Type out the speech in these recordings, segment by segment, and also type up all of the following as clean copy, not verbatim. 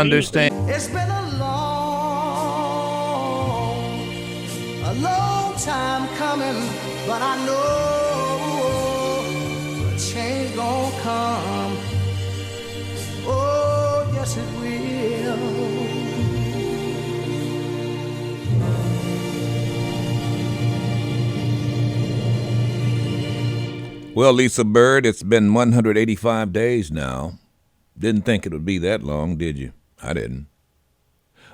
Understand. It's been a long time coming, but I know a change gonna come. Oh, yes it will. Well, Lisa Bird, it's been 185 days now. Didn't think it would be that long, did you? I didn't.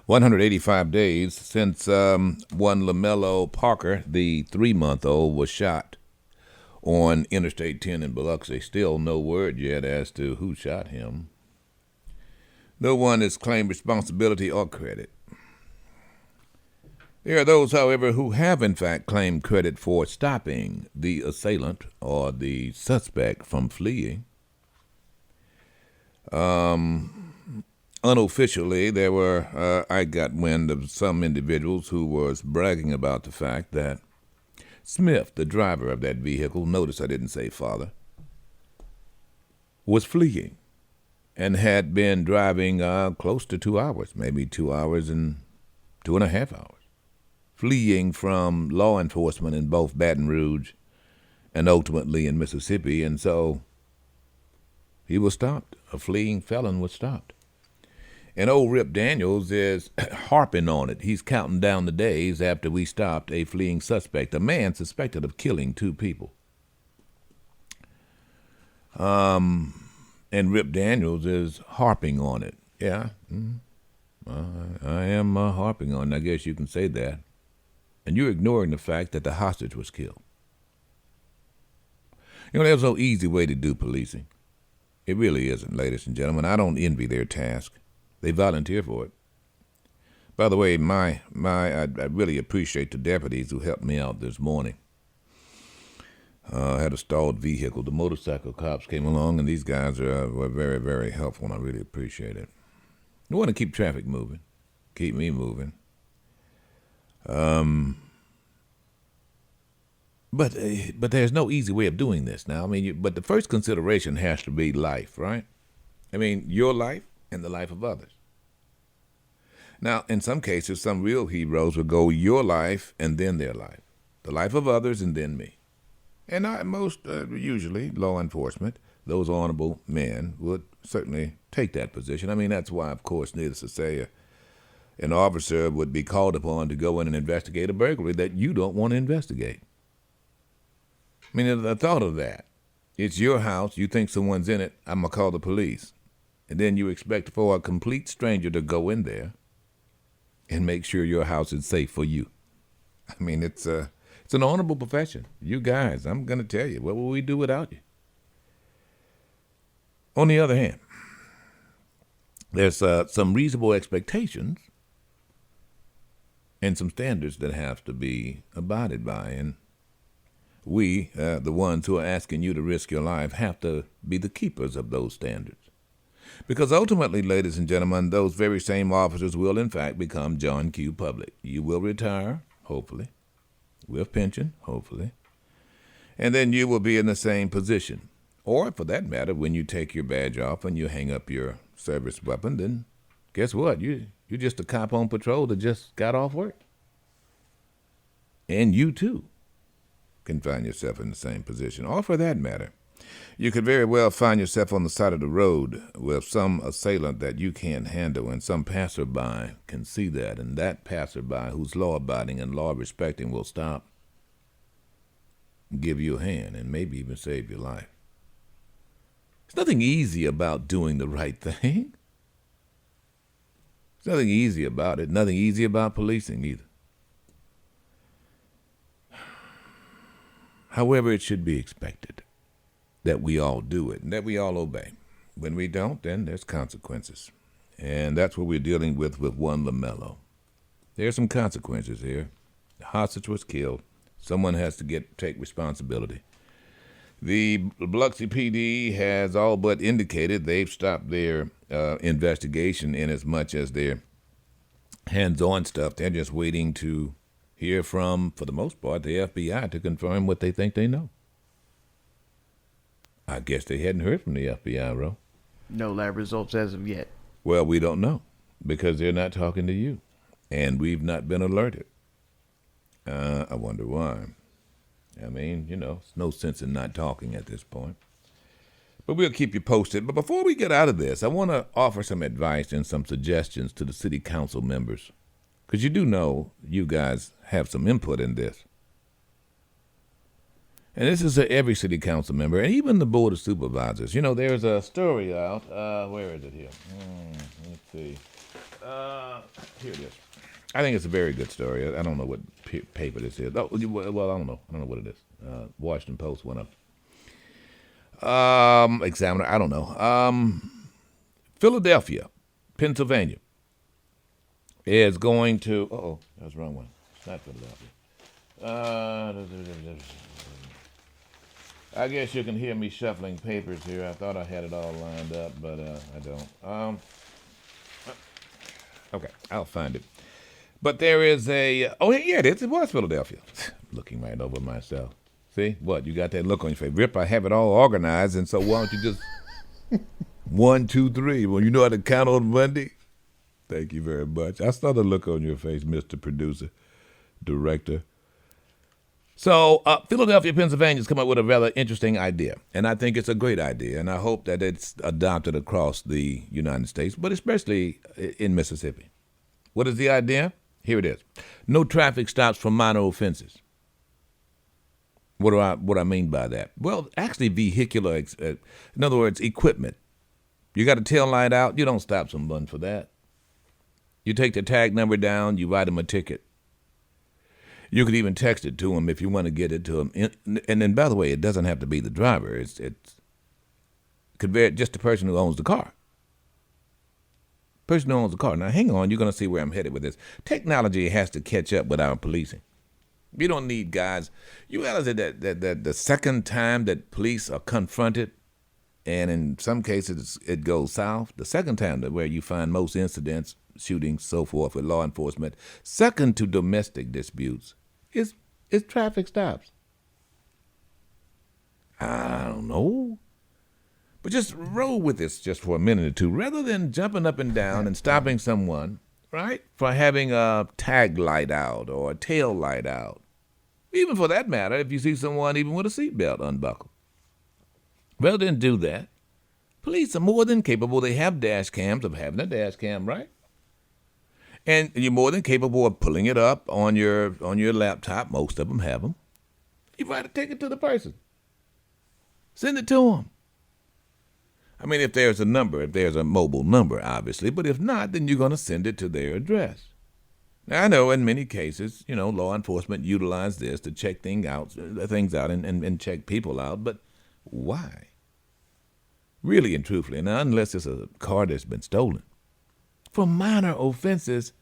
185 days since one LaMelo Parker, the 3-month-old, was shot on Interstate 10 in Biloxi. Still no word yet as to who shot him. No one has claimed responsibility or credit. There are those, however, who have in fact claimed credit for stopping the assailant or the suspect from fleeing. Unofficially, there were, I got wind of some individuals who was bragging about the fact that Smith, the driver of that vehicle, notice I didn't say father, was fleeing and had been driving close to 2 hours, maybe 2 hours and 2.5 hours, fleeing from law enforcement in both Baton Rouge and ultimately in Mississippi, and so he was stopped. A fleeing felon was stopped. And old Rip Daniels is harping on it. He's counting down the days after we stopped a fleeing suspect, a man suspected of killing 2 people. And Rip Daniels is harping on it. Yeah, I am harping on it. I guess you can say that. And you're ignoring the fact that the hostage was killed. You know, there's no easy way to do policing. It really isn't, ladies and gentlemen. I don't envy their task. They volunteer for it. By the way, I really appreciate the deputies who helped me out this morning. I had a stalled vehicle. The motorcycle cops came along, and these guys were very, very helpful, and I really appreciate it. I want to keep traffic moving, keep me moving. But there's no easy way of doing this now. I mean, but the first consideration has to be life, right? I mean, your life and the life of others. Now, in some cases, some real heroes would go your life and then their life, the life of others and then me. And usually law enforcement, those honorable men would certainly take that position. I mean, that's why, of course, needless to say, an officer would be called upon to go in and investigate a burglary that you don't want to investigate. I mean, the thought of that, it's your house, you think someone's in it, I'm going to call the police. And then you expect for a complete stranger to go in there and make sure your house is safe for you. I mean, it's an honorable profession. You guys, I'm going to tell you, what will we do without you? On the other hand, there's some reasonable expectations and some standards that have to be abided by. And we, the ones who are asking you to risk your life, have to be the keepers of those standards. Because ultimately, ladies and gentlemen, those very same officers will, in fact, become John Q. Public. You will retire, hopefully, with pension, hopefully, and then you will be in the same position. Or, for that matter, when you take your badge off and you hang up your service weapon, then guess what? You're just a cop on patrol that just got off work. And you, too, can find yourself in the same position. Or, for that matter, you could very well find yourself on the side of the road with some assailant that you can't handle, and some passerby can see that, and that passerby who's law-abiding and law-respecting will stop, give you a hand, and maybe even save your life. There's nothing easy about doing the right thing. There's nothing easy about it, nothing easy about policing either. However, it should be expected that we all do it and that we all obey. When we don't, then there's consequences. And that's what we're dealing with one LaMelo. There's some consequences here. The hostage was killed. Someone has to take responsibility. The Biloxi PD has all but indicated they've stopped their investigation in as much as their hands-on stuff. They're just waiting to hear from, for the most part, the FBI to confirm what they think they know. I guess they hadn't heard from the FBI, Ro. No lab results as of yet. Well, we don't know. because they're not talking to you, and we've not been alerted. I wonder why. I mean, it's no sense in not talking at this point. But we'll keep you posted. But before we get out of this, I want to offer some advice and some suggestions to the city council members, because you do know you guys have some input in this. And this is to every city council member, and even the board of supervisors. There's a story out. Where is it here? Let's see. Here it is. I think it's a very good story. I don't know what paper this is. Oh, well, I don't know. I don't know what it is. Washington Post went up. Examiner, I don't know. Philadelphia, Pennsylvania is going to. That was the wrong one. It's not Philadelphia. I guess you can hear me shuffling papers here. I thought I had it all lined up, but I don't. Okay, I'll find it. But there is a. Oh, yeah, it is. It was Philadelphia. Looking right over myself. See? What? You got that look on your face. Rip, I have it all organized, and so why don't you just 1, 2, 3. Well, you know how to count on Monday? Thank you very much. I saw the look on your face, Mr. Producer, Director. So Philadelphia, Pennsylvania has come up with a rather interesting idea, and I think it's a great idea, and I hope that it's adopted across the United States, but especially in Mississippi. What is the idea? Here it is. No traffic stops for minor offenses. What do I mean by that? Well, actually vehicular, in other words, equipment. You got a tail light out, you don't stop someone for that. You take the tag number down, you write them a ticket. You could even text it to them if you want to get it to them. And then, by the way, it doesn't have to be the driver. It could be just the person who owns the car. Person who owns the car. Now, hang on. You're going to see where I'm headed with this. Technology has to catch up with our policing. You don't need guys. You realize that the second time that police are confronted, and in some cases it goes south, the second time where you find most incidents, shootings, so forth, with law enforcement, second to domestic disputes, is traffic stops. I don't know. But just roll with this just for a minute or two. Rather than jumping up and down and stopping someone, right, for having a tag light out or a tail light out, even for that matter, if you see someone even with a seatbelt unbuckled. Rather than do that, police are more than capable. They have dash cams, of having a dash cam, right? And you're more than capable of pulling it up on your laptop. Most of them have them. You write a ticket to the person. Send it to them. I mean, if there's a mobile number, obviously. But if not, then you're going to send it to their address. Now, I know in many cases, law enforcement utilize this to check things out and check people out. But why? Really and truthfully, now, unless it's a car that's been stolen. For minor offenses,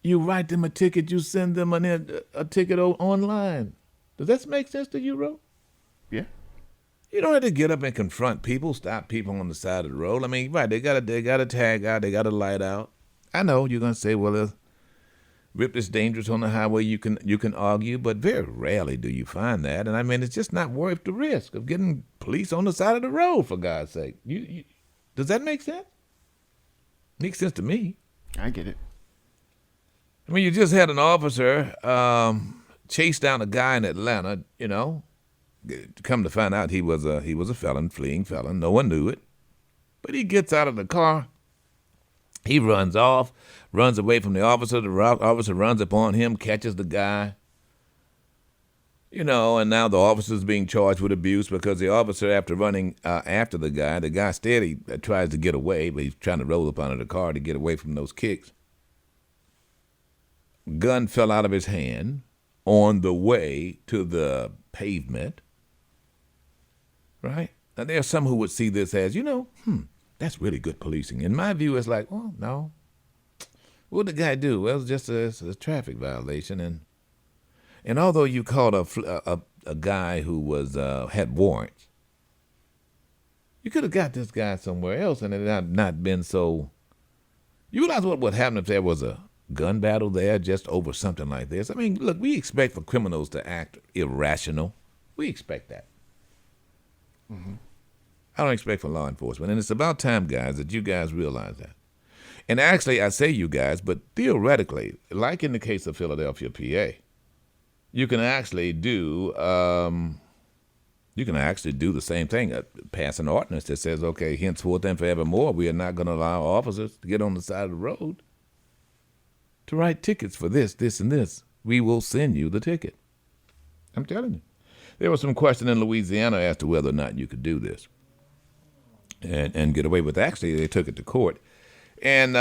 you write them a ticket, you send them a ticket online. Does that make sense to you, Ro? Yeah. You don't have to get up and confront people, stop people on the side of the road. I mean, right, they got a tag out, they got a light out. I know you're going to say, well, Rip is dangerous on the highway, you can argue, but very rarely do you find that. And I mean, it's just not worth the risk of getting police on the side of the road, for God's sake. Does that make sense? Makes sense to me. I get it. I mean, you just had an officer chase down a guy in Atlanta, Come to find out he was a felon, fleeing felon. No one knew it. But he gets out of the car. He runs off, runs away from the officer. The officer runs upon him, catches the guy. And now the officer's being charged with abuse because the officer, after running after the guy steady tries to get away, but he's trying to roll up under the car to get away from those kicks. Gun fell out of his hand on the way to the pavement. Right? Now, there are some who would see this as, that's really good policing. In my view, it's like, well, no. What did the guy do? Well, it's just a traffic violation. And although you caught a guy who was had warrants, you could have got this guy somewhere else and it had not been so. You realize what would happen if there was a gun battle there just over something like this? I mean, look, we expect for criminals to act irrational. We expect that. Mm-hmm. I don't expect for law enforcement. And it's about time, guys, that you guys realize that. And actually, I say you guys, but theoretically, like in the case of Philadelphia, PA, you can actually do the same thing. Pass an ordinance that says, okay, henceforth and forevermore, we are not going to allow officers to get on the side of the road to write tickets for this, this, and this. We will send you the ticket. I'm telling you. There was some question in Louisiana as to whether or not you could do this and get away with it. Actually, they took it to court. And,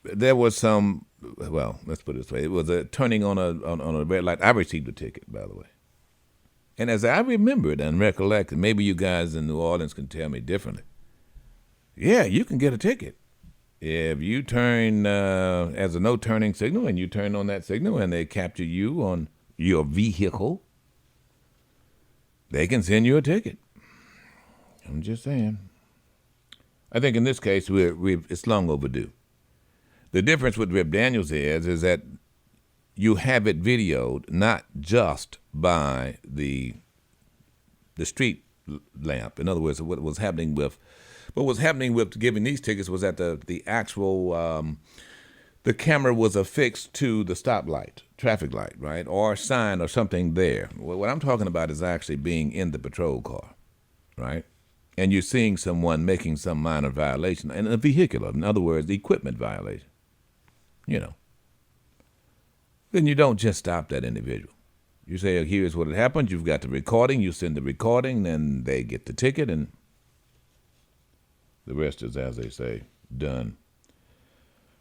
there was some, well, let's put it this way. It was a turning on a red light. I received a ticket, by the way. And as I remembered and recollected, maybe you guys in New Orleans can tell me differently. Yeah, you can get a ticket. If you turn as a no-turning signal and you turn on that signal and they capture you on your vehicle, they can send you a ticket. I'm just saying. I think in this case, it's long overdue. The difference with Rip Daniels is that you have it videoed not just by the street lamp. In other words, what was happening with giving these tickets was that the actual the camera was affixed to the stoplight, traffic light, right, or sign or something there. What I'm talking about is actually being in the patrol car, right? And you're seeing someone making some minor violation, and a vehicular, in other words, the equipment violation, then you don't just stop that individual. You say, here's what had happened, you've got the recording, you send the recording, then they get the ticket, and the rest is, as they say, done.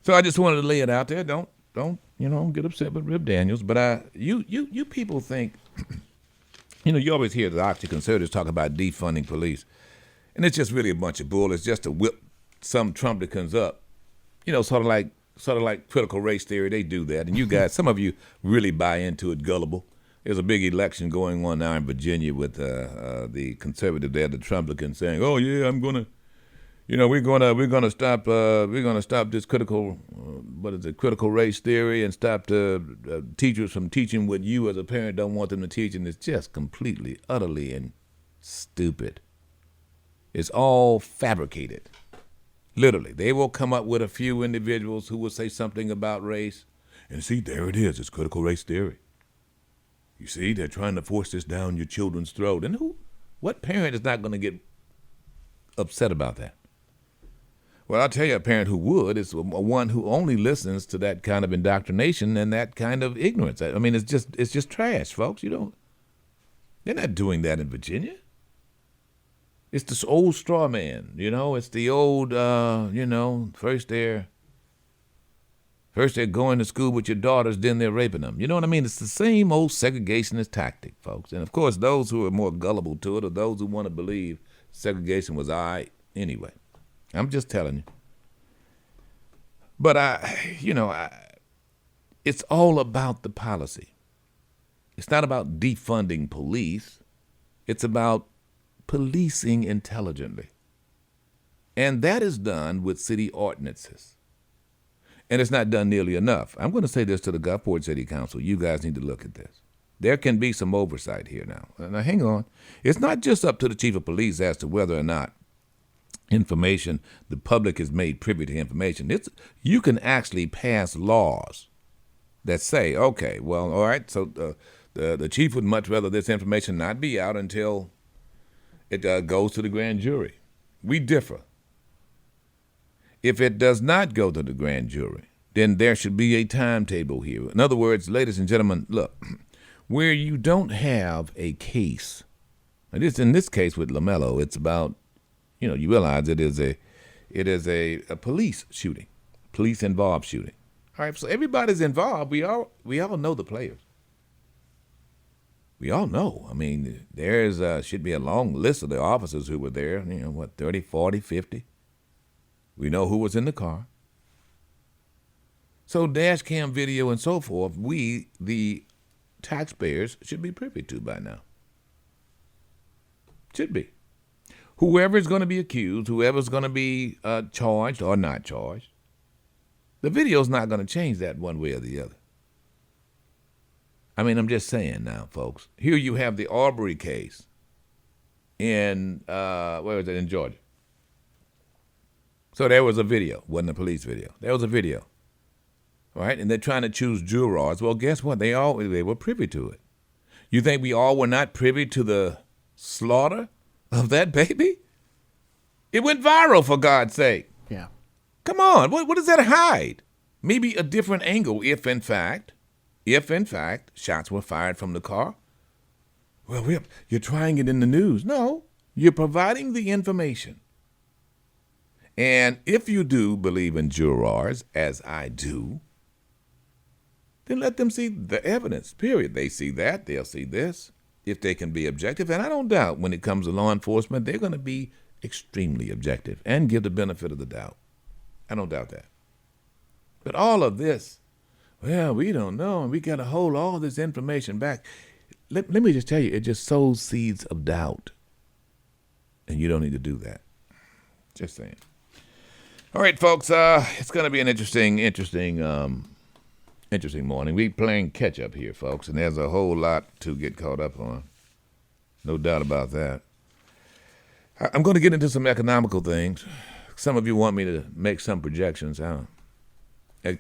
So I just wanted to lay it out there. Don't get upset with Rip Daniels, but you people think, you always hear the oxy-conservatives talk about defunding police. And it's just really a bunch of bull. It's just to whip some Trumplicans up. Sort of like critical race theory. They do that. And you guys, some of you really buy into it, gullible. There's a big election going on now in Virginia with the conservative there, the Trumplicans, saying, "Oh yeah, I'm gonna, we're gonna stop this critical race theory and stop the teachers from teaching what you as a parent don't want them to teach." And it's just completely, utterly, and stupid. It's all fabricated. Literally. They will come up with a few individuals who will say something about race. And see, there it is. It's critical race theory. You see, they're trying to force this down your children's throat. And what parent is not going to get upset about that? Well, I'll tell you a parent who would is one who only listens to that kind of indoctrination and that kind of ignorance. I mean, it's just trash, folks. They're not doing that in Virginia. It's this old straw man, It's the old, first they're going to school with your daughters, then they're raping them. You know what I mean? It's the same old segregationist tactic, folks. And, of course, those who are more gullible to it are those who want to believe segregation was all right anyway. I'm just telling you. But, it's all about the policy. It's not about defunding police. It's about policing intelligently. And that is done with city ordinances. And it's not done nearly enough. I'm going to say this to the Gulfport City Council. You guys need to look at this. There can be some oversight here now. Now, hang on. It's not just up to the chief of police as to whether or not information, the public is made privy to information. You can actually pass laws that say, okay, well, all right, so the chief would much rather this information not be out until it goes to the grand jury. We differ. If it does not go to the grand jury, then there should be a timetable here. In other words, ladies and gentlemen, look, where you don't have a case, and in this case with LaMelo, it's about, you realize it is a police shooting, police-involved shooting. All right, so everybody's involved. We all know the players. We all know. I mean, should be a long list of the officers who were there, 30, 40, 50. We know who was in the car. So dash cam video and so forth, we, the taxpayers, should be privy to by now. Should be. Whoever's going to be accused, whoever's going to be charged or not charged, the video's not going to change that one way or the other. I mean, I'm just saying now, folks. Here you have the Arbery case in, where is it, in Georgia. So there was a video. Wasn't a police video. There was a video. Right? And they're trying to choose jurors. Well, guess what? They were privy to it. You think we all were not privy to the slaughter of that baby? It went viral, for God's sake. Yeah. Come on. What does that hide? Maybe a different angle if in fact, shots were fired from the car. Well, you're trying it in the news. No, you're providing the information. And if you do believe in jurors, as I do, then let them see the evidence, period. They see that, they'll see this, if they can be objective. And I don't doubt when it comes to law enforcement, they're going to be extremely objective and give the benefit of the doubt. I don't doubt that. But all of this, well, we don't know, and we got to hold all this information back. Let me just tell you, it just sows seeds of doubt. And you don't need to do that. Just saying. All right, folks, it's going to be an interesting morning. We playing catch up here, folks, and there's a whole lot to get caught up on. No doubt about that. I'm going to get into some economical things. Some of you want me to make some projections.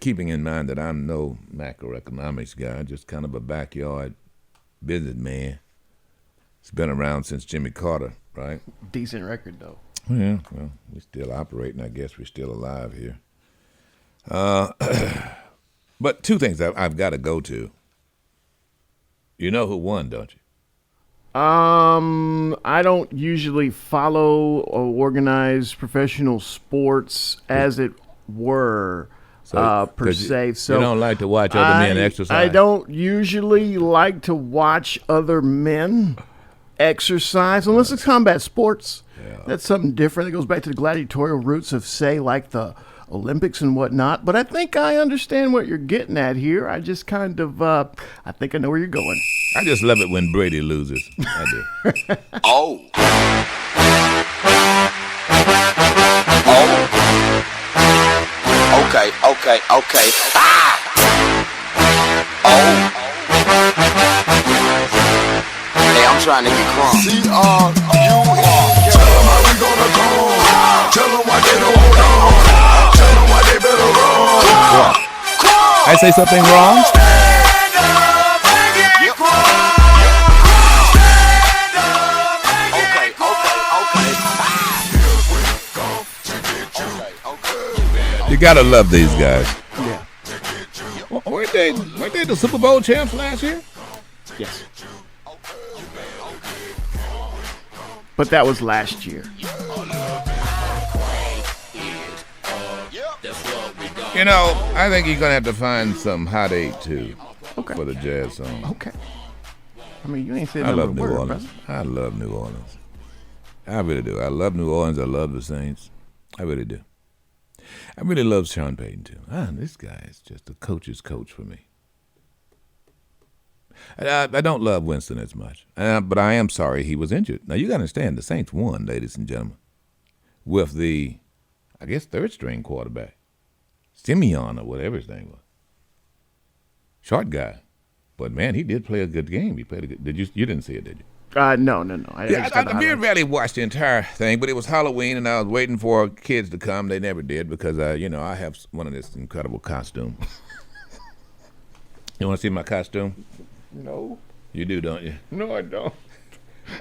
Keeping in mind that I'm no macroeconomics guy, just kind of a backyard businessman. It's been around since Jimmy Carter, right? Decent record, though. Yeah, well, we're still operating. I guess we're still alive here. But two things I've got to go to. You know who won, don't you? I don't usually follow or organize professional sports, as it were, per se. So you don't like to watch other men exercise? I don't usually like to watch other men exercise, unless it's combat sports. Yeah. That's something different. It goes back to the gladiatorial roots of, say, like the Olympics and whatnot. But I think I understand what you're getting at here. I just kind of, I think I know where you're going. I just love it when Brady loses. I do. Oh. Okay. Ah! Oh. Hey, I'm trying to get crunk. C-R-U-E. Tell them how we gonna go. Tell them why they don't hold on. Tell them why they better run. What? I say something wrong? Stand up and get crunk. You gotta love these guys. Yeah. Weren't they the Super Bowl champs last year? Yes. But that was last year. You know, I think you're gonna have to find some hot 8 too for the jazz song. Okay. I mean, you ain't said I nothing love but New a word, Orleans. brother. I love New Orleans. I really do. I love New Orleans. I love the Saints. I really do. I really love Sean Payton too. This guy is just a coach's coach for me. I don't love Winston as much, but I am sorry he was injured. Now, you got to understand, the Saints won, ladies and gentlemen, with the, I guess, third-string quarterback, Simeon or whatever his name was. Short guy. But, man, he did play a good game. He played a good. You didn't see it, did you? No. I very rarely watched the entire thing, but it was Halloween, and I was waiting for kids to come. They never did because, I have one of this incredible costume. You want to see my costume? No. You do, don't you? No, I don't.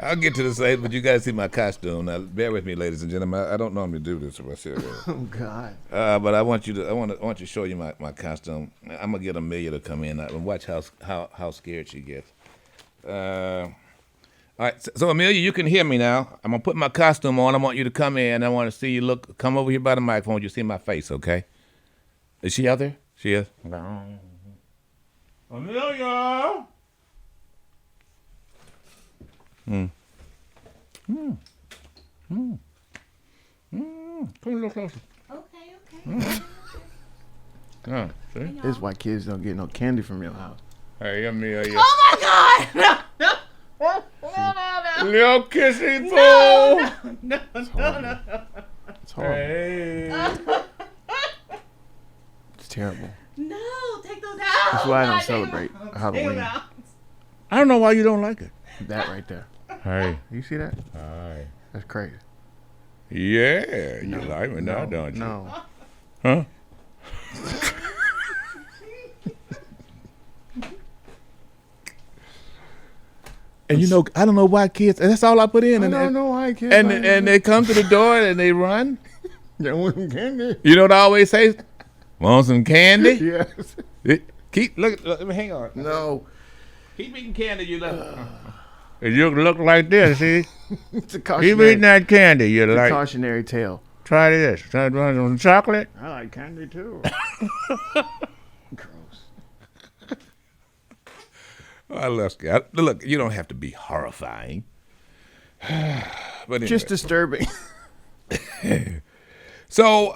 I'll get to the stage, but you guys see my costume. Now, bear with me, ladies and gentlemen. I don't normally do this. Oh God. But I want to show you my costume. I'm gonna get Amelia to come in and watch how scared she gets. All right, so Amelia, you can hear me now. I'm gonna put my costume on. I want you to come in. I want to see you come over here by the microphone. You see my face, okay? Is she out there? She is. Amelia. Come a little closer. Okay. Come on, see? This is why kids don't get no candy from your house. Hey, Amelia. Oh my God! No. Little kissy No. It's horrible. Hey. It's terrible. No, take those out. That's why I don't God, take celebrate them out. Halloween. Take them out. I don't know why you don't like it. That right there. Hey. You see that? Hi. That's crazy. Yeah, you like me now, don't you? No. Huh? And you know, I don't know why kids. And that's all I put in. I And don't know why I can't. and they come to the door and they run. Yeah, want candy? You know what I always say? Want some candy? Yes. Let me hang on. No. Keep eating candy. You look. You look like this. See? It's a Keep cautionary, eating that candy. You like. cautionary tale. Try this. Try some chocolate. I like candy too. Gross. I love Scott. Look, you don't have to be horrifying. But anyway. Just disturbing. So,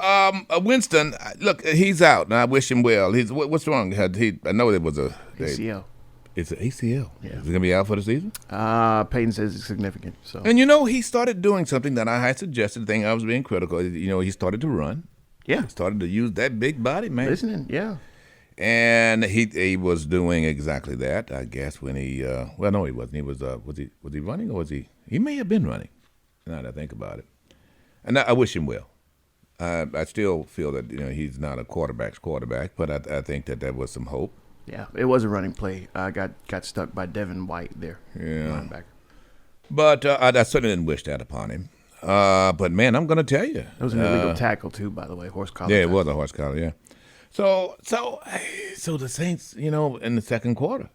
Winston, look, he's out, and I wish him well. What's wrong? I know it was ACL. It's an ACL. Yeah. Is he gonna be out for the season? Peyton says it's significant. So. And he started doing something that I had suggested. The thing I was being critical. He started to run. Yeah. He started to use that big body, man. Listening. Yeah. And he was doing exactly that. I guess when he no, he wasn't. He was he running or was he? He may have been running. Now that I think about it, and I wish him well. I still feel that he's not a quarterback's quarterback, but I think that there was some hope. Yeah, it was a running play. I got stuck by Devin White there. Yeah. Linebacker. But I certainly didn't wish that upon him. But man, I'm gonna tell you, It was an illegal tackle too, by the way. Horse collar. yeah, it tackle. was a horse collar. Yeah. So the Saints, in the second quarter,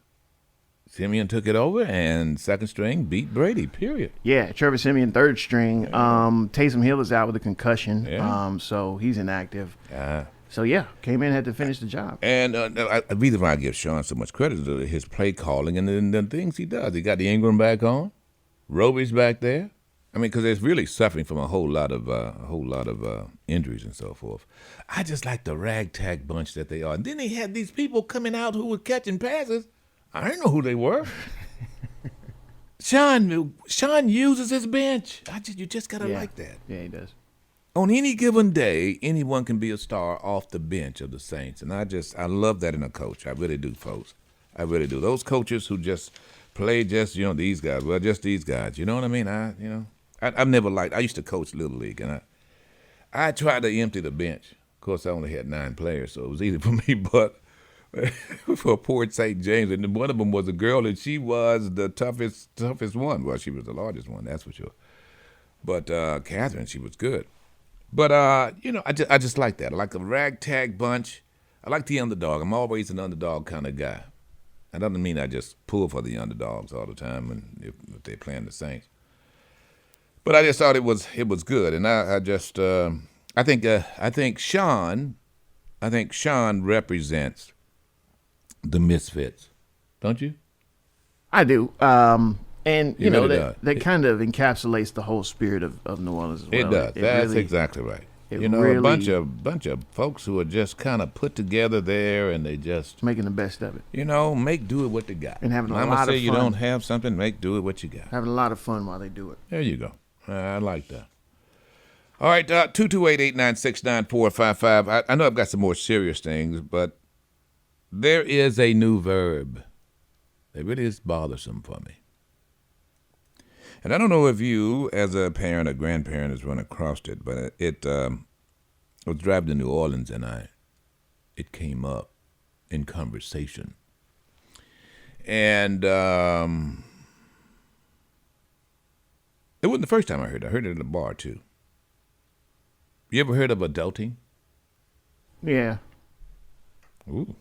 Simeon took it over, and second string beat Brady. Period. Yeah, Trevor Siemian, third string. Taysom Hill is out with a concussion. Yeah. So he's inactive. So yeah, came in, had to finish the job. And the reason why I give Sean so much credit is his play calling and the things he does. He got the Ingram back on, Roby's back there. I mean, because they're really suffering from a whole lot of injuries and so forth. I just like the ragtag bunch that they are. And then they had these people coming out who were catching passes. I didn't know who they were. Sean uses his bench. You just gotta like that. Yeah, he does. On any given day, anyone can be a star off the bench of the Saints, and I love that in a coach. I really do, folks. I really do. Those coaches who just play these guys. Well, just these guys. You know what I mean? I've never liked. I used to coach Little League, and I tried to empty the bench. Of course, I only had 9 players, so it was easy for me. But for Port St. James, and one of them was a girl, and she was the toughest one. Well, she was the largest one, that's for sure. But Catherine, she was good. But I just like that. I like a ragtag bunch. I like the underdog. I'm always an underdog kind of guy. That doesn't mean I just pull for the underdogs all the time, and if they're playing the Saints. But I just thought it was good, and I think Sean represents the misfits, don't you? I do. And You really does. that kind of encapsulates the whole spirit of New Orleans as well. It does. That's exactly right. it A really- bunch of folks who are just kind of put together there, and they just making the best of it. make do with what they got. And having a Mama lot say of you fun. don't have something, make do with what you got. Having a lot of fun while they do it. There you go. I like that. All right, 228-896-9455. I know I've got some more serious things, but there is a new verb that really is bothersome for me. And I don't know if you, as a parent or grandparent, has run across it, but I was driving to New Orleans, and it came up in conversation. And it wasn't the first time I heard it. I heard it in a bar, too. You ever heard of adulting? Yeah. Ooh.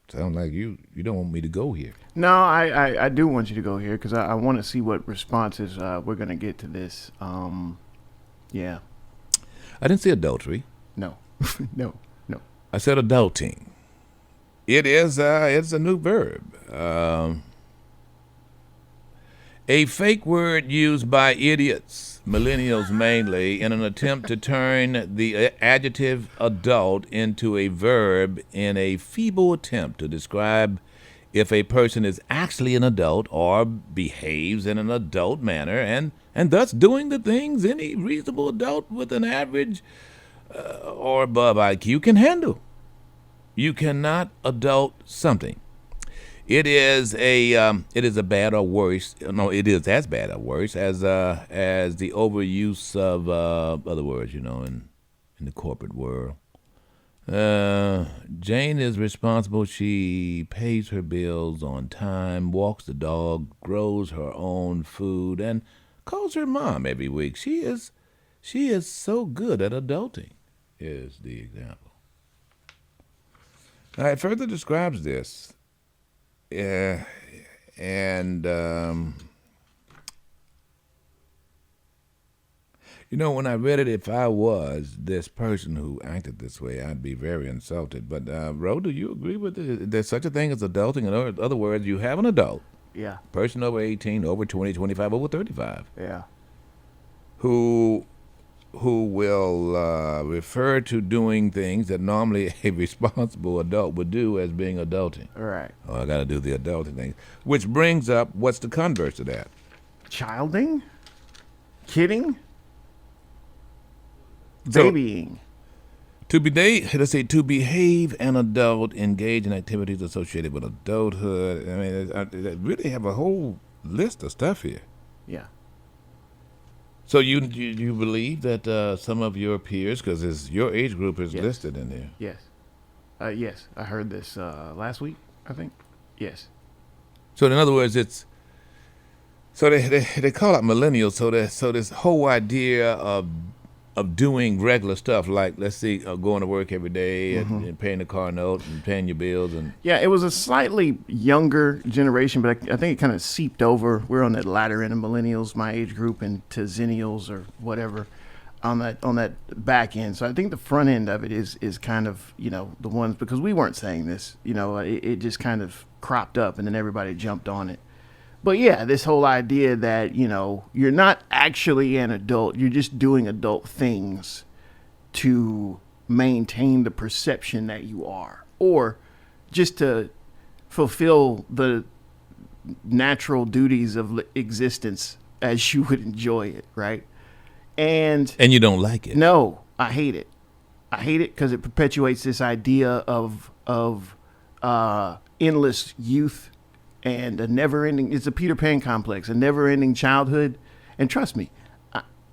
Sounds like you don't want me to go here. No, I do want you to go here because I want to see what responses we're going to get to this. Yeah. I didn't say adultery. No. No. I said adulting. It's a new verb. A fake word used by idiots, millennials mainly, in an attempt to turn the adjective adult into a verb in a feeble attempt to describe if a person is actually an adult or behaves in an adult manner and thus doing the things any reasonable adult with an average or above IQ can handle. You cannot adult something. it is a bad or worse. No, it is as bad or worse as the overuse of other words, in the corporate world. Jane is responsible. She pays her bills on time, walks the dog, grows her own food, and calls her mom every week. She is so good at adulting, is the example. Now, it further describes this. When I read it, if I was this person who acted this way, I'd be very insulted. But, Ro, do you agree with it? There's such a thing as adulting. In other words, you have an adult, Yeah. person over 18, over 20, 25, over 35, Yeah. who will refer to doing things that normally a responsible adult would do as being adulting. All right. Oh, I got to do the adulting thing. Which brings up, what's the converse of that? Childing? Kidding? So- Babying. To behave an adult, engage in activities associated with adulthood. I mean, I really have a whole list of stuff here. Yeah. So you believe that some of your peers, because your age group is Yes. listed in there. Yes. Yes. I heard this last week, I think. Yes. So in other words, they call it millennials. So this whole idea of doing regular stuff, like, let's see, going to work every day and paying the car note and paying your bills and Yeah, it was a slightly younger generation, but I think it kind of seeped over. We're on that latter end of millennials, my age group, and to zennials or whatever on that back end. So I think the front end of it is kind of, the ones, because we weren't saying this, it just kind of cropped up and then everybody jumped on it. But yeah, this whole idea that, you're not actually an adult, you're just doing adult things to maintain the perception that you are, or just to fulfill the natural duties of existence as you would enjoy it, right? And you don't like it. no, I hate it. I hate it because it perpetuates this idea of endless youth and a never-ending. It's a Peter Pan complex, a never-ending childhood. And trust me,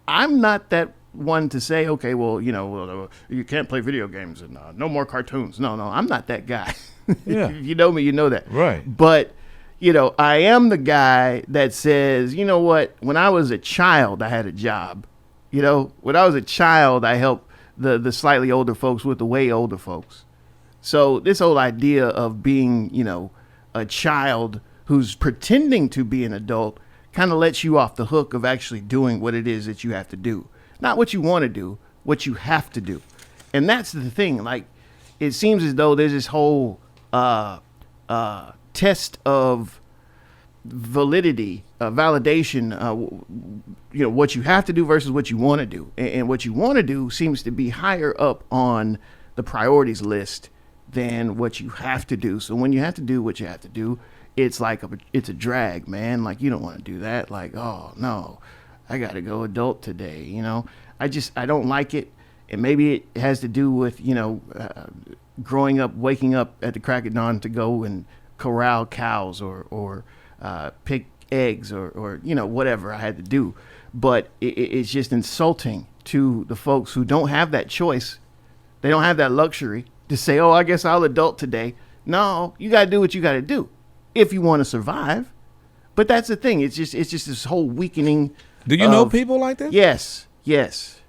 I'm not that one to say, okay, well, you can't play video games and no more cartoons. No, I'm not that guy. Yeah. If you know me, you know that. Right. But I am the guy that says, you know what? When I was a child, I had a job. When I was a child, I helped the slightly older folks with the way older folks. So this whole idea of being, a child who's pretending to be an adult kind of lets you off the hook of actually doing what it is that you have to do. Not what you want to do, what you have to do. And that's the thing. Like, it seems as though there's this whole test of validity, validation, what you have to do versus what you want to do. And what you want to do seems to be higher up on the priorities list than what you have to do. So when you have to do what you have to do, it's like it's a drag, man. Like, you don't want to do that. Like, oh no, I got to go adult today. I don't like it. And maybe it has to do with, growing up, waking up at the crack of dawn to go and corral cows or pick eggs or whatever I had to do. But it's just insulting to the folks who don't have that choice. They don't have that luxury to say, oh, I guess I'll adult today. No, you got to do what you got to do if you want to survive. But that's the thing. It's just this whole weakening. Do you know people like that? Yes.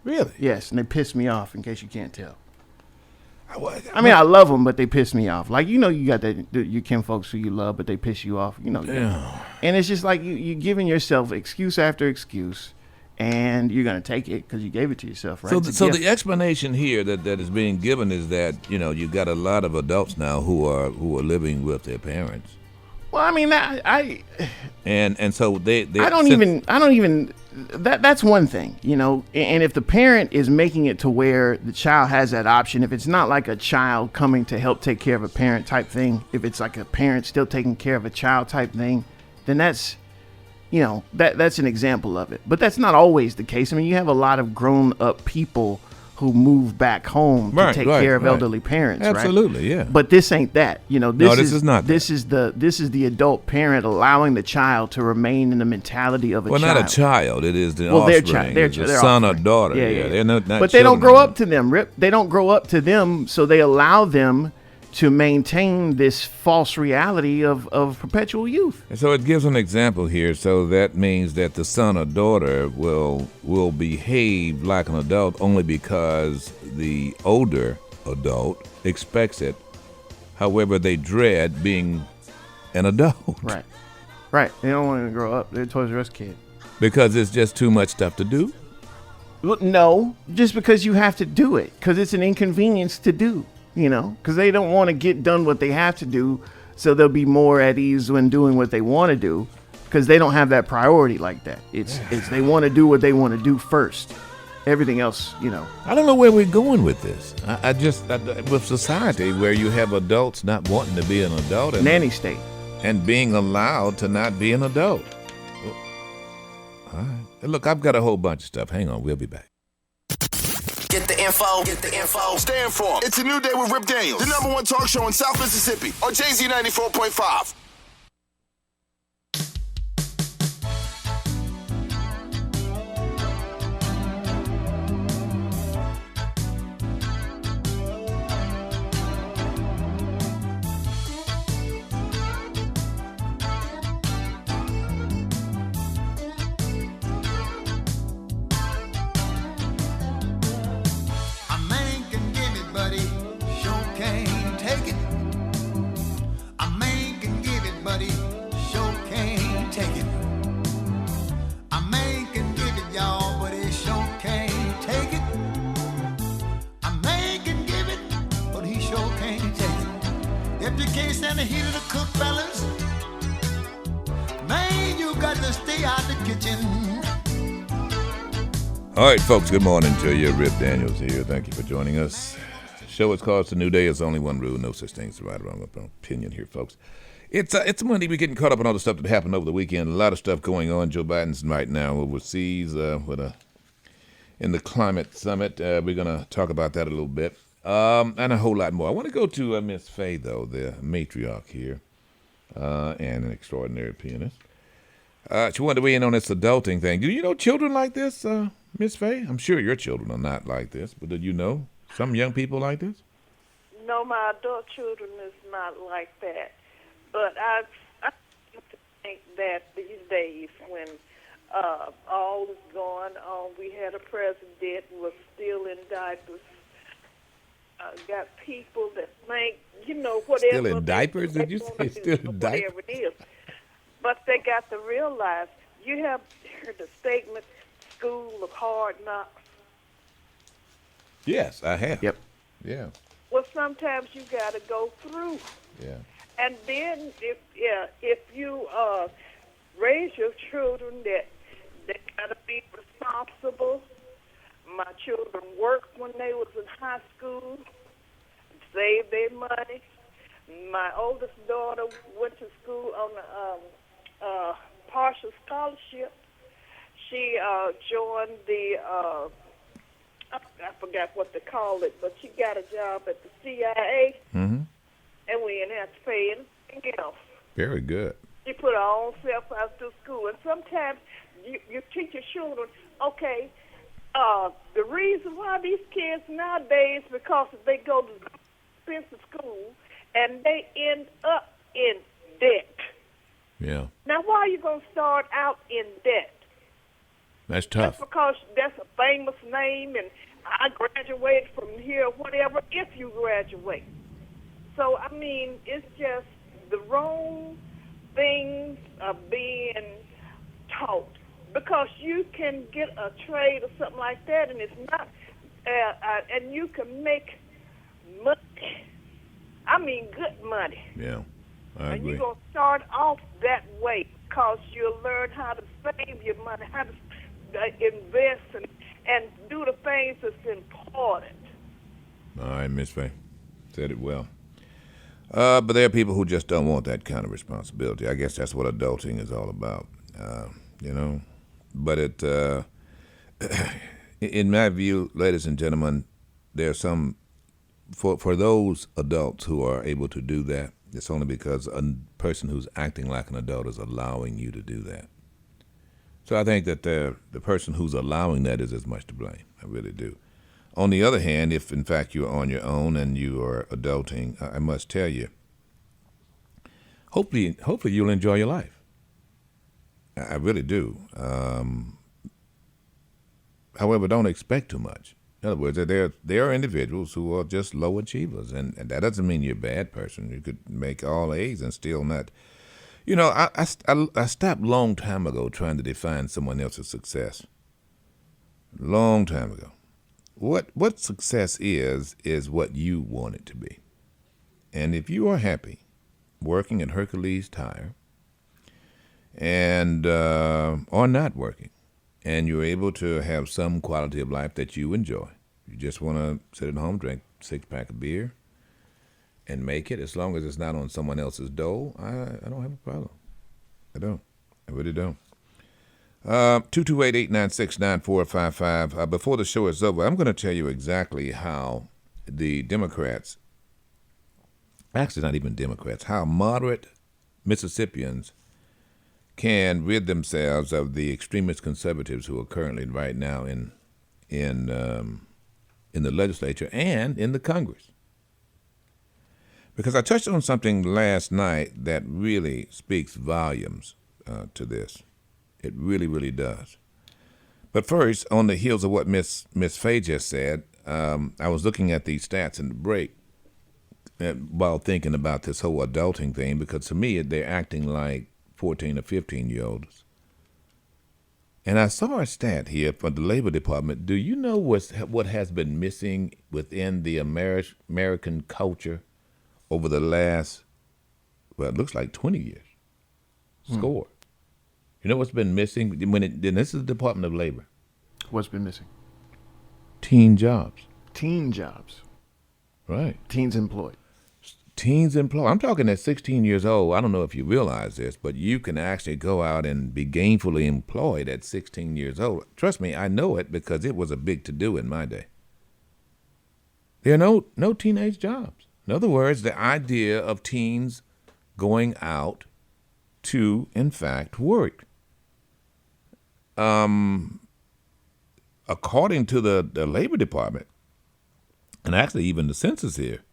Really? Yes, and they piss me off, in case you can't tell. I mean, I love them, but they piss me off. Like, you got your kin folks who you love, but they piss you off. Yeah. And it's just like you're giving yourself excuse after excuse, and you're going to take it because you gave it to yourself, right? So the explanation here that is being given is that, you got a lot of adults now who are living with their parents. Well, I mean, and so they I don't even that's one thing, and if the parent is making it to where the child has that option, if it's not like a child coming to help take care of a parent type thing, if it's like a parent still taking care of a child type thing, then that's that's an example of it. But that's not always the case. I mean, you have a lot of grown up people who move back home to Right, take right, care of right. elderly parents. Absolutely, right? yeah. But this ain't that. You know, this No, this is not that. This is the adult parent allowing the child to remain in the mentality of a Well, child. not a child. It is the Well, their offspring. child, their It's a their son offspring. or daughter. Yeah. They're not But they don't children. grow up to them, Rip. They don't grow up to them, so they allow them to maintain this false reality of perpetual youth. And so it gives an example here. So that means that the son or daughter will behave like an adult only because the older adult expects it. However, they dread being an adult. Right. Right. They don't want to grow up. They're a Toys R Us kid. Because it's just too much stuff to do. Well, no, just because you have to do it, because it's an inconvenience to do, you know, because they don't want to get done what they have to do, so they'll be more at ease when doing what they want to do, because they don't have that priority like that. It's they want to do what they want to do first. Everything else, you know. I don't know where we're going with this. I with society where you have adults not wanting to be an adult and, Nanny state. and being allowed to not be an adult. All right. Look, I've got a whole bunch of stuff. Hang on, we'll be back. Get the info. Get the info. Stay informed. It's a new day with Rip Daniels, the #1 talk show in South Mississippi on JZ 94.5. A man can give it, but he sure can't take it. A man can give it, but he sure can't take it. A man can give it, y'all, but he sure can't take it. A man can give it, but he sure can't take it. If you can't stand the heat of the cook, fellas, man, you got to stay out the kitchen. All right, folks, good morning to you. Rip Daniels here. Thank you for joining us. The show is called It's a New Day. It's only one rule. No such thing as right or wrong opinion here, folks. It's Monday. We're getting caught up on all the stuff that happened over the weekend. A lot of stuff going on. Joe Biden's right now overseas in the climate summit. We're going to talk about that a little bit and a whole lot more. I want to go to Miss Faye, though, the matriarch here and an extraordinary pianist. She wanted to weigh in on this adulting thing. Do you know children like this, Miss Faye? I'm sure your children are not like this, but did you know some young people like this? No, my adult children is not like that. But I think that these days when all is going on, we had a president who was still in diapers. Got people that think, whatever. Still in diapers? Did you say still in diapers? Whatever it is. But they got to realize, you have heard the statement, school of hard knocks. Yes, I have. Yep. Yeah. Well, sometimes you got to go through. Yeah. And then if you raise your children that they got to be responsible. My children worked when they was in high school, saved their money. My oldest daughter went to school on a partial scholarship. She joined the, I forgot what they call it, but she got a job at the CIA, Mm-hmm. and we didn't have to pay anything else. Very good. She put her own self out through school. And sometimes you teach your children, okay, the reason why these kids nowadays, because they go to expensive school, and they end up in debt. Yeah. Now, why are you going to start out in debt? That's That's tough. because that's a famous name, and I graduated from here, whatever, if you graduate. So, I mean, it's just the wrong things are being taught. Because you can get a trade or something like that, and it's not, and you can make money. I mean, good money. Yeah, I And agree. you're going to start off that way because you'll learn how to save your money, how to invest, and do the things that's important. All right, Miss Faye. Said it well. But there are people who just don't want that kind of responsibility. I guess that's what adulting is all about, But In my view, ladies and gentlemen, there's some for those adults who are able to do that. It's only because a person who's acting like an adult is allowing you to do that. So I think that the person who's allowing that is as much to blame. I really do. On the other hand, if in fact you're on your own and you are adulting, I must tell you, hopefully you'll enjoy your life. I really do. However, don't expect too much. In other words, there are individuals who are just low achievers, and that doesn't mean you're a bad person. You could make all A's and still not. You know, I stopped long time ago trying to define someone else's success. Long time ago. What success is what you want it to be. And if you are happy working at Hercules Tire and or not working, and you're able to have some quality of life that you enjoy, you just want to sit at home, drink a 6-pack of beer, and make it, as long as it's not on someone else's dole, I don't have a problem. I don't. I really don't. 228-896-9455. Before the show is over, I'm going to tell you exactly how the Democrats, actually not even Democrats, how moderate Mississippians can rid themselves of the extremist conservatives who are currently right now in the legislature and in the Congress. Because I touched on something last night that really speaks volumes to this. It really, really does. But first, on the heels of what Miss Faye just said, I was looking at these stats in the break while thinking about this whole adulting thing, because to me, they're acting like 14 or 15-year-olds. And I saw a stat here from the Labor Department. Do you know what has been missing within the American culture over the last, well, it looks like 20 years? Score. You know what's been missing? This is the Department of Labor. What's been missing? Teen jobs. Teen jobs. Right. Teens employed. Teens employed. I'm talking at 16 years old. I don't know if you realize this, but you can actually go out and be gainfully employed at 16 years old. Trust me, I know it because it was a big to-do in my day. There are no teenage jobs. In other words, the idea of teens going out to, in fact, work. According to the Labor Department, and actually even the census here,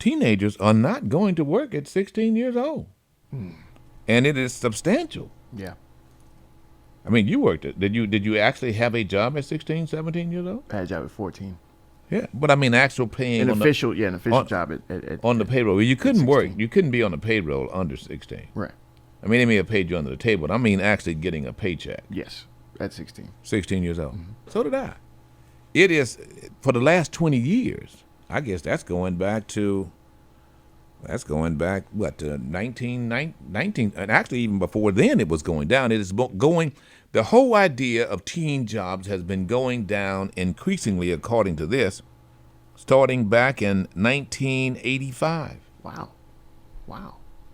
teenagers are not going to work at 16 years old. And it is substantial. Yeah. I mean, you worked it. Did you actually have a job at 16, 17 years old? I had a job at 14. Yeah, but I mean actual paying. An official job on the payroll. You couldn't 16. work. You couldn't be on the payroll under 16. Right. I mean, they may have paid you under the table. I mean actually getting a paycheck. Yes, at 16. 16 years old. Mm-hmm. So did I. It is, for the last 20 years, I guess that's going back, what, to 19, and actually even before then it was going down. It is going, the whole idea of teen jobs has been going down increasingly, according to this, starting back in 1985. Wow.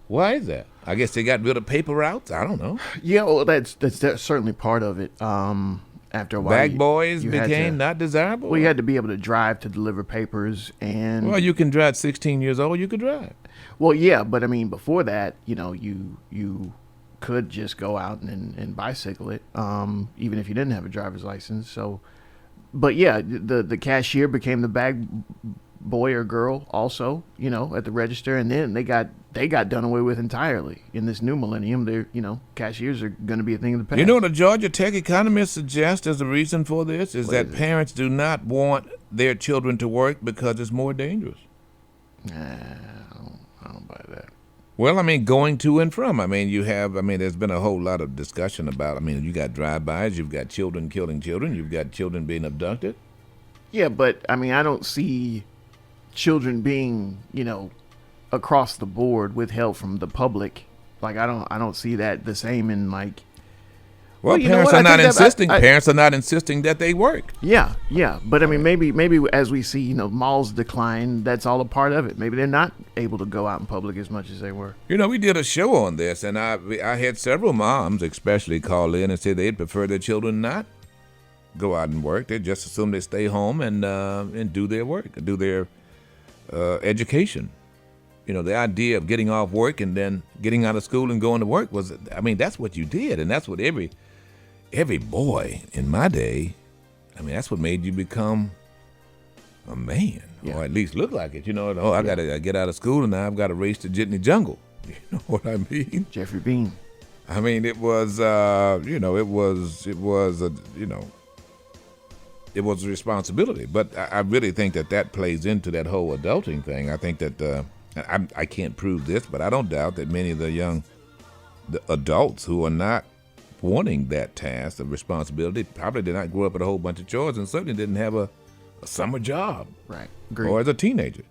Why is that? I guess they got rid of paper routes. I don't know. Yeah, well, that's certainly part of it. After a while, Bag boys became not desirable. Well, you had to be able to drive to deliver papers, and well, you can drive. 16 years old, you could drive. Well, yeah, but I mean, before that, you could just go out and bicycle it, even if you didn't have a driver's license. So, but yeah, the cashier became the bag boy or girl also, at the register, and then they got done away with entirely. In this new millennium, cashiers are going to be a thing of the past. You know what a Georgia Tech economist suggests as a reason for this is that parents do not want their children to work because it's more dangerous. I don't buy that. Well, I mean, going to and from. There's been a whole lot of discussion about, you got drive-bys, you've got children killing children, you've got children being abducted. Yeah, but, I don't see children being, across the board withheld from the public. Like, I don't see that the same in, like... Well, parents are not insisting. Parents are not insisting that they work. Yeah. But maybe as we see, malls decline, that's all a part of it. Maybe they're not able to go out in public as much as they were. We did a show on this, and I had several moms, especially, call in and say they'd prefer their children not go out and work. They just assume they stay home and do their work, do their education. You know, the idea of getting off work and then getting out of school and going to work was, I mean, that's what you did. And that's what every boy in my day, I mean, that's what made you become a man, or at least look like it. You know, I got to get out of school and now I've got to race the jitney jungle. You know what I mean? Jeffrey Bean. I mean, it was, it was a responsibility. But I really think that plays into that whole adulting thing. I think that, I can't prove this, but I don't doubt that many of the adults who are not wanting that task of responsibility probably did not grow up with a whole bunch of chores and certainly didn't have a summer job. Right. Agreed. Or as a teenager.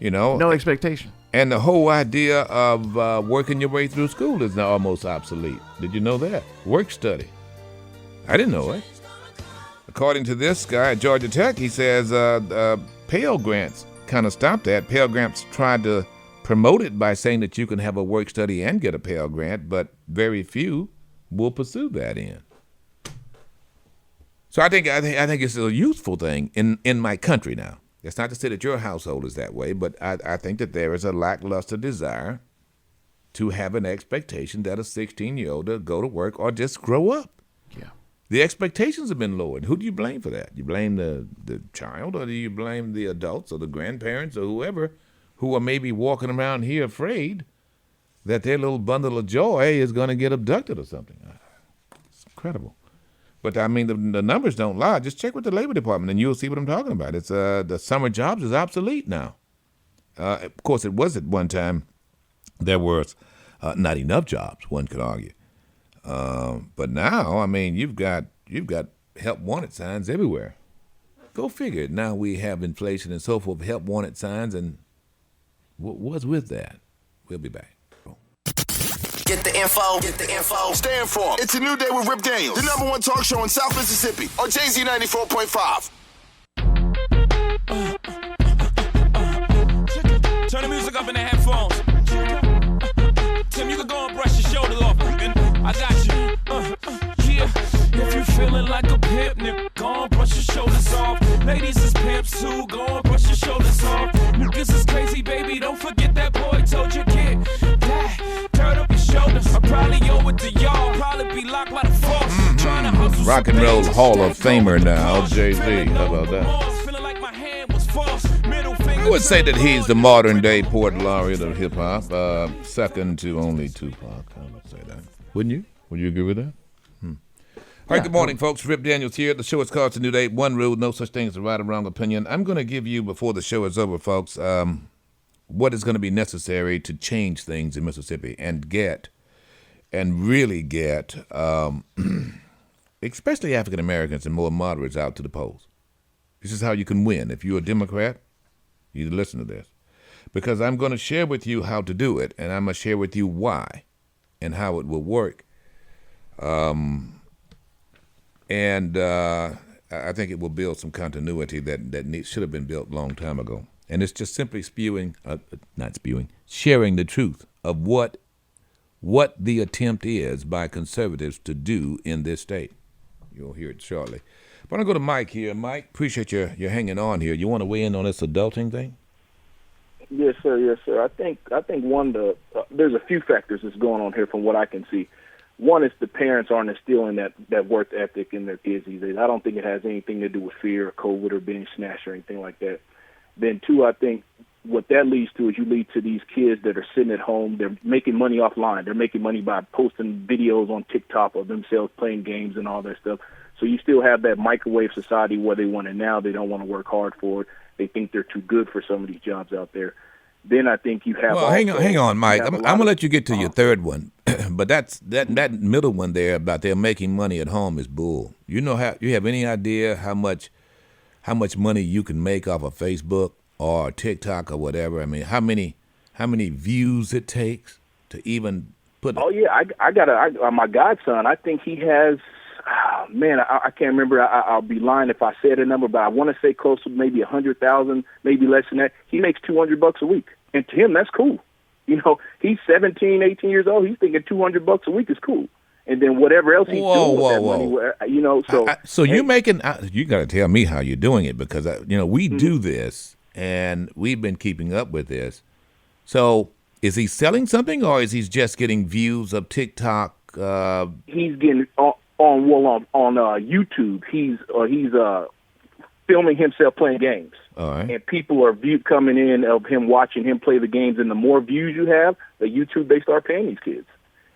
You know? No expectation. And the whole idea of working your way through school is now almost obsolete. Did you know that? Work study. I didn't know it. According to this guy at Georgia Tech, he says Pell Grants kind of stopped that. Pell Grants tried to promote it by saying that you can have a work study and get a Pell Grant, but very few will pursue that end. So I think it's a useful thing in my country now. It's not to say that your household is that way, but I think that there is a lackluster desire to have an expectation that a 16-year-old will go to work or just grow up. Yeah. The expectations have been lowered. Who do you blame for that? You blame the child, or do you blame the adults or the grandparents or whoever who are maybe walking around here afraid that their little bundle of joy is going to get abducted or something? It's incredible. But, I mean, the numbers don't lie. Just check with the Labor Department, and you'll see what I'm talking about. It's the summer jobs is obsolete now. Of course, it was at one time. There was not enough jobs, one could argue. But now, I mean, you've got help wanted signs everywhere. Go figure. Now we have inflation and so forth, help wanted signs, and what's with that? We'll be back. Get the info. Stay informed. It's a new day with Rip Daniels, the #1 talk show in South Mississippi on Jay-Z 94.5. Turn the music up in the headphones. Tim, you can go and brush your shoulder off. I got you. Yeah. If you feeling like a pimp, nigga, go and brush your shoulders off. Ladies is pimps too, go and brush your shoulders off. Niggas is crazy, baby, don't forget that boy told you kid. Turn up your shoulders. I probably owe it to y'all. Probably be locked by the force. Trying to hustle. Rock and Roll Hall of Famer now, Jay-Z. How about that? I would say that he's the modern day poet laureate of hip hop, second to only Tupac. I would say that. Wouldn't you? Would you agree with that? All right, good morning, folks. Rip Daniels here. The show is called The New Day. One rule, no such thing as a right or wrong opinion. I'm going to give you, before the show is over, folks, what is going to be necessary to change things in Mississippi and really get, especially African Americans and more moderates out to the polls. This is how you can win. If you're a Democrat, you listen to this. Because I'm going to share with you how to do it, and I'm going to share with you why and how it will work. And I think it will build some continuity that should have been built a long time ago. And it's just simply sharing the truth of what the attempt is by conservatives to do in this state. You'll hear it shortly. I want to go to Mike here. Mike, appreciate your hanging on here. You want to weigh in on this adulting thing? Yes, sir. I think there's a few factors that's going on here from what I can see. One is the parents aren't instilling that work ethic in their kids these days. I don't think it has anything to do with fear or COVID or being snatched or anything like that. Then two, I think what that leads to is you lead to these kids that are sitting at home. They're making money offline. They're making money by posting videos on TikTok of themselves playing games and all that stuff. So you still have that microwave society where they want it now. They don't want to work hard for it. They think they're too good for some of these jobs out there. Then I think you have. Well, hang on, Mike. I'm gonna let you get to your third one, but that middle one there about they're making money at home is bull. You have any idea how much money you can make off of Facebook or TikTok or whatever? I mean, how many views it takes to even put? Oh yeah, I got my godson. I think he has. Man, I can't remember. I'll be lying if I said a number, but I want to say close to maybe 100,000, maybe less than that. He makes $200 a week, and to him, that's cool. You know, he's 17, 18 years old. He's thinking $200 a week is cool, and then whatever else he's Whoa, doing with that whoa, money, whoa. you know. So So you're making. You got to tell me how you're doing it because we do this and we've been keeping up with this. So is he selling something or is he just getting views of TikTok? He's getting on YouTube. He's filming himself playing games. All right. And people are coming in of him watching him play the games. And the more views you have, the YouTube they start paying these kids.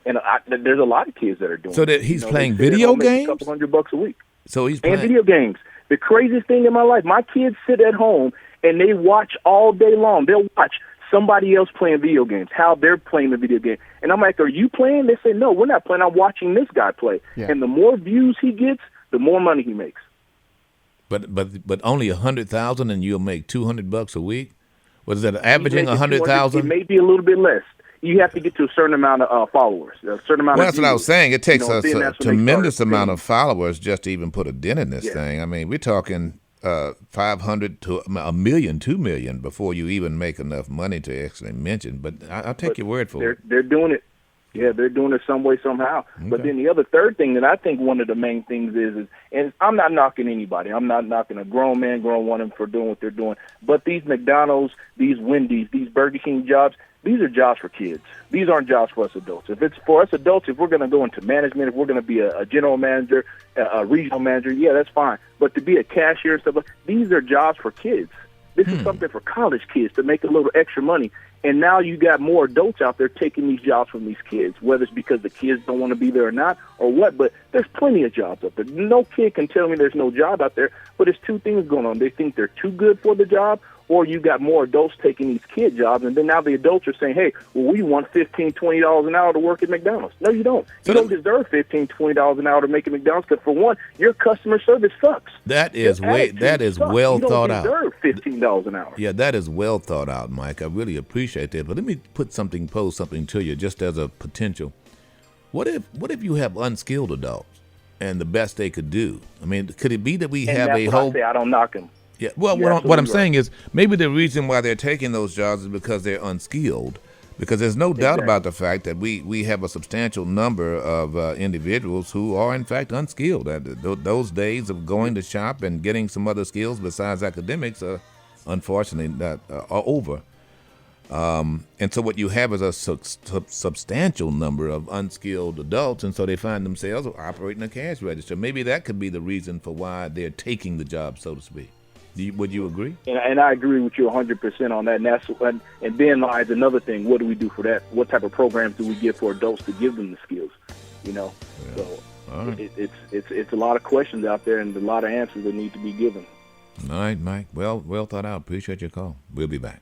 And there's a lot of kids that are doing. So that he's playing they sit video at home, make games. a couple $100 a week. So he's and playing video games. The craziest thing in my life, my kids sit at home and they watch all day long. They'll watch somebody else playing video games, how they're playing the video game. And I'm like, are you playing? They say, no, we're not playing. I'm watching this guy play. Yeah. And the more views he gets, the more money he makes. But only 100,000 and you'll make $200 a week. What is that? Averaging 100,000? It may be a little bit less. You have to get to a certain amount of followers, a certain amount. Well, of that's what I was saying. It takes then us a that's when they tremendous start amount paying. of followers just to even put a dent in this Yeah. thing. I mean, we're talking 500 to a million, 2 million before you even make enough money to actually mention. But I'll take your word for it. They're doing it. Yeah, they're doing it some way, somehow. But then the third thing that I think one of the main things is, and I'm not knocking anybody. I'm not knocking a grown man, grown woman for doing what they're doing. But these McDonald's, these Wendy's, these Burger King jobs, these are jobs for kids. These aren't jobs for us adults. If it's for us adults, if we're going to go into management, if we're going to be a general manager, a regional manager, yeah, that's fine. But to be a cashier and stuff, these are jobs for kids. This is something for college kids to make a little extra money. And now you got more adults out there taking these jobs from these kids, whether it's because the kids don't want to be there or not or what, but there's plenty of jobs out there. No kid can tell me there's no job out there, but it's two things going on. They think they're too good for the job, or you got more adults taking these kid jobs, and then now the adults are saying, hey, well, we want $15, $20 an hour to work at McDonald's. No, you don't. You don't deserve $15, $20 an hour to make at McDonald's because, for one, your customer service sucks. That is well thought out. You don't deserve $15 an hour. Yeah, that is well thought out, Mike. I really appreciate that. But let me pose something to you just as a potential. What if you have unskilled adults and the best they could do? I mean, could it be that we And have that's a what whole... I say. I don't knock them. Yeah, well, You're what I'm absolutely saying is maybe the reason why they're taking those jobs is because they're unskilled. Because there's no doubt about the fact that we have a substantial number of individuals who are, in fact, unskilled. Those days of going to shop and getting some other skills besides academics are unfortunately are over. And so what you have is a substantial number of unskilled adults, and so they find themselves operating a cash register. Maybe that could be the reason for why they're taking the job, so to speak. Would you agree? And I agree with you 100% on that. And then lies another thing. What do we do for that? What type of programs do we give for adults to give them the skills? You know, so right. It's a lot of questions out there and a lot of answers that need to be given. All right, Mike. Well thought out. Appreciate your call. We'll be back.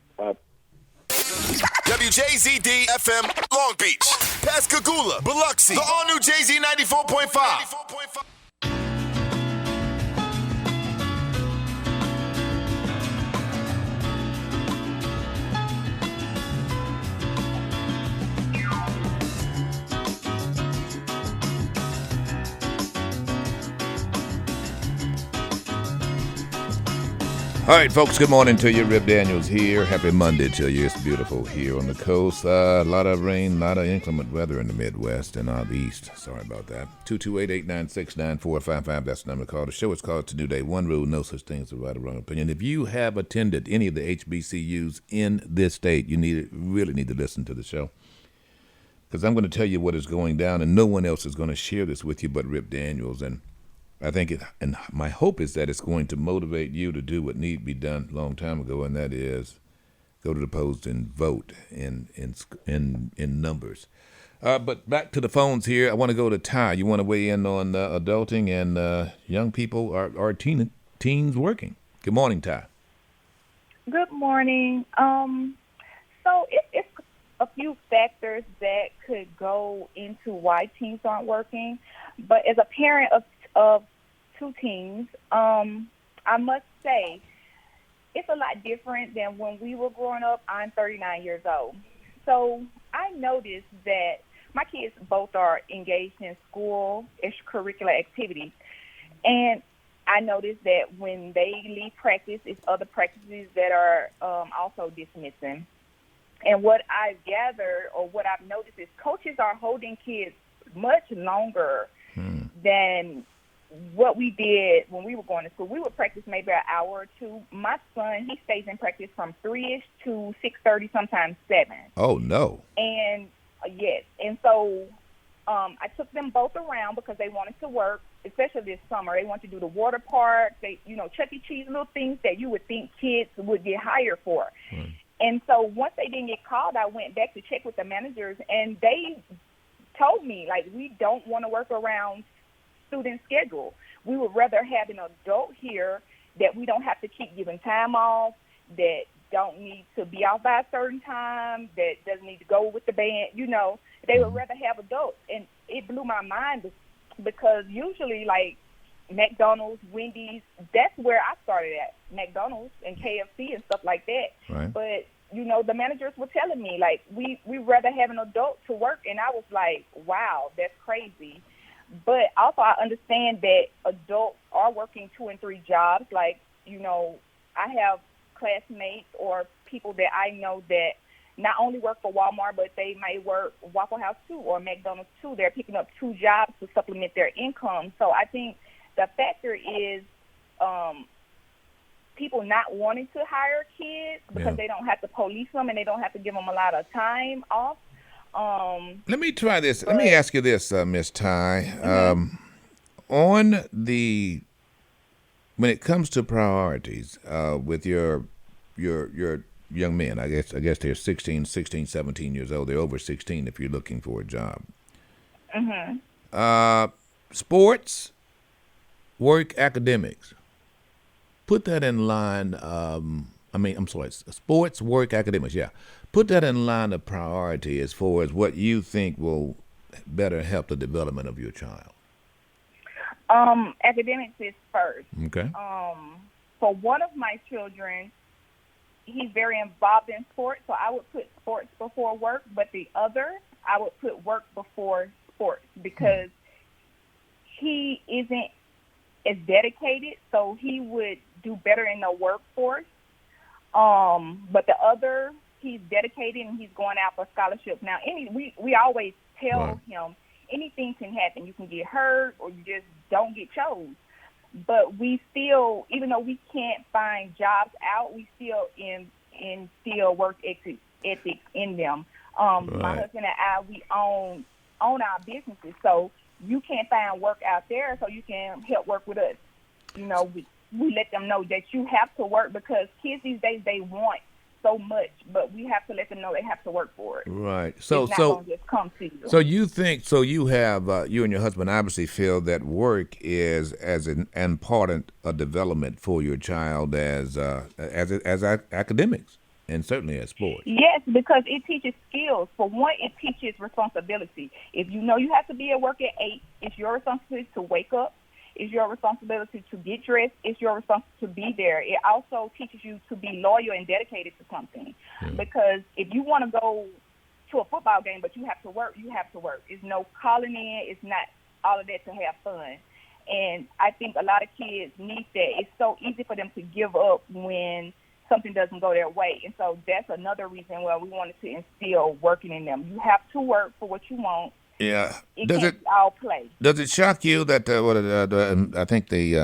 WJZD FM Long Beach, Pascagoula, Biloxi, the all-new JZ 94.5. All right, folks, good morning to you. Rip Daniels here. Happy Monday to you. It's beautiful here on the coast. A lot of rain, a lot of inclement weather in the Midwest and out east. Sorry about that. 228-896-9455. That's the number to call. The show is called It's a New Day. One rule, no such thing as a right or wrong opinion. If you have attended any of the HBCUs in this state, you really need to listen to the show. Because I'm going to tell you what is going down, and no one else is going to share this with you but Rip Daniels. And I think and my hope is that it's going to motivate you to do what need to be done a long time ago, and that is go to the polls and vote in numbers. But back to the phones here. I want to go to Ty. You want to weigh in on adulting and young people or teens working? Good morning, Ty. Good morning. So it's a few factors that could go into why teens aren't working, but as a parent of two teens, I must say it's a lot different than when we were growing up. I'm 39 years old. So I noticed that my kids both are engaged in school extracurricular activities. And I noticed that when they leave practice, it's other practices that are also dismissing. And what I've gathered or what I've noticed is coaches are holding kids much longer than what we did when we were going to school. We would practice maybe an hour or two. My son, he stays in practice from 3-ish to 6:30, sometimes 7. Oh, no. And yes, and so I took them both around because they wanted to work, especially this summer. They wanted to do the water park, Chuck E. Cheese, little things that you would think kids would get hired for. And so once they didn't get called, I went back to check with the managers, and they told me, like, we don't want to work around student schedule. We would rather have an adult here that we don't have to keep giving time off, that don't need to be off by a certain time, that doesn't need to go with the band. They would rather have adults. And it blew my mind because usually, like, McDonald's, Wendy's, that's where I started at, McDonald's and KFC and stuff like that. Right. But, the managers were telling me, like, we rather have an adult to work. And I was like, wow, that's crazy. But also I understand that adults are working 2 and 3 jobs. Like, I have classmates or people that I know that not only work for Walmart, but they may work Waffle House too or McDonald's too. They're picking up 2 jobs to supplement their income. So I think the factor is people not wanting to hire kids because they don't have to police them and they don't have to give them a lot of time off. Let me try this. Let me ask you this, Miss Ty. When it comes to priorities with your young men, I guess they're 16, 17 years old. They're over 16 if you're looking for a job. Sports, work, academics. Put that in line. Sports, work, academics. Yeah. Put that in line of priority as far as what you think will better help the development of your child. Academics is first. Okay. For one of my children, he's very involved in sports, so I would put sports before work, but the other, I would put work before sports because he isn't as dedicated, so he would do better in the workforce. But the other, he's dedicated and he's going out for scholarships. Now, we always tell him anything can happen. You can get hurt or you just don't get chose. But we still, even though we can't find jobs out, we still instill work ethics in them. My husband and I, we own our businesses, so you can't find work out there, so you can help work with us. We let them know that you have to work because kids these days, they want so much, but we have to let them know they have to work for it. Right. It's not gonna just come to you. So you think, you have, you and your husband obviously feel that work is as important a development for your child as academics and certainly as sports. Yes, because it teaches skills. For one, it teaches responsibility. If you know you have to be at work at 8, it's your responsibility to wake up. It's your responsibility to get dressed. It's your responsibility to be there. It also teaches you to be loyal and dedicated to something. Because if you want to go to a football game but you have to work, you have to work. It's no calling in. It's not all of that to have fun. And I think a lot of kids need that. It's so easy for them to give up when something doesn't go their way. And so that's another reason why we wanted to instill working in them. You have to work for what you want. Yeah. Does it all play? Does it shock you that I think the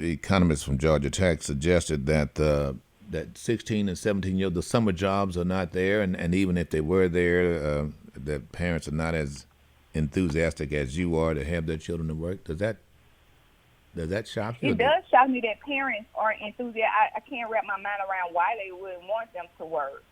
economist from Georgia Tech suggested that that 16 and 17-year-old, the summer jobs are not there, and even if they were there, the parents are not as enthusiastic as you are to have their children to work. Does that shock you? It does shock me that parents aren't enthusiastic. I can't wrap my mind around why they wouldn't want them to work.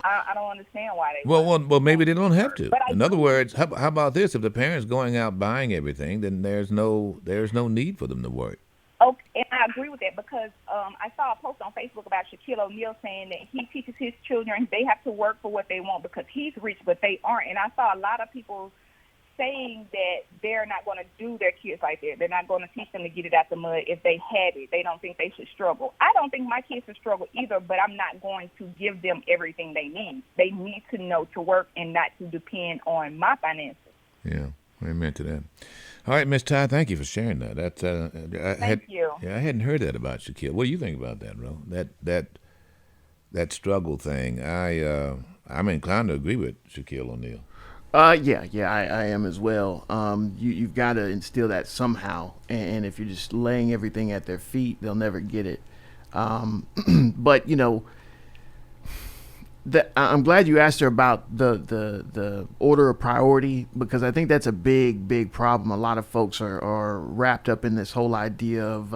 I don't understand why they wouldn't. Well, maybe they don't have to. In other words, how about this? If the parents going out buying everything, then there's no need for them to work. Okay, and I agree with that because I saw a post on Facebook about Shaquille O'Neal saying that he teaches his children they have to work for what they want because he's rich, but they aren't. And I saw a lot of people saying that they're not going to do their kids like that. They're not going to teach them to get it out the mud if they have it. They don't think they should struggle. I don't think my kids should struggle either, but I'm not going to give them everything they need. They need to know to work and not to depend on my finances. Yeah, amen to that. All right, Miss Ty, thank you for sharing that. Thank you. Yeah, I hadn't heard that about Shaquille. What do you think about that, Ro? That struggle thing. I'm inclined to agree with Shaquille O'Neal. Yeah, I am as well. You've got to instill that somehow, and if you're just laying everything at their feet, they'll never get it. But I'm glad you asked her about the order of priority, because I think that's a big problem. A lot of folks are wrapped up in this whole idea of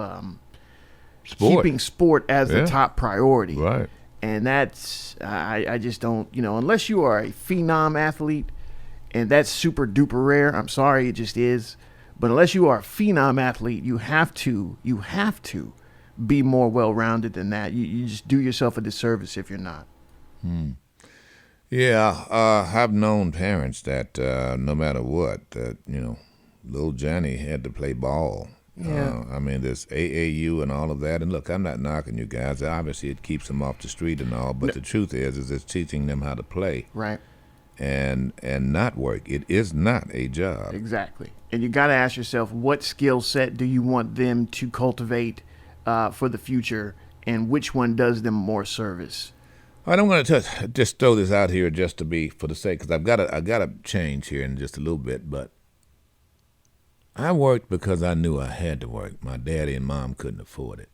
keeping sport as the top priority. Right. And that's, I just don't, unless you are a phenom athlete, and that's super duper rare. I'm sorry, it just is. But unless you are a phenom athlete, you have to be more well-rounded than that. You just do yourself a disservice if you're not. Yeah, I've known parents that no matter what, that little Johnny had to play ball. Yeah. I mean, this AAU and all of that. And look, I'm not knocking you guys. Obviously, it keeps them off the street and all. But the truth is it's teaching them how to play. Right. And not work. It is not a job. Exactly. And you got to ask yourself, what skill set do you want them to cultivate for the future, and which one does them more service? I don't want to just throw this out here just to be for the sake, because I got to change here in just a little bit. But I worked because I knew I had to work. My daddy and mom couldn't afford it.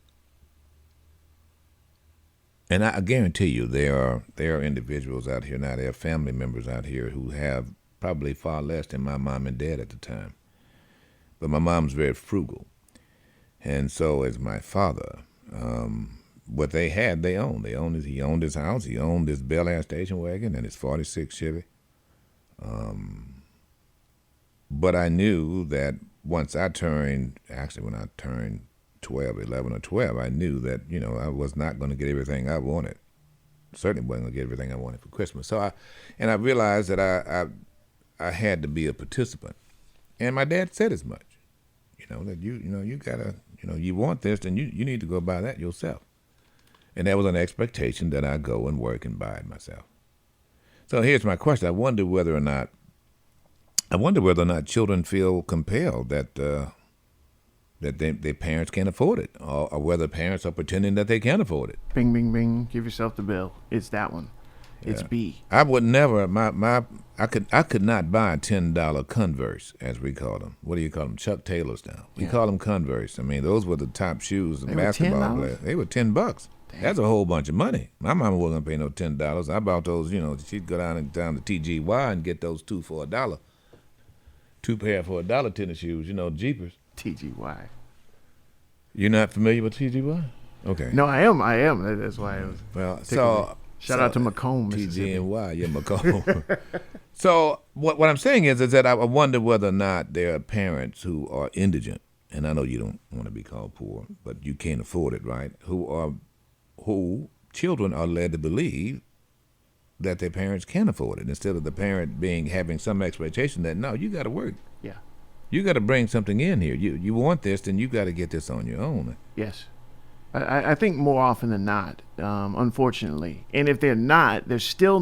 And I guarantee you there are individuals out here now, there are family members out here who have probably far less than my mom and dad at the time. But my mom's very frugal. And so is my father. What they had, they owned. He owned his house, he owned his Bel Air station wagon and his 46 Chevy. But I knew that when I turned 11 or 12, I knew that, I was not going to get everything I wanted. Certainly wasn't going to get everything I wanted for Christmas. So I realized that I had to be a participant. And my dad said as much, that you gotta, you want this, then you need to go buy that yourself. And that was an expectation that I go and work and buy it myself. So here's my question. I wonder whether or not children feel compelled that their parents can't afford it, or whether parents are pretending that they can afford it. Bing, bing, bing. Give yourself the bill. It's that one. Yeah. It's B. I would never. I could not buy $10 Converse, as we call them. What do you call them? Chuck Taylors now. We call them Converse. I mean, those were the top shoes in basketball players. They were $10. Damn. That's a whole bunch of money. My mama wasn't gonna pay no $10. I bought those. She'd go down to TGY and get those two for $1. 2 pair for $1 tennis shoes. Jeepers. TGY. You're not familiar with TGY? Okay. No, I am. That's why I was. Well, Shout out to Macomb, Mississippi. TGNY, yeah, Macomb. So what I'm saying is that I wonder whether or not there are parents who are indigent, and I know you don't want to be called poor, but you can't afford it, right? Who children are led to believe that their parents can afford it, instead of the parent having some expectation that no, you got to work. Yeah. You got to bring something in here. You want this, then you got to get this on your own. Yes. I think more often than not, unfortunately. And if they're not, if they're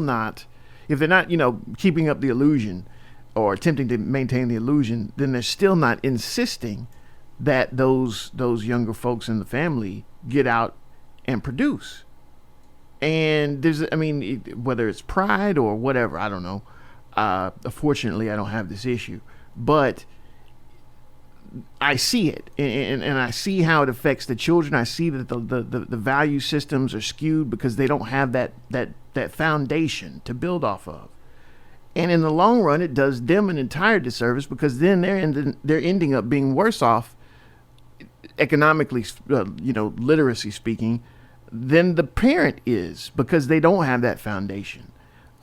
not, keeping up the illusion or attempting to maintain the illusion, then they're still not insisting that those younger folks in the family get out and produce. And whether it's pride or whatever, I don't know. Fortunately, I don't have this issue, but I see it, and I see how it affects the children. I see that the value systems are skewed because they don't have that foundation to build off of. And in the long run, it does them an entire disservice, because then they're ending up being worse off economically, literacy speaking, than the parent is, because they don't have that foundation.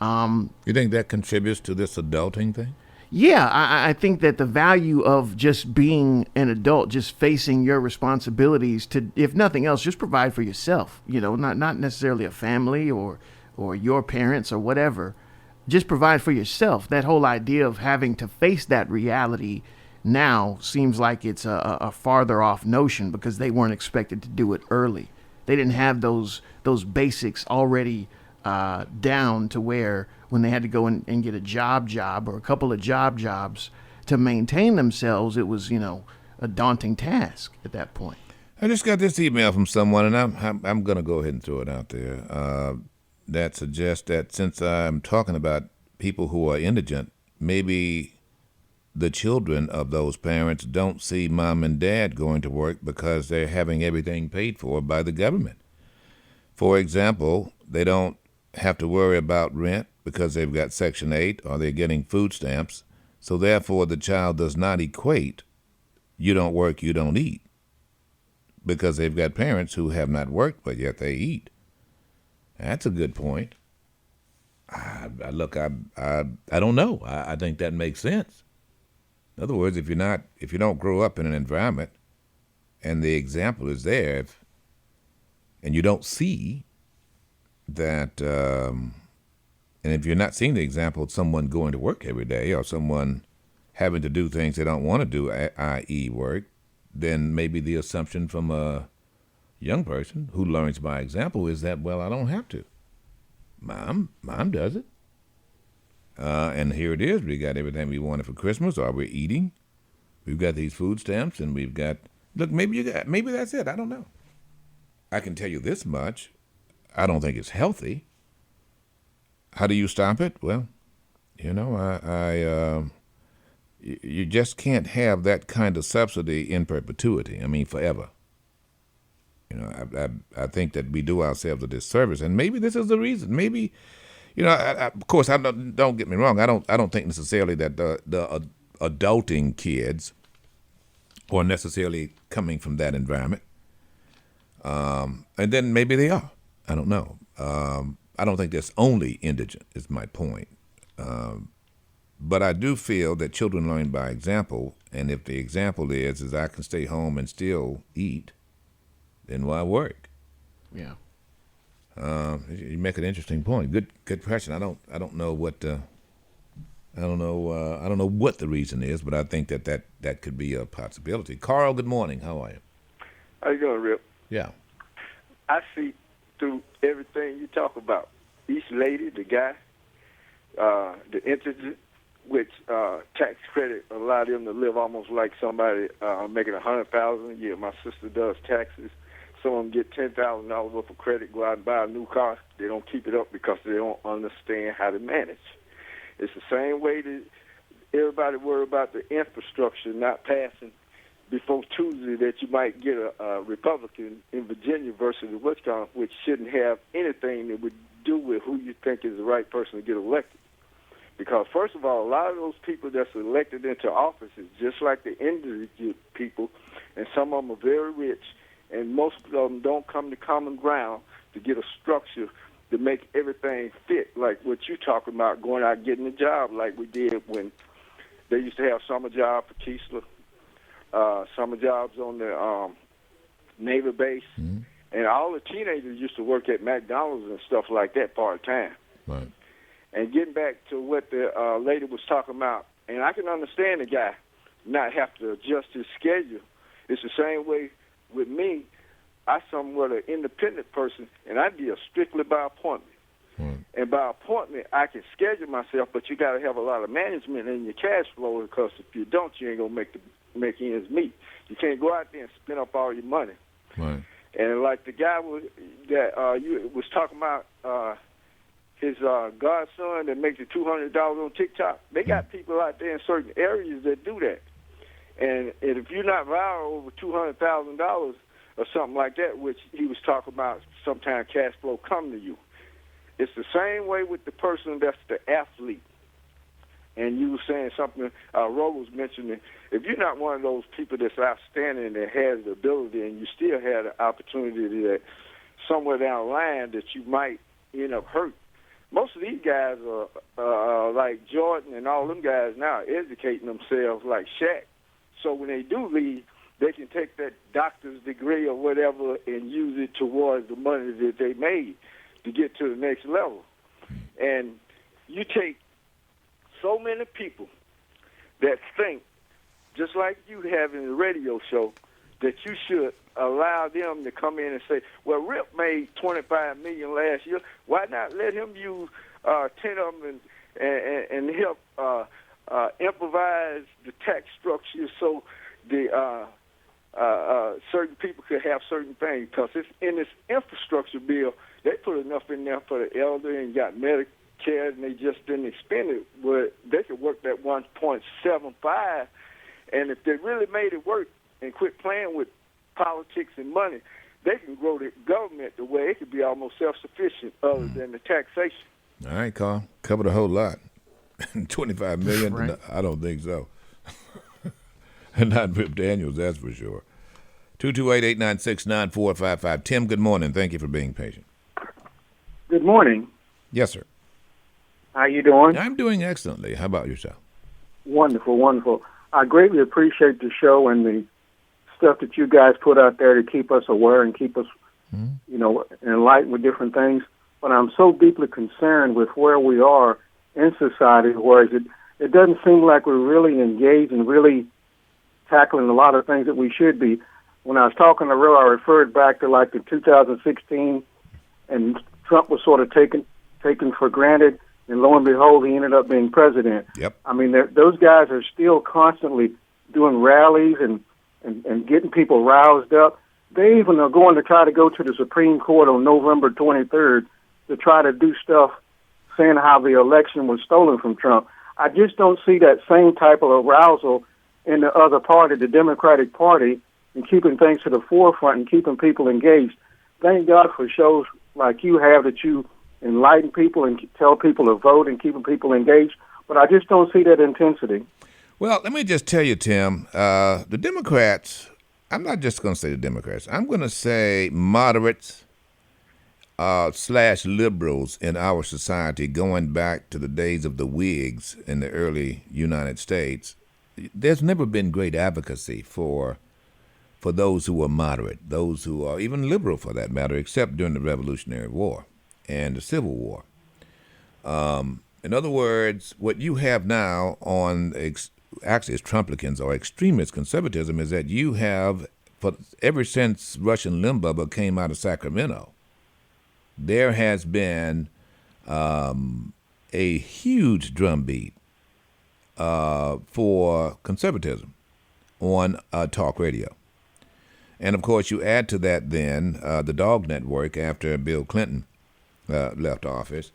You think that contributes to this adulting thing? Yeah, I think that the value of just being an adult, just facing your responsibilities to, if nothing else, just provide for yourself, not necessarily a family or your parents or whatever, just provide for yourself. That whole idea of having to face that reality now seems like it's a farther off notion, because they weren't expected to do it early. They didn't have those basics already down to where when they had to go and get a job or a couple of jobs to maintain themselves, it was, a daunting task at that point. I just got this email from someone, and I'm going to go ahead and throw it out there, that suggests that since I'm talking about people who are indigent maybe the children of those parents don't see mom and dad going to work because they're having everything paid for by the government. For example, they don't have to worry about rent because they've got Section 8 or they're getting food stamps. So therefore, the child does not equate, you don't work, you don't eat, because they've got parents who have not worked, but yet they eat. That's a good point. I don't know. I think that makes sense. In other words, if you don't grow up in an environment, and the example is there, and you don't see that, and if you're not seeing the example of someone going to work every day or someone having to do things they don't want to do, i.e. work, then maybe the assumption from a young person who learns by example is that, well, I don't have to. Mom does it. And here it is. We got everything we wanted for Christmas, or we're eating. We've got these food stamps, and we've got, look, maybe that's it. I don't know. I can tell you this much. I don't think it's healthy. How do you stop it? Well, you just can't have that kind of subsidy in perpetuity. I mean, forever. I think that we do ourselves a disservice, and maybe this is the reason. Maybe, of course, don't get me wrong. I don't think necessarily that the adulting kids are necessarily coming from that environment, and then maybe they are. I don't know. I don't think that's only indigent. Is my point. But I do feel that children learn by example, and if the example is I can stay home and still eat, then why work? Yeah. You make an interesting point. Good question. I don't know what the reason is, but I think that could be a possibility. Carl, good morning. How are you? How you doing, Rip? Yeah. I see through everything you talk about. Each lady, the guy, the indigent, which tax credit allowed them to live almost like somebody making $100,000 a year. My sister does taxes. Some of them get $10,000 worth of credit, go out and buy a new car. They don't keep it up because they don't understand how to manage. It's the same way that everybody worry about the infrastructure not passing before Tuesday, that you might get a Republican in Virginia versus Wisconsin, which shouldn't have anything that would do with who you think is the right person to get elected. Because, first of all, a lot of those people that's elected into office is just like the indigent people, and some of them are very rich, and most of them don't come to common ground to get a structure to make everything fit, like what you're talking about, going out getting a job like we did when they used to have summer job for Keesler, summer jobs on the Navy base, and all the teenagers used to work at McDonald's and stuff like that part-time. Right. And getting back to what the lady was talking about, and I can understand the guy not have to adjust his schedule. It's the same way with me. I somewhat an independent person, and I deal strictly by appointment. And by appointment, I can schedule myself, but you got to have a lot of management in your cash flow, because if you don't, you ain't gonna make ends meet. You can't go out there and spend up all your money. Right. And like the guy you was talking about, his godson that makes it $200 on TikTok. They got people out there in certain areas that do that. And if you're not viral over $200,000 or something like that, which he was talking about, sometimes cash flow come to you. It's the same way with the person that's the athlete. And you were saying something, Ro was mentioning, if you're not one of those people that's outstanding that has the ability, and you still have the opportunity that somewhere down the line that you might end up hurt. Most of these guys are like Jordan and all them guys now educating themselves like Shaq. So when they do leave, they can take that doctor's degree or whatever and use it towards the money that they made to get to the next level. And you take so many people that think, just like you have in the radio show, that you should allow them to come in and say, well, Rip made $25 million last year. Why not let him use 10 of them and help improvise the tax structure so the certain people could have certain things? Because it's in this infrastructure bill, they put enough in there for the elder and got Medicare cared and they just didn't expend it, but they could work that 1.75, and if they really made it work and quit playing with politics and money, they can grow the government the way it could be almost self-sufficient other than the taxation. All right, Carl. Covered a whole lot. 25 million? Right. No, I don't think so. Not Rip Daniels, that's for sure. 228-896-9455. Tim, good morning. Thank you for being patient. Good morning. Yes, sir. How you doing? I'm doing excellently. How about yourself? Wonderful, wonderful. I greatly appreciate the show and the stuff that you guys put out there to keep us aware and keep us, enlightened with different things. But I'm so deeply concerned with where we are in society, whereas it doesn't seem like we're really engaged and really tackling a lot of things that we should be. When I was talking to Real, I referred back to like the 2016, and Trump was sort of taken for granted, and lo and behold, he ended up being president. Yep. I mean, those guys are still constantly doing rallies and getting people roused up. They even are going to try to go to the Supreme Court on November 23rd to try to do stuff saying how the election was stolen from Trump. I just don't see that same type of arousal in the other party, the Democratic Party, and keeping things to the forefront and keeping people engaged. Thank God for shows like you have that you enlighten people and tell people to vote and keeping people engaged, but I just don't see that intensity. Well, let me just tell you, Tim, the Democrats, I'm not just going to say the Democrats, I'm going to say moderates / liberals in our society going back to the days of the Whigs in the early United States. There's never been great advocacy for those who are moderate, those who are even liberal for that matter, except during the Revolutionary War and the Civil War. In other words, what you have now on actually it's Trumplicans or extremist conservatism is that you have, ever since Rush and Limbaugh came out of Sacramento, there has been a huge drumbeat for conservatism on talk radio. And, of course, you add to that then the Dog Network after Bill Clinton left office,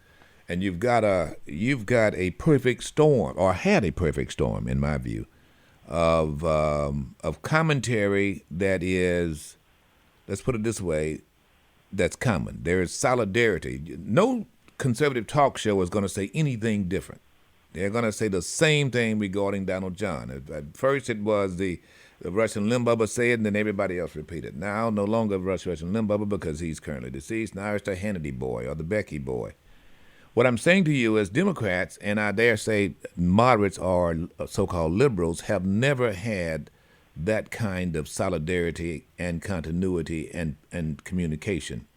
and you've got a perfect storm, or had a perfect storm, in my view, of commentary that is, let's put it this way, that's common. There is solidarity. No conservative talk show is going to say anything different. They're going to say the same thing regarding Donald John. At first it was the Rush and Limbaugh said, and then everybody else repeated. Now, no longer Rush and Limbaugh because he's currently deceased. Now it's the Hannity boy or the Becky boy. What I'm saying to you is Democrats, and I dare say moderates or so-called liberals, have never had that kind of solidarity and continuity and communication,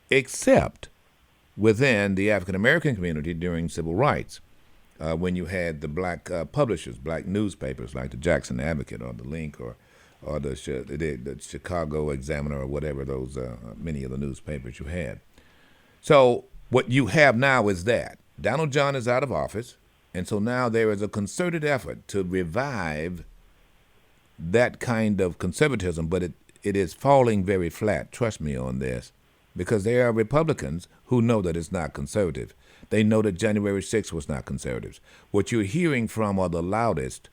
except within the African-American community during civil rights, when you had the black publishers, black newspapers like the Jackson Advocate or the Link or the Chicago Examiner or whatever those many of the newspapers you had. So what you have now is that Donald John is out of office, and so now there is a concerted effort to revive that kind of conservatism, but it is falling very flat. Trust me on this, because there are Republicans who know that it's not conservative. They know that January 6th was not conservative. What you're hearing from are the loudest,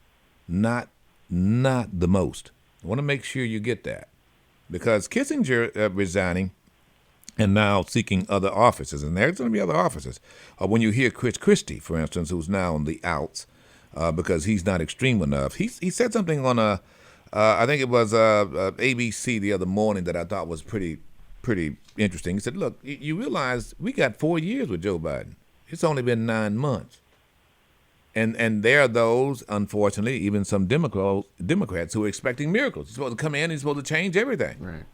not the most. I want to make sure you get that, because Kissinger resigning and now seeking other offices, and there's going to be other offices. When you hear Chris Christie, for instance, who's now on the outs because he's not extreme enough, he said something on I think it was ABC the other morning that I thought was pretty interesting. He said, look, you realize we got 4 years with Joe Biden. It's only been 9 months. And there are those, unfortunately, even some Democrats who are expecting miracles. He's supposed to come in, he's supposed to change everything. Right.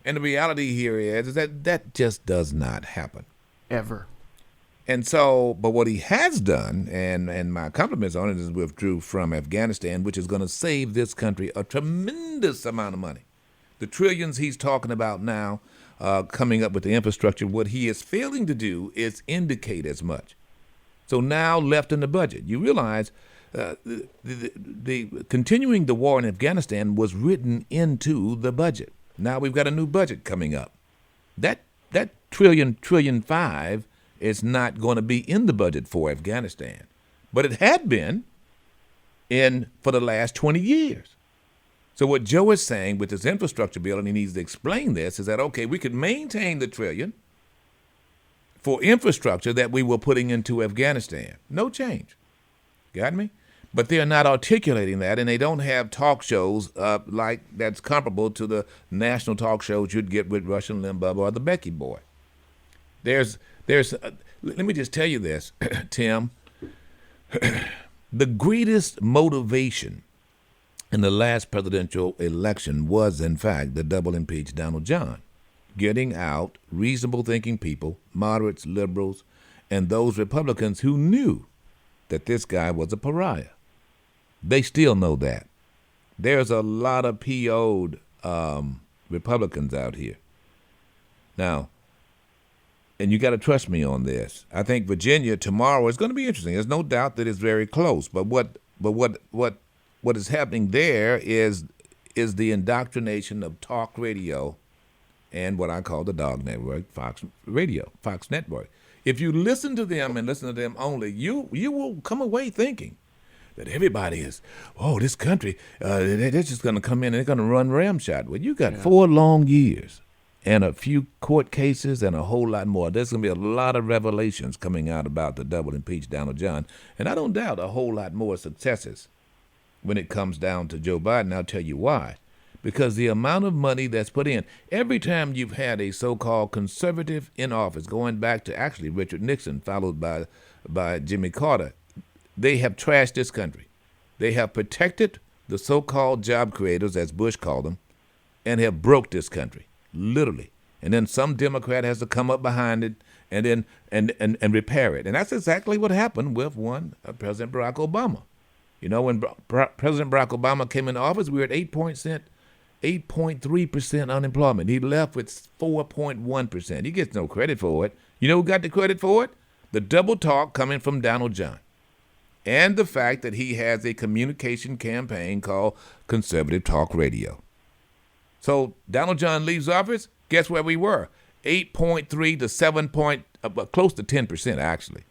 And the reality here is that just does not happen. Ever. And so, but what he has done, and my compliments on it, is withdrew from Afghanistan, which is going to save this country a tremendous amount of money. The trillions he's talking about now, coming up with the infrastructure, what he is failing to do is indicate as much. So now left in the budget, you realize the continuing the war in Afghanistan was written into the budget. Now we've got a new budget coming up. That $1.5 trillion it's not going to be in the budget for Afghanistan. But it had been for the last 20 years. So what Joe is saying with this infrastructure bill, and he needs to explain this, is that, okay, we could maintain the $1 trillion for infrastructure that we were putting into Afghanistan. No change. Got me? But they're not articulating that, and they don't have talk shows like that's comparable to the national talk shows you'd get with Rush and Limbaugh or the Becky Boy. Let me just tell you this, Tim. The greatest motivation in the last presidential election was, in fact, the double impeached Donald John, getting out reasonable thinking people, moderates, liberals, and those Republicans who knew that this guy was a pariah. They still know that. There's a lot of PO'd Republicans out here. Now, and you got to trust me on this. I think Virginia tomorrow is going to be interesting. There's no doubt that it's very close. But what is happening there is the indoctrination of talk radio and what I call the dog network, Fox Radio, Fox Network. If you listen to them and listen to them only, you will come away thinking that everybody is, this country, they're just going to come in and they're going to run ramshot. Well, you got 4 long years and a few court cases and a whole lot more. There's going to be a lot of revelations coming out about the double impeached Donald John. And I don't doubt a whole lot more successes when it comes down to Joe Biden. I'll tell you why. Because the amount of money that's put in, every time you've had a so-called conservative in office, going back to actually Richard Nixon, followed by Jimmy Carter, they have trashed this country. They have protected the so-called job creators, as Bush called them, and have broke this country, literally. And then some Democrat has to come up behind it and then and repair it. And that's exactly what happened with President Barack Obama. You know, when President Barack Obama came into office, we were at 8.3% unemployment. He left with 4.1%. He gets no credit for it. You know who got the credit for it? The double talk coming from Donald John. And the fact that he has a communication campaign called Conservative Talk Radio. So Donald John leaves office, guess where we were? 8.3 to 7 close to 10% actually.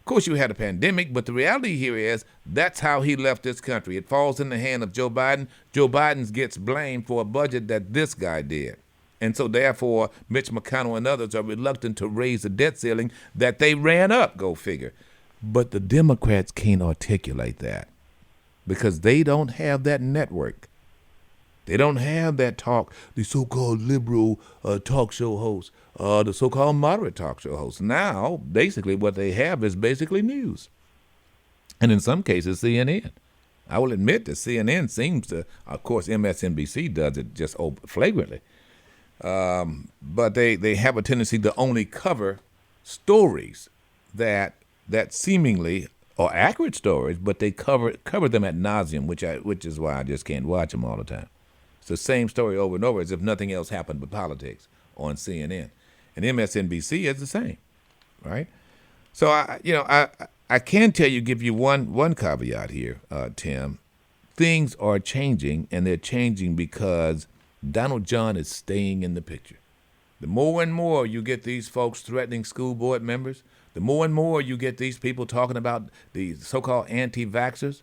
Of course, you had a pandemic, but the reality here is that's how he left this country. It falls in the hand of Joe Biden. Joe Biden gets blamed for a budget that this guy did. And so therefore, Mitch McConnell and others are reluctant to raise the debt ceiling that they ran up, go figure. But the Democrats can't articulate that because they don't have that network. They don't have that talk, the so-called liberal talk show hosts, the so-called moderate talk show hosts. Now, basically what they have is basically news. And in some cases, CNN. I will admit that CNN seems to, of course, MSNBC does it just flagrantly. But they have a tendency to only cover stories that seemingly are accurate stories, but they cover them ad nauseum, which is why I just can't watch them all the time. It's the same story over and over as if nothing else happened but politics on CNN. And MSNBC is the same, right? So I can give you one caveat here, Tim. Things are changing, and they're changing because Donald John is staying in the picture. The more and more you get these folks threatening school board members, the more and more you get these people talking about the so-called anti-vaxxers,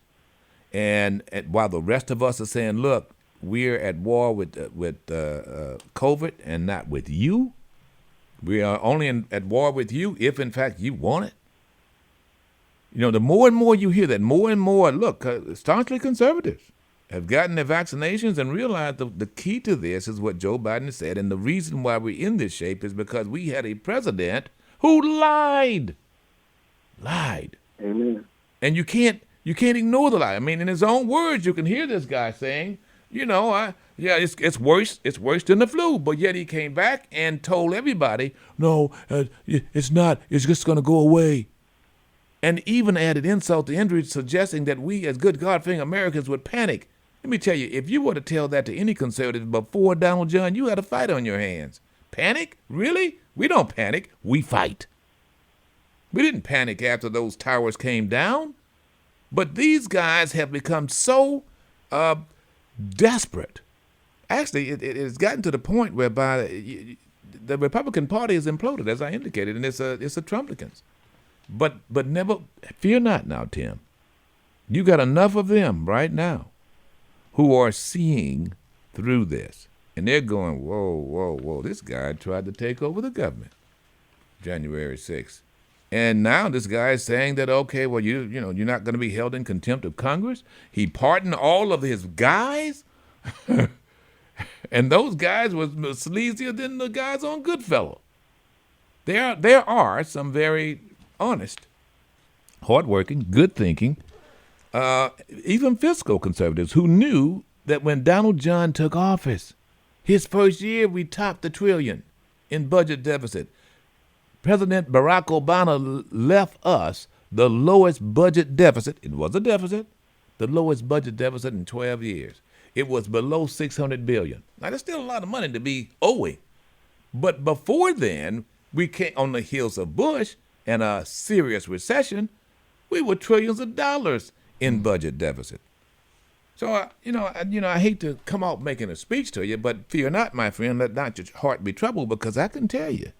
and while the rest of us are saying, look, we're at war with COVID and not with you. We are only at war with you if, in fact, you want it. You know, the more and more you hear that, more and more, look, staunchly conservatives have gotten their vaccinations and realized the key to this is what Joe Biden said, and the reason why we're in this shape is because we had a president who lied. Amen. And you can't ignore the lie. I mean, in his own words, you can hear this guy saying, it's worse than the flu. But yet he came back and told everybody, no, it's not. It's just going to go away. And even added insult to injury, suggesting that we as good God-fearing Americans would panic. Let me tell you, if you were to tell that to any conservative before Donald John, you had a fight on your hands. Panic? Really? We don't panic. We fight. We didn't panic after those towers came down. But these guys have become so desperate. Actually, it has gotten to the point whereby the Republican Party has imploded, as I indicated, and it's a Trumplicans. But never fear not now, Tim. You got enough of them right now who are seeing through this. And they're going, whoa, whoa, whoa, this guy tried to take over the government January 6th. And now this guy is saying that, okay, well, you're not going to be held in contempt of Congress. He pardoned all of his guys. And those guys was sleazier than the guys on Goodfellow. There are some very honest, hardworking, good thinking, even fiscal conservatives who knew that when Donald John took office, his first year we topped $1 trillion in budget deficit. President Barack Obama left us the lowest budget deficit. It was a deficit, the lowest budget deficit in 12 years. It was below $600 billion. Now, there's still a lot of money to be owing. But before then, we came on the heels of Bush and a serious recession, we were trillions of dollars in budget deficit. So, I hate to come out making a speech to you, but fear not, my friend, let not your heart be troubled, because I can tell you,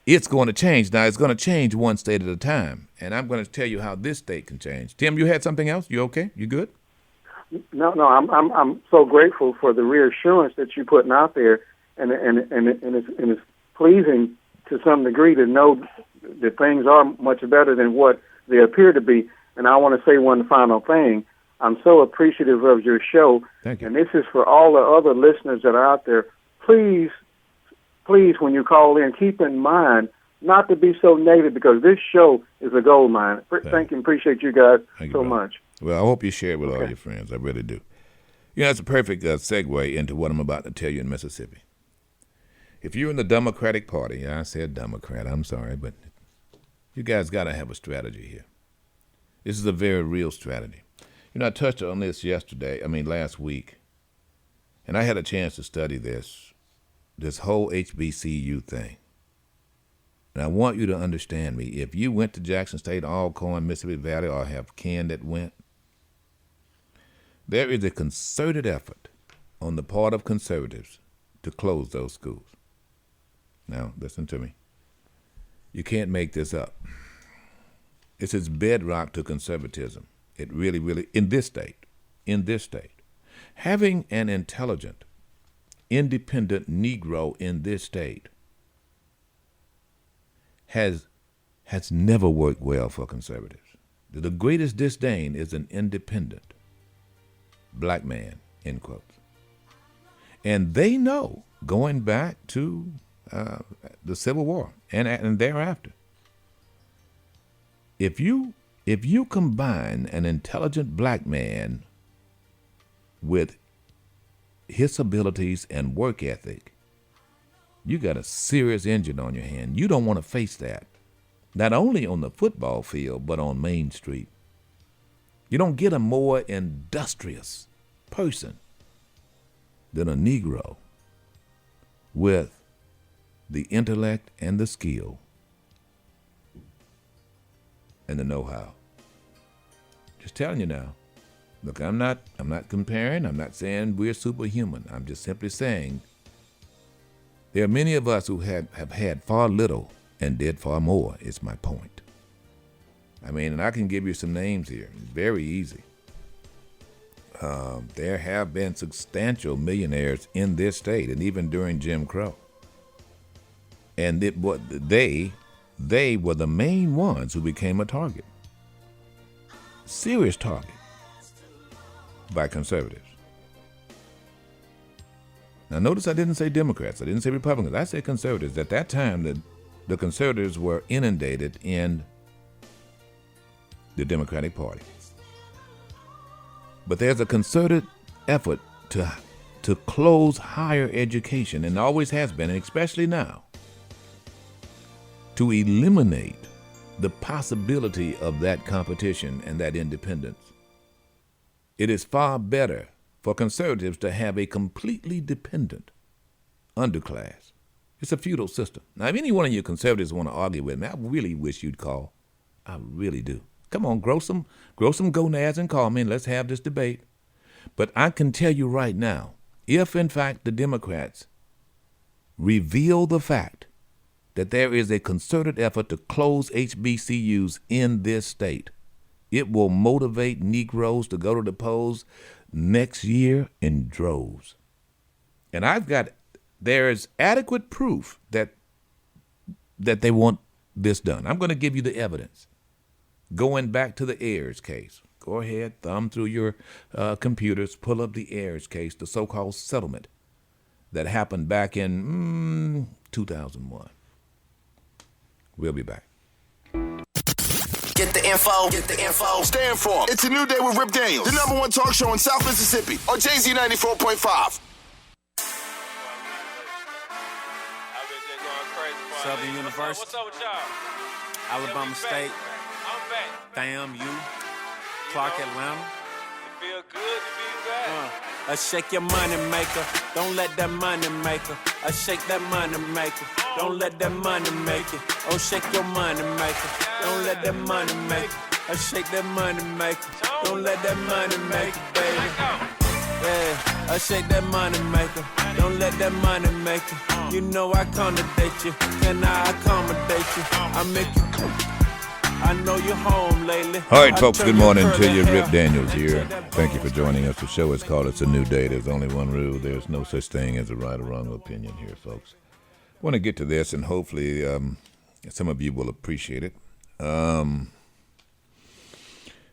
it's going to change. Now, it's going to change one state at a time, and I'm going to tell you how this state can change. Tim, you had something else? You okay? You good? No, I'm so grateful for the reassurance that you're putting out there, and it's pleasing to some degree to know that things are much better than what they appear to be. And I want to say one final thing. I'm so appreciative of your show. Thank you. And this is for all the other listeners that are out there. Please, when you call in, keep in mind not to be so negative, because this show is a gold mine. Thank you and appreciate you guys so much. Well, I hope you share it with all your friends. I really do. It's a perfect segue into what I'm about to tell you in Mississippi. If you're in the Democratic Party, I said Democrat, I'm sorry, but you guys got to have a strategy here. This is a very real strategy. I touched on this last week, and I had a chance to study this whole HBCU thing. And I want you to understand me. If you went to Jackson State, Alcorn, Mississippi Valley, or have kin that went, there is a concerted effort on the part of conservatives to close those schools. Now, listen to me. You can't make this up. This is bedrock to conservatism. It really, in this state, having an intelligent, independent Negro in this state has never worked well for conservatives. The greatest disdain is an independent black man, end quotes. And they know, going back to the Civil War and thereafter, if you combine an intelligent black man with his abilities and work ethic, you got a serious engine on your hand. You don't want to face that, not only on the football field, but on Main Street. You don't get a more industrious person than a Negro with the intellect and the skill and the know-how. Just telling you now. Look, I'm not comparing. I'm not saying we're superhuman. I'm just simply saying there are many of us who have had far little and did far more, is my point. And I can give you some names here. It's very easy. There have been substantial millionaires in this state, and even during Jim Crow. And they were the main ones who became a target. Serious target by conservatives. Now notice I didn't say Democrats, I didn't say Republicans, I said conservatives. At that time, the conservatives were inundated in the Democratic Party. But there's a concerted effort to close higher education, and always has been, and especially now, to eliminate the possibility of that competition and that independence. It is far better for conservatives to have a completely dependent underclass. It's a feudal system. Now, if any one of you conservatives want to argue with me, I really wish you'd call. I really do. Come on, grow some gonads and call me, and let's have this debate. But I can tell you right now, if in fact the Democrats reveal the fact that there is a concerted effort to close HBCUs in this state, it will motivate Negroes to go to the polls next year in droves. And there is adequate proof that they want this done. I'm going to give you the evidence. Going back to the Ayers case. Go ahead, thumb through your computers, pull up the Ayers case, the so-called settlement that happened back in 2001. We'll be back. Get the info. Get the info. Stay informed. It's a new day with Rip Daniels, the #1 talk show in South Mississippi on Jay-Z 94.5. Southern University. What's up with y'all? Alabama State. I'm back. FAMU. Clark, Atlanta. It feel good to be back. Shake your money maker. Don't let that money maker. Shake that money maker. Don't let that money make it. Oh, shake your money maker. Don't let that money make it. Shake that money maker. Don't let that money make it, baby. Yeah, shake that money maker. Don't let that money make it. You know I accommodate you. Can I accommodate you? I make you cool. I know you're home lately. All right, folks, good morning to you. Rip Daniels here. Thank you for joining us. The show is called It's a New Day. There's only one rule. There's no such thing as a right or wrong opinion here, folks. I want to get to this, and hopefully some of you will appreciate it.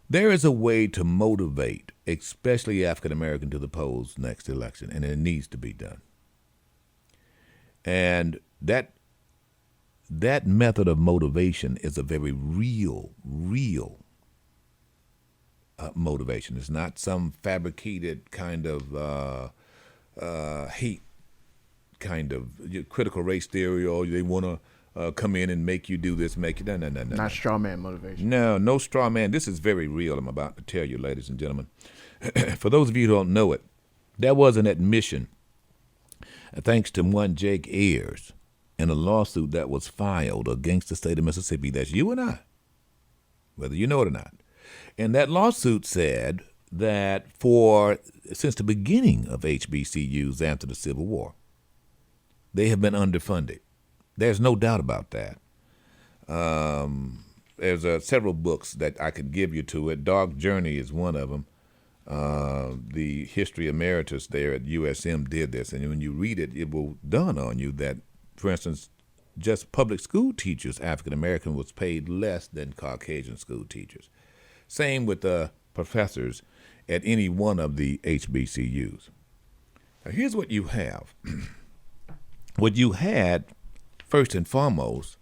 There is a way to motivate, especially African American, to the polls next election, and it needs to be done. And that method of motivation is a very real motivation. It's not some fabricated kind of hate, kind of critical race theory, or they want to come in and make you do this, make you no. Not straw man motivation. No straw man. This is very real. I'm about to tell you, ladies and gentlemen. For those of you who don't know it, there was an admission, thanks to one Jake Ayers, in a lawsuit that was filed against the state of Mississippi. That's you and I, whether you know it or not. And that lawsuit said that since the beginning of HBCUs after the Civil War, they have been underfunded. There's no doubt about that. There's several books that I could give you to it. Dark Journey is one of them. The History Emeritus there at USM did this, and when you read it, it will dawn on you that, for instance, just public school teachers, African American, was paid less than Caucasian school teachers. Same with the professors at any one of the HBCUs. Now, here's what you have. What you had, first and foremost,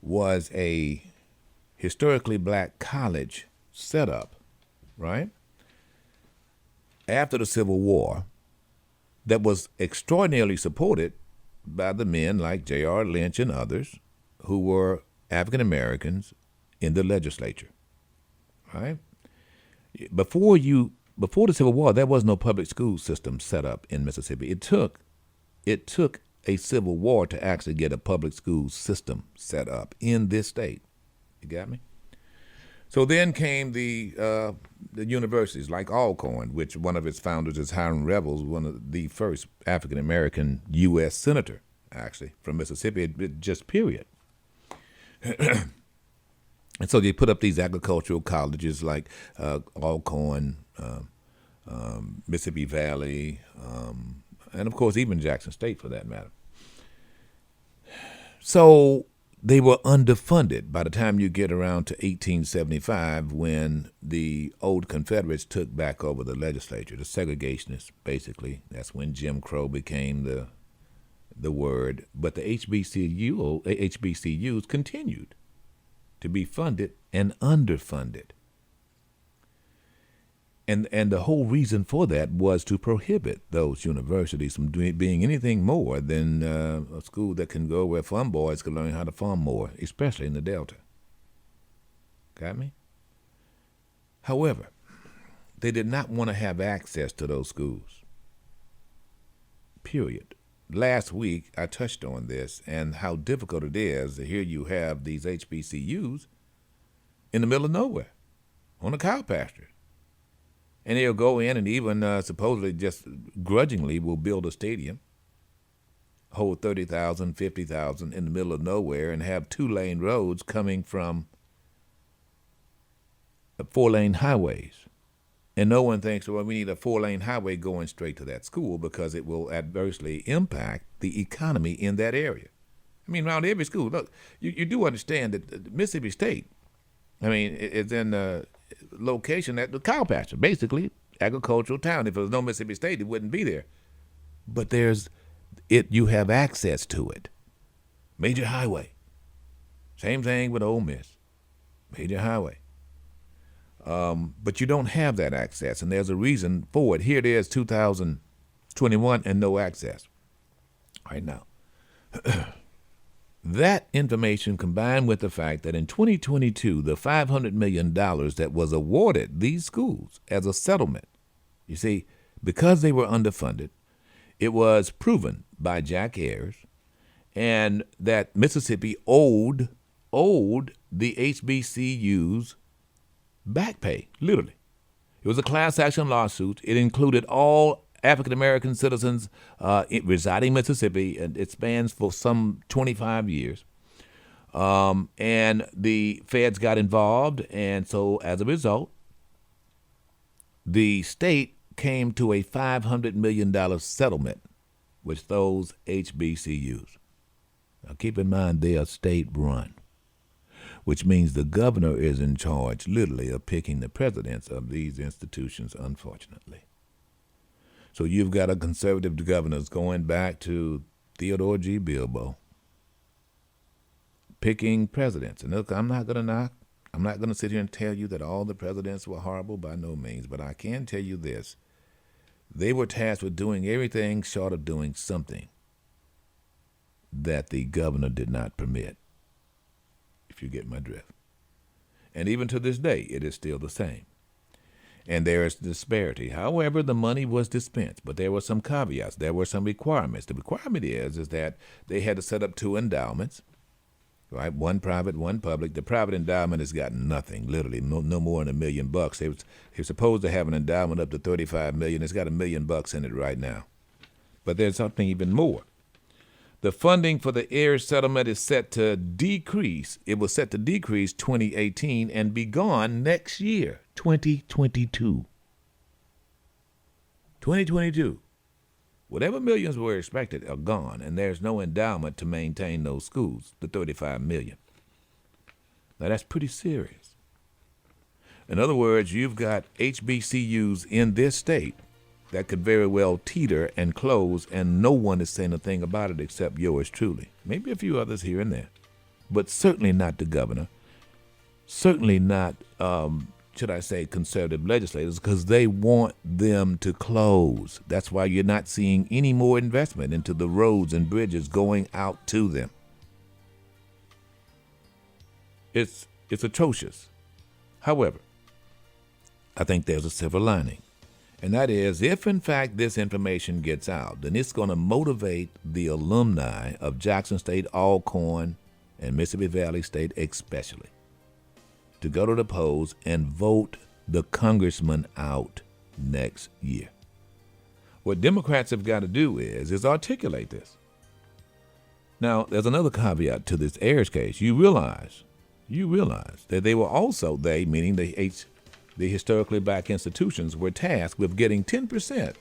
was a historically black college setup, right? After the Civil War, that was extraordinarily supported by the men like J.R. Lynch and others who were African Americans in the legislature, right? Before the Civil War, there was no public school system set up in Mississippi. It took a Civil War to actually get a public school system set up in this state. You got me? So then came the universities like Alcorn, which one of its founders is Hiram Revels, one of the first African-American U.S. senator, actually, from Mississippi, just period. And so they put up these agricultural colleges like Alcorn, Mississippi Valley, and, of course, even Jackson State, for that matter. So they were underfunded by the time you get around to 1875, when the old Confederates took back over the legislature, the segregationists, basically. That's when Jim Crow became the word. But the HBCUs continued to be funded and underfunded. And the whole reason for that was to prohibit those universities from being anything more than a school that can go where farm boys can learn how to farm more, especially in the Delta. Got me? However, they did not want to have access to those schools. Period. Last week, I touched on this and how difficult it is. Here you have these HBCUs in the middle of nowhere, on a cow pasture. And they'll go in and even supposedly just grudgingly will build a stadium, hold 30,000, 50,000 in the middle of nowhere, and have 2-lane roads coming from 4-lane highways. And no one thinks, well, we need a 4-lane highway going straight to that school because it will adversely impact the economy in that area. I mean, around every school. Look, you do understand that Mississippi State, I mean, it's in a location at the cow pasture, basically, agricultural town. If there was no Mississippi State, it wouldn't be there. But you have access to it. Major highway. Same thing with Ole Miss. Major highway. But you don't have that access, and there's a reason for it. Here it is, 2021, and no access right now. That information combined with the fact that in 2022, the $500 million that was awarded these schools as a settlement, you see, because they were underfunded, it was proven by Jack Ayers, and that Mississippi owed the HBCUs back pay, literally. It was a class action lawsuit. It included all African-American citizens residing in Mississippi, and it spans for some 25 years. And the feds got involved, and so as a result, the state came to a $500 million settlement with those HBCUs. Now keep in mind they are state-run, which means the governor is in charge, literally, of picking the presidents of these institutions, unfortunately. So you've got a conservative governors going back to Theodore G. Bilbo, picking presidents. And look, I'm not going to sit here and tell you that all the presidents were horrible, by no means, but I can tell you this. They were tasked with doing everything short of doing something that the governor did not permit, if you get my drift. And even to this day, it is still the same. And there is disparity. However, the money was dispensed, but there were some caveats. There were some requirements. The requirement is that they had to set up 2 endowments, right? One private, one public. The private endowment has gotten nothing, literally, no more than $1 million. They're supposed to have an endowment up to $35 million. It's got $1 million in it right now. But there's something even more. The funding for the Ayers settlement is set to decrease. It was set to decrease 2018 and be gone next year, 2022. 2022. Whatever millions were expected are gone, and there's no endowment to maintain those schools, the $35 million. Now, that's pretty serious. In other words, you've got HBCUs in this state that could very well teeter and close, and no one is saying a thing about it except yours truly. Maybe a few others here and there, but certainly not the governor. Certainly not, should I say, conservative legislators, because they want them to close. That's why you're not seeing any more investment into the roads and bridges going out to them. It's atrocious. However, I think there's a silver lining. And that is, if in fact this information gets out, then it's going to motivate the alumni of Jackson State, Alcorn, and Mississippi Valley State especially to go to the polls and vote the congressman out next year. What Democrats have got to do is articulate this. Now, there's another caveat to this Ayers case. You realize that they were also, meaning the historically black institutions, were tasked with getting 10%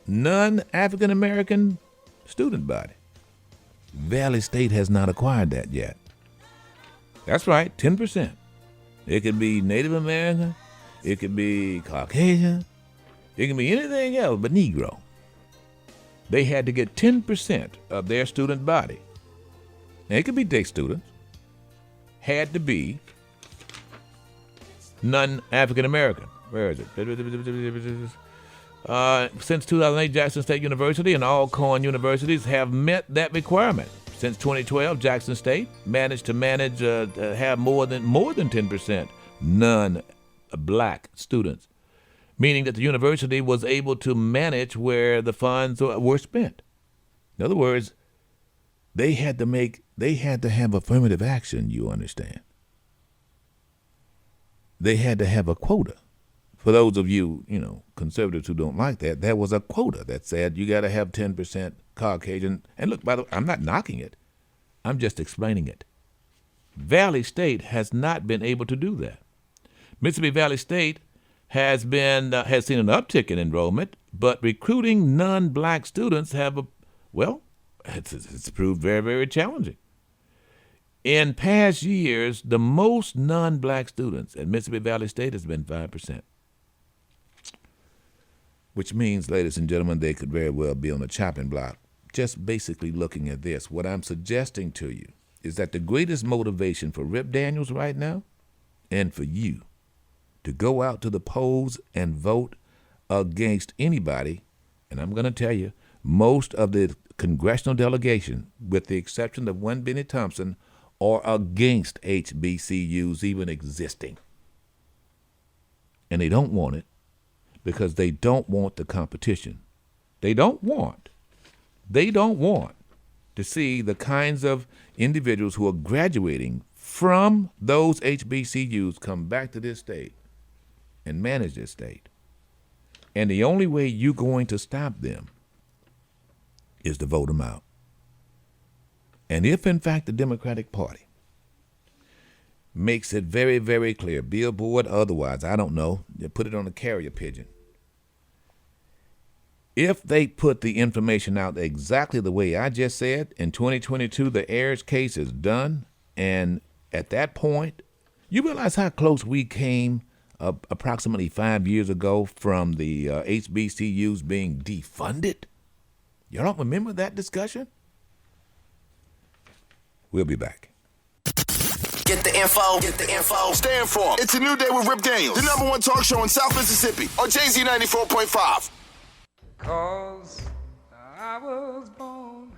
non-African American student body. Valley State has not acquired that yet. That's right, 10%. It could be Native American, it could be Caucasian, it can be anything else but Negro. They had to get 10% of their student body. Now, it could be day students, had to be non-African American. Where is it? Since 2008, Jackson State University and Alcorn universities have met that requirement. Since 2012, Jackson State managed to have more than 10% non-black students, meaning that the university was able to manage where the funds were spent. In other words, they had to have affirmative action, you understand. They had to have a quota for those of you, conservatives who don't like that, there was a quota that said you got to have 10% Caucasian. And look, by the way, I'm not knocking it. I'm just explaining it. Valley State has not been able to do that. Mississippi Valley State has seen an uptick in enrollment, but recruiting non-black students it's proved very, very challenging. In past years, the most non-black students at Mississippi Valley State has been 5%, which means, ladies and gentlemen, they could very well be on the chopping block. Just basically looking at this, what I'm suggesting to you is that the greatest motivation for Rip Daniels right now and for you to go out to the polls and vote against anybody, and I'm going to tell you, most of the congressional delegation, with the exception of one Benny Thompson, are against HBCUs even existing. And they don't want it because they don't want the competition. They don't want to see the kinds of individuals who are graduating from those HBCUs come back to this state and manage this state. And the only way you're going to stop them is to vote them out. And if, in fact, the Democratic Party makes it very, very clear, billboard, otherwise, I don't know, they put it on a carrier pigeon. If they put the information out exactly the way I just said, in 2022, the Ayers case is done. And at that point, you realize how close we came approximately 5 years ago from the HBCUs being defunded? You don't remember that discussion? We'll be back. Get the info. Stay informed. It's a new day with Rip Daniels, the #1 talk show in South Mississippi on JZ 94.5. 'Cause I was born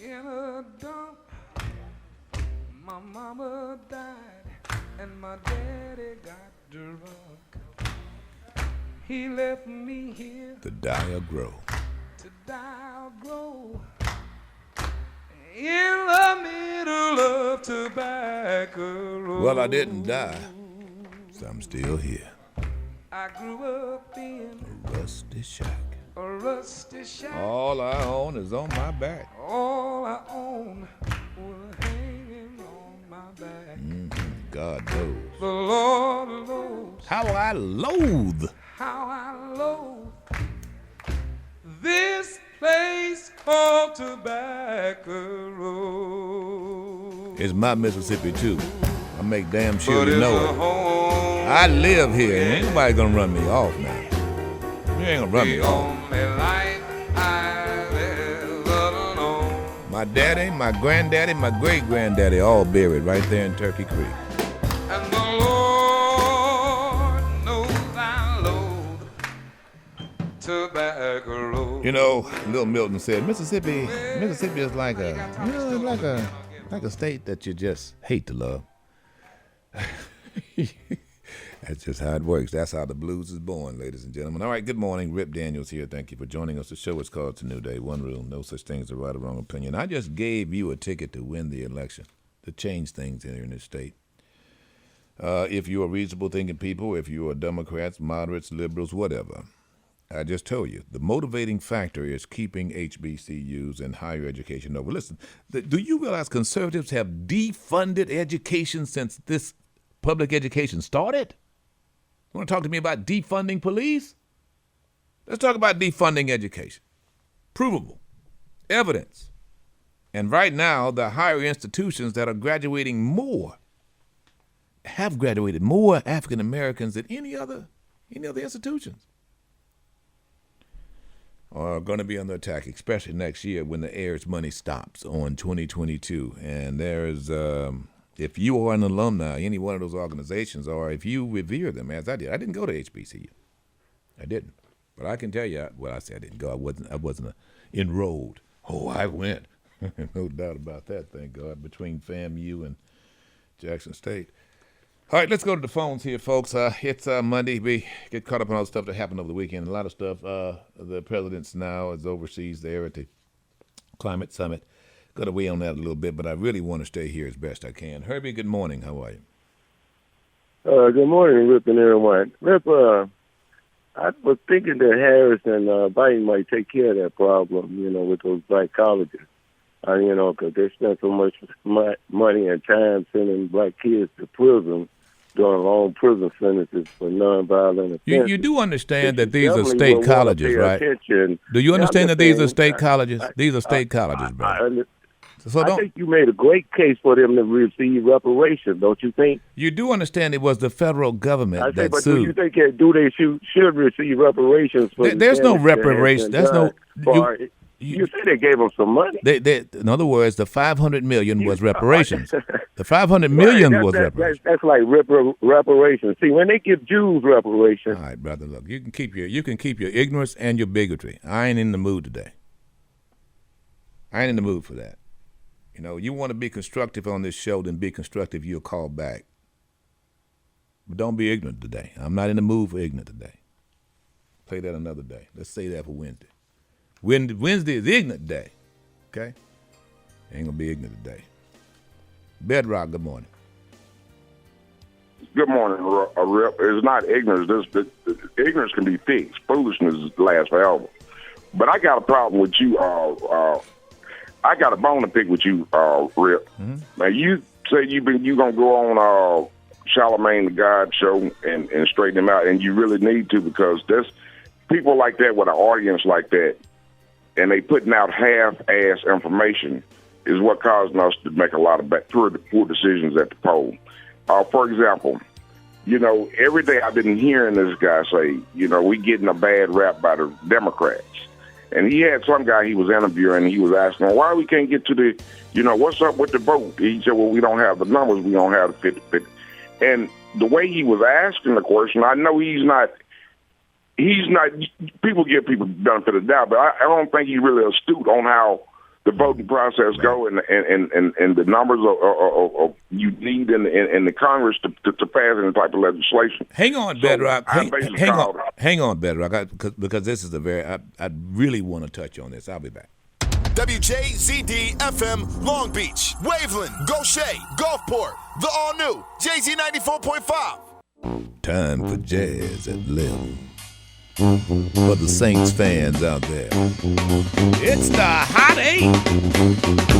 in a dump. My mama died and my daddy got drunk. He left me here to die or grow. To die or grow in the middle of Tobacco Road. Well, I didn't die, so I'm still here. I grew up in a rusty shack. All I own is on my back. All I own was hanging on my back. God knows. The Lord knows how I loathe this place called Tobacco Road. It's my Mississippi too. I make damn sure you know it. I live here, and ain't nobody gonna run me off now. You ain't gonna run me off. My daddy, my granddaddy, my great-granddaddy all buried right there in Turkey Creek. And the Lord knows I loathe Tobacco Road. You know, Little Milton said, Mississippi is like a state that you just hate to love. That's just how it works. That's how the blues is born, ladies and gentlemen. All right, good morning. Rip Daniels here. Thank you for joining us. The show is called It's a New Day. One rule, no such thing as a right or wrong opinion. I just gave you a ticket to win the election, to change things here in this state. If you're reasonable thinking people, if you are Democrats, moderates, liberals, whatever, I just told you, the motivating factor is keeping HBCUs and higher education over. Listen, do you realize conservatives have defunded education since this public education started? You want to talk to me about defunding police? Let's talk about defunding education. Provable. Evidence. And right now, the higher institutions that are graduating more, have graduated more African Americans than any other institutions, are going to be under attack, especially next year when the Ayers money stops on 2022. And there's, if you are an alumni, any one of those organizations, or if you revere them, as I did, I didn't go to HBCU. I didn't. But I can tell you, I said I didn't go. I wasn't enrolled. Oh, I went. No doubt about that, thank God, between FAMU and Jackson State. All right, let's go to the phones here, folks. It's Monday. We get caught up on all the stuff that happened over the weekend. A lot of stuff. The president's now is overseas there at the climate summit. Got to weigh on that a little bit, but I really want to stay here as best I can. Herbie, good morning. How are you? Good morning, Rip and everyone. Rip, I was thinking that Harris and Biden might take care of that problem, with those black colleges. Because they spend so much money and time sending black kids to prison, doing long prison sentences for nonviolent offenses. You do understand that these are state colleges, right? Do you understand that these are state colleges? These are state colleges, bro. I think you made a great case for them to receive reparations, don't you think? You do understand it was the federal government that but sued. Do you think should receive reparations? For There's no reparations. That's no. You said they gave them some money. In other words, the $500 million was reparations. The $500 million was reparations. That's like reparations. See, when they give Jews reparations. All right, brother. Look, you can keep your ignorance and your bigotry. I ain't in the mood today. I ain't in the mood for that. You want to be constructive on this show, then be constructive. You'll call back. But don't be ignorant today. I'm not in the mood for ignorant today. Play that another day. Let's say that for Wednesday. Wednesday is ignorant day. Okay? Ain't gonna be ignorant today. Bedrock, good morning. Good morning, Rip. It's not ignorance. Ignorance can be fixed. Foolishness lasts forever. But I got a problem with you. I got a bone to pick with you, Rip. Mm-hmm. Now you say you gonna go on Charlamagne the God show and straighten him out, and you really need to, because there's people like that with an audience like that, and they putting out half-ass information is what causing us to make a lot of poor decisions at the poll. For example, every day I've been hearing this guy say, we getting a bad rap by the Democrats. And he had some guy he was interviewing, and he was asking, why we can't get to the, what's up with the vote? He said, well, we don't have the numbers. We don't have the 50-50. And the way he was asking the question, I know he's not, people give people benefit of the doubt, but I don't think he's really astute on how the voting process go and the numbers of you need in the Congress to pass any type of legislation. Hang on, Bedrock. Hang on, Bedrock, because this is I really want to touch on this. I'll be back. WJZD FM Long Beach, Waveland, Goshen, Gulfport, the all-new JZ 94.5. Time for Jazz at 11. For the Saints fans out there, it's the Hot 8.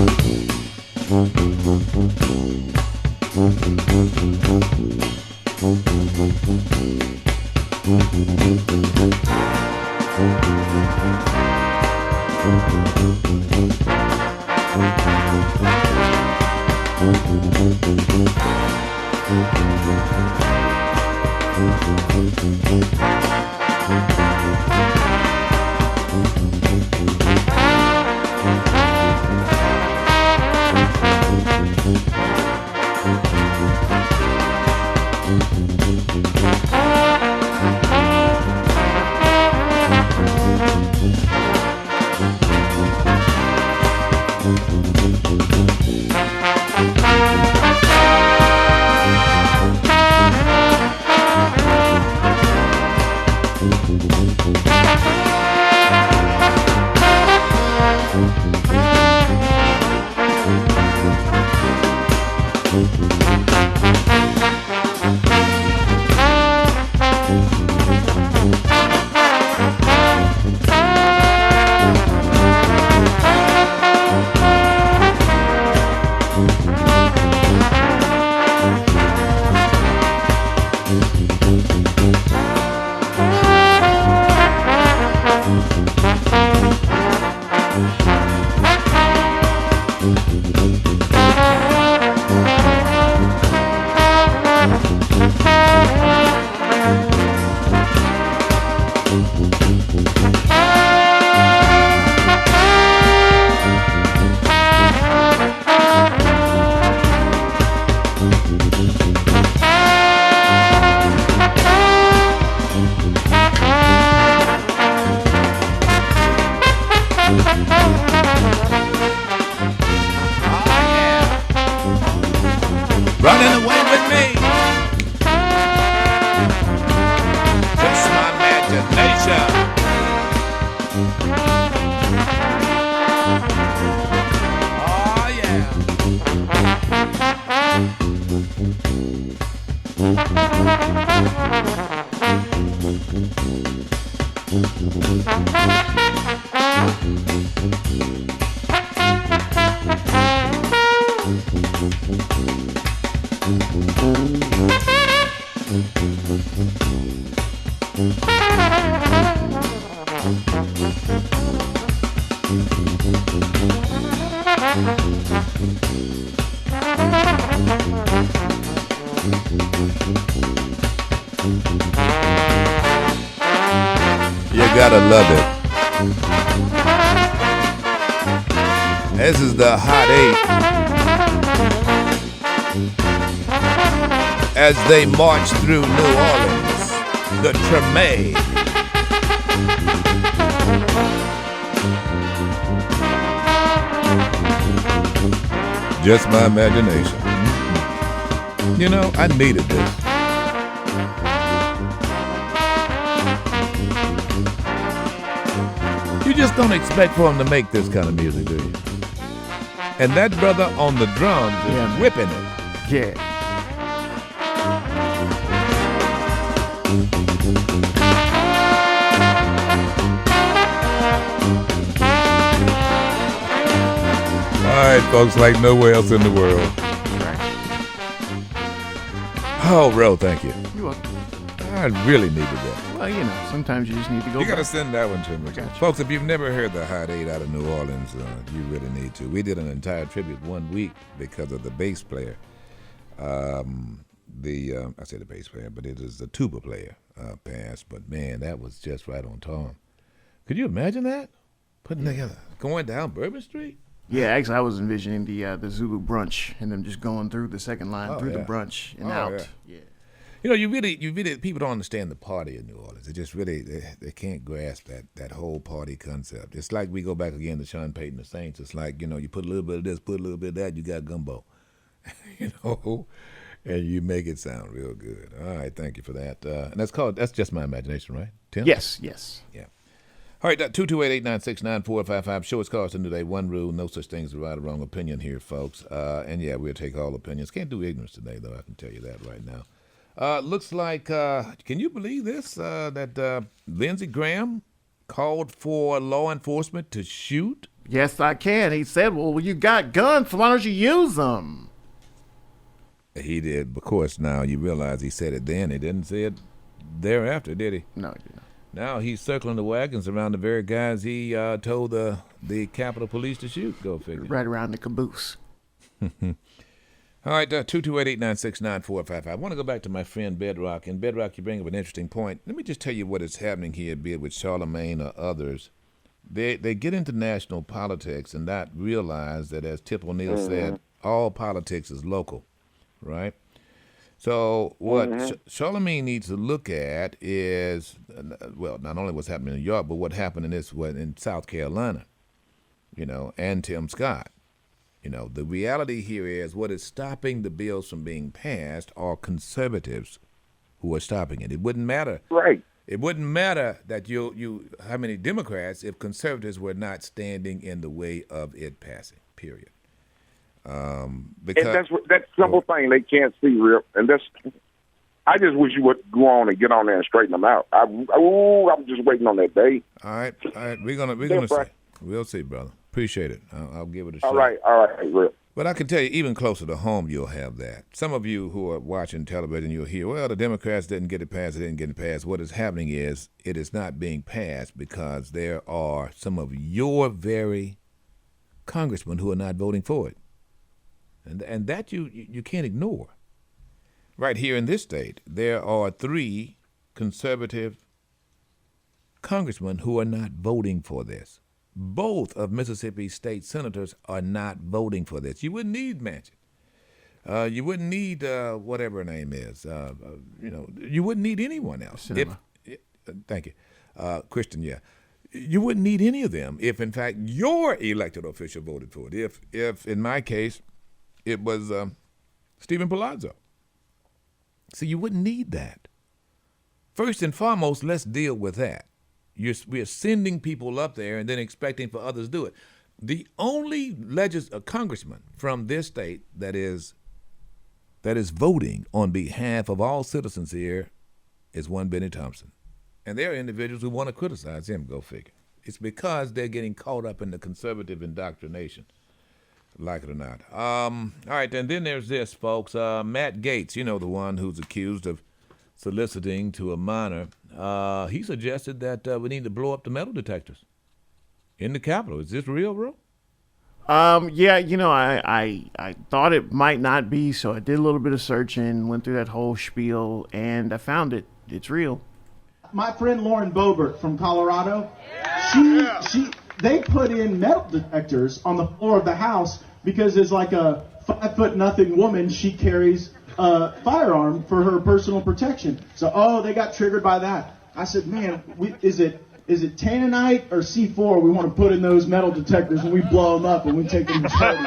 You gotta love it. This is the Hot 8 as they march through New Orleans, the Treme. Just my imagination. You know, I needed this. You just don't expect for him to make this kind of music, do you? And that brother on the drums is whipping it. Yeah. All right, folks, like nowhere else in the world. Oh, bro, thank you. You're welcome. I really needed that. Well, you know, sometimes you just need to go. You got to back. send that one to me. Folks, if you've never heard the Hot 8 out of New Orleans, you really need to. We did an entire tribute 1 week because of the bass player. I say the bass player, but it is the tuba player passed. But, man, that was just right on time. Could you imagine that? Putting together, going down Bourbon Street? Yeah, actually, I was envisioning the Zulu brunch and them just going through the second line through the brunch and out. Yeah. You know, you really, people don't understand the party in New Orleans. They just really, they can't grasp that whole party concept. It's like we go back again to Sean Payton, the Saints. It's like, you know, you put a little bit of this, put a little bit of that, you got gumbo, you know, and you make it sound real good. All right, thank you for that. And that's just my imagination, right, Tim? Yes. Yeah. All right, 228-896-9455. Show us calls today. One rule, no such thing as a right or wrong opinion here, folks. And, yeah, we'll take all opinions. Can't do ignorance today, though. I can tell you that right now. Looks like, can you believe this, that Lindsey Graham called for law enforcement to shoot? Yes, I can. He said, well, you got guns, so why don't you use them? He did. Of course, now you realize he said it then. He didn't say it thereafter, did he? No, he didn't. Now he's circling the wagons around the very guys he told the Capitol Police to shoot. Go figure. Right around the caboose. All right, 228-896-9455. I want to go back to my friend Bedrock. And Bedrock, you bring up an interesting point. Let me just tell you what is happening here, be it with Charlemagne or others. They get into national politics and not realize that, as Tip O'Neill said, all politics is local, right? So what Charlemagne needs to look at is, well, not only what's happening in New York, but what happened in South Carolina, you know, and Tim Scott. You know, the reality here is what is stopping the bills from being passed are conservatives who are stopping it. It wouldn't matter. Right. It wouldn't matter that you how many Democrats if conservatives were not standing in the way of it passing, period. Because and that's simple thing they can't see, real. And I just wish you would go on and get on there and straighten them out. I'm just waiting on that day. All right. We're gonna see. We'll see, brother. Appreciate it. I'll give it a shot. All right, real. But I can tell you, even closer to home, you'll have that. Some of you who are watching television, you'll hear, well, the Democrats didn't get it passed. They didn't get it passed. What is happening is it is not being passed because there are some of your very congressmen who are not voting for it. And that you can't ignore. Right here in this state, there are 3 conservative congressmen who are not voting for this. Both of Mississippi state senators are not voting for this. You wouldn't need Manchin. You wouldn't need whatever her name is. You wouldn't need anyone else. Thank you. Christian, yeah. You wouldn't need any of them if, in fact, your elected official voted for it. If in my case, it was Stephen Palazzo. So you wouldn't need that. First and foremost, let's deal with that. We are sending people up there and then expecting for others to do it. The only congressman from this state that that is voting on behalf of all citizens here is one Benny Thompson. And there are individuals who want to criticize him, go figure. It's because they're getting caught up in the conservative indoctrination, like it or not. All right, and then there's this, folks. Matt Gaetz, you know, the one who's accused of soliciting to a minor. He suggested that we need to blow up the metal detectors in the Capitol. Is this real, bro? Yeah, you know, I thought it might not be, so I did a little bit of searching, went through that whole spiel, and I found it. It's real. My friend Lauren Boebert from Colorado, they put in metal detectors on the floor of the house because there's like a 5'0" woman. She carries a firearm for her personal protection. So, they got triggered by that. I said, man, is it Tananite or C4 we want to put in those metal detectors when we blow them up and we take them to charity?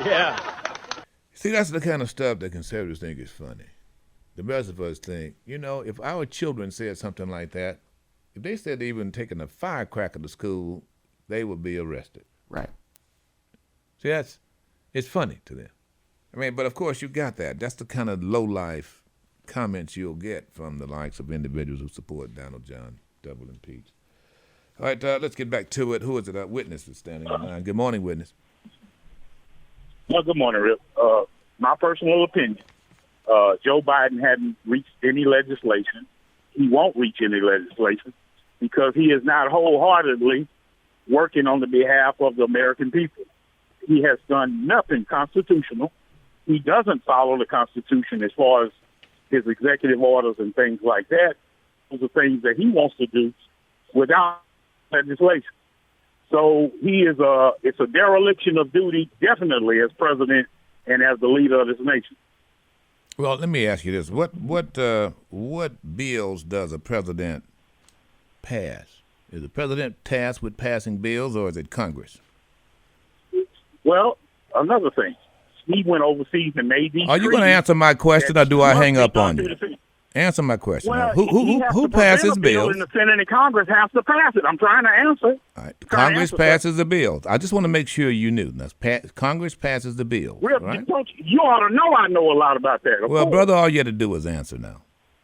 Yeah. See, that's the kind of stuff that conservatives think is funny. The rest of us think, you know, if our children said something like that, if they said they even taking a firecracker to school, they would be arrested. Right. See, it's funny to them. I mean, but of course you got that. That's the kind of low-life comments you'll get from the likes of individuals who support Donald John double impeached. All right, let's get back to it. Who is it? Witness is standing in line. Good morning, Witness. Well, good morning, Rip. My personal opinion, Joe Biden hadn't reached any legislation. He won't reach any legislation because he is not wholeheartedly working on the behalf of the American people. He has done nothing constitutional. He doesn't follow the Constitution as far as his executive orders and things like that. Those are things that he wants to do without legislation. So it's a dereliction of duty, definitely, as president and as the leader of this nation. Well, let me ask you this: what bills does a president pass? Is the president tasked with passing bills, or is it Congress? Well, another thing, he went overseas and made these. Are you going to answer my question, or do I hang up on you? Answer my question. Well, Who passes bills? And the Senate and Congress has to pass it. I'm trying to answer. All right. Congress passes the bills. I just want to make sure you knew. Congress passes the bills. Rip, right? You ought to know I know a lot about that. Well, brother, all you have to do is answer now.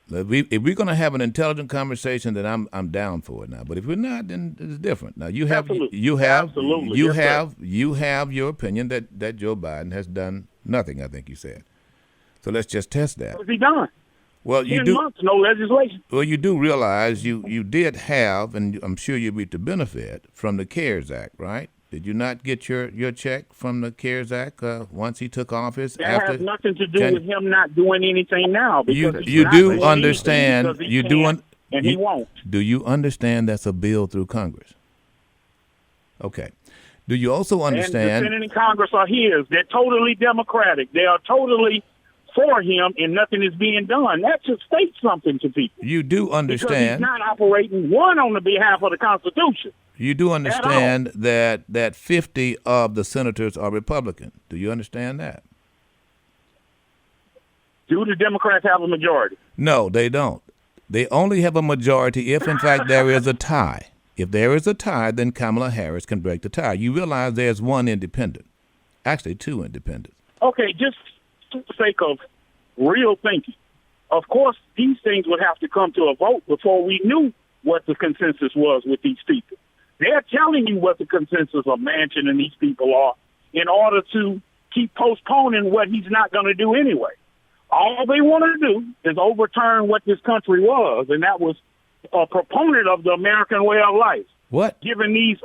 If we're going to have an intelligent conversation, then I'm down for it now. But if we're not, then it's different. Now you have your opinion that Joe Biden has done nothing. I think you said. So let's just test that. What has he done? Well, you 10 do. months, no legislation. Well, you do realize you did have, and I'm sure you reaped the benefit from the CARES Act, right? Did you not get your check from the CARES Act once he took office? That has nothing to do with him not doing anything now. You do understand. And he won't. Do you understand that's a bill through Congress? Okay. Do you also understand? And the Senate and Congress are his. They're totally democratic. They are totally for him, and nothing is being done. That should state something to people. You do understand. Because he's not operating on the behalf of the Constitution. You do understand that 50 of the senators are Republican. Do you understand that? Do the Democrats have a majority? No, they don't. They only have a majority if, in fact, there is a tie. If there is a tie, then Kamala Harris can break the tie. You realize there's one independent. Actually, two independents. Okay, just for the sake of real thinking, of course, these things would have to come to a vote before we knew what the consensus was with these people. They're telling you what the consensus of Manchin and these people are in order to keep postponing what he's not going to do anyway. All they want to do is overturn what this country was, and that was a proponent of the American way of life. What? Giving these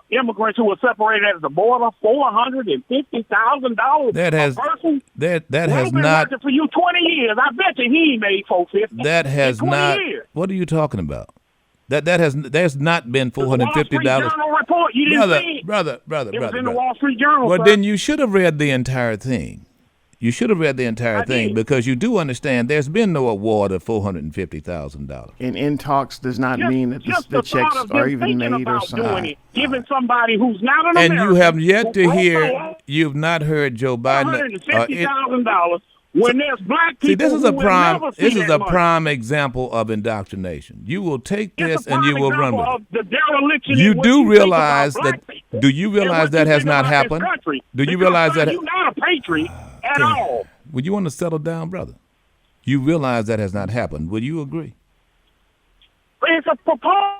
immigrants who were separated at the border $450,000 that has, a person. That well, has been not. working for you 20 years. I bet you he ain't made $450. That has not. Years. What are you talking about? There's not been $450. Wall Street Journal report. You didn't see it. Brother. It was in the Wall Street Journal. Well, sir. then you should have read the entire thing. You should have read the entire thing because you do understand there's been no award of $450,000. And in talks does not mean that the checks are even made or signed. Giving somebody who's not an and American. You have yet to hear. You've not heard Joe Biden. $150,000 when there's black people. See, this is a who prime. will never This see is that a money. prime example of indoctrination. You will take this and you will run with it. The dereliction You in what do think realize about that. black people Do you and realize what that you has think not about this happened? country. Do you Because realize that? you're not a patriot, at all. Would you want to settle down, brother? You realize that has not happened. Would you agree? It's a proposal.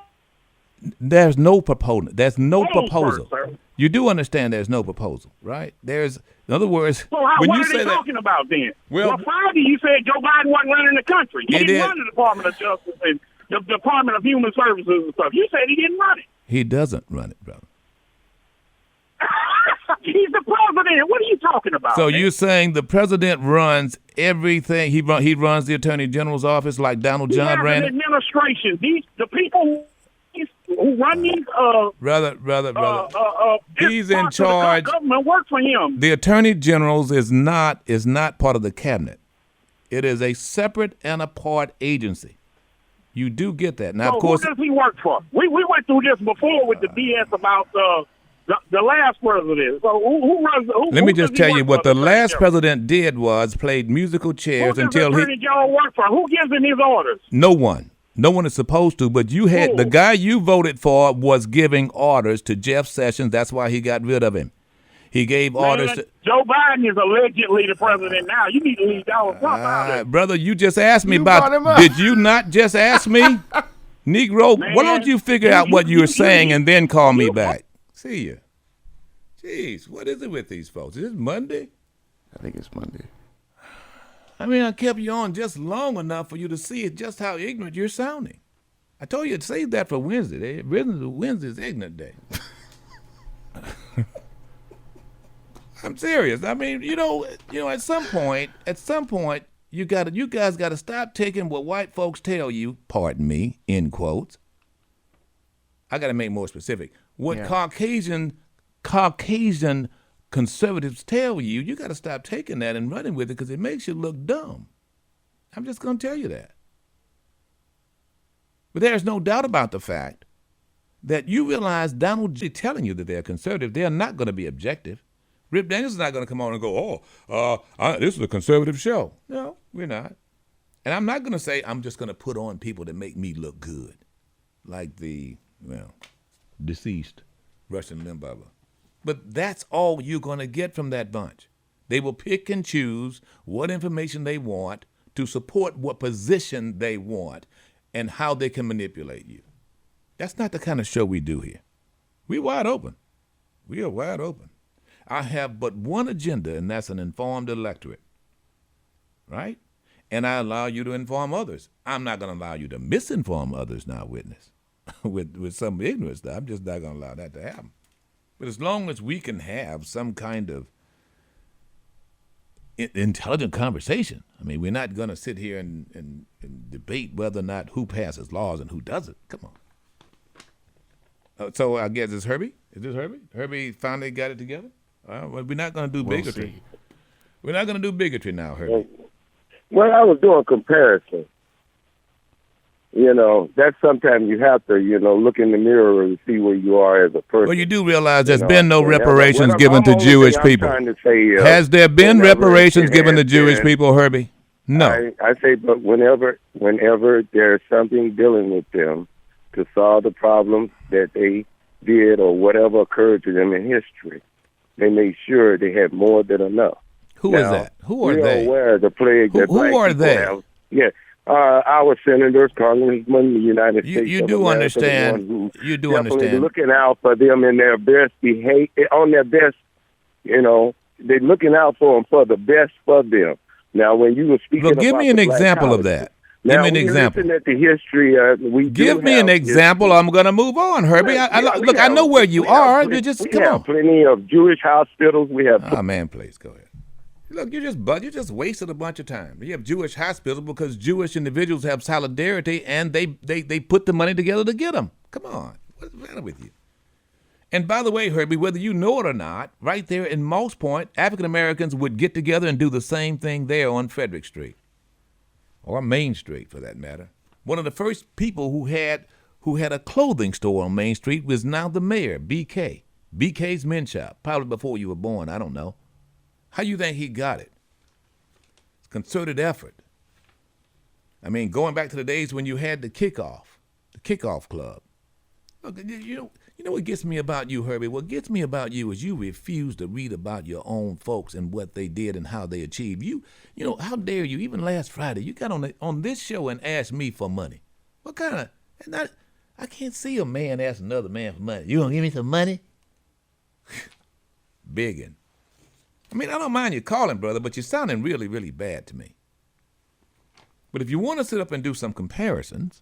There's no proponent. There's no Hold on, proposal. sir. You do understand there's no proposal, right? There's, in other words, So when what you are say they that, talking about then? Well- Friday you said Joe Biden wasn't running the country. He He didn't did. run the Department of Justice and the Department of Human Services and stuff. You said he didn't run it. he doesn't run it, brother. He's the president. What are you talking about? So man? you're saying the president runs everything? He runs the attorney general's office like Donald He John has ran an it? administration. The people who run these Brother. He's in parts of the charge. government work for him. The attorney general's is not part of the cabinet. It is a separate and apart agency. You do get that. Now, So of course, who does he work for? We went through this before with the BS about the last president. So who runs? let me who just does he tell you work what for? the last president did was played musical Who chairs does until the attorney general work for? Who gives him his orders? No one. No one is supposed to, but you had the guy you voted for was giving orders to Jeff Sessions. That's why he got rid of him. He gave orders to Joe Biden is allegedly the president now. You need to leave Donald Trump out of it. brother, you just asked me You brought him about up. did you not just ask me? Negro, why don't you figure out what you're saying and then call me back? See you. Jeez, what is it with these folks? Is it Monday? I think it's Monday. I mean, I kept you on just long enough for you to see just how ignorant you're sounding. I told you to save that for Wednesday. Wednesday's ignorant day. I'm serious. I mean, you know, at some point, you guys got to stop taking what white folks tell you. Pardon me, in quotes. I got to make more specific. What Caucasian conservatives tell you, you got to stop taking that and running with it because it makes you look dumb. I'm just going to tell you that. But there's no doubt about the fact that you realize Donald J. telling you that they're conservative, they're not going to be objective. Rip Daniels is not going to come on and go, this is a conservative show. No, we're not. And I'm not going to say I'm just going to put on people that make me look good, like the, deceased Russian Limbaugh. But that's all you're going to get from that bunch. They will pick and choose what information they want to support what position they want and how they can manipulate you. That's not the kind of show we do here. We're wide open. We are wide open. I have but one agenda, and that's an informed electorate, right? And I allow you to inform others. I'm not going to allow you to misinform others now, witness, with some ignorance. I'm just not going to allow that to happen. But as long as we can have some kind of intelligent conversation, I mean, we're not going to sit here and debate whether or not who passes laws and who doesn't. Come on. So I guess it's Herbie. Is this Herbie? Herbie finally got it together? Well, we're not going to do bigotry. See. We're not going to do bigotry now, Herbie. Well, I was doing comparison. That's sometimes you have to, look in the mirror and see where you are as a person. Well, you do realize there's been no reparations given to only Jewish thing I'm people. trying to say is, Has there been whenever reparations it given to has Jewish been- people, Herbie? No. I say, but whenever there's something dealing with them to solve the problems that they did or whatever occurred to them in history, they made sure they had more than enough. Who is that? Who are we're they? aware of the plague that Who black are people they? have. Yeah. Our senators, congressmen, the United States. You of do America, the understand. ones who You do definitely understand. looking out for them in their best behavior, on their best. They're looking out for them for the best for them. Now, when you were speaking, Well, give about me an the black example of colleges, that. Give now, me an when you example. listen at the history. We Give do me an have example. history. I'm going to move on, Herbie. We Look, I know where you we are. Have, You just we come have on. plenty of Jewish hospitals. We have. Oh man, please go ahead. Look, you just wasted a bunch of time. You have Jewish hospitals because Jewish individuals have solidarity and they put the money together to get them. Come on, what's the matter with you? And by the way, Herbie, whether you know it or not, right there in Moss Point, African Americans would get together and do the same thing there on Frederick Street, or Main Street for that matter. One of the first people who had a clothing store on Main Street was now the mayor, BK. BK's Men's Shop, probably before you were born. I don't know. How you think he got it? It's concerted effort. I mean, going back to the days when you had the kickoff club. Look, You know what gets me about you, Herbie? What gets me about you is you refuse to read about your own folks and what they did and how they achieved. You know, how dare you? Even last Friday, you got on this show and asked me for money. What kind of? And I can't see a man ask another man for money. You gonna give me some money? Biggin. I mean, I don't mind you calling, brother, but you're sounding really, really bad to me. But if you want to sit up and do some comparisons,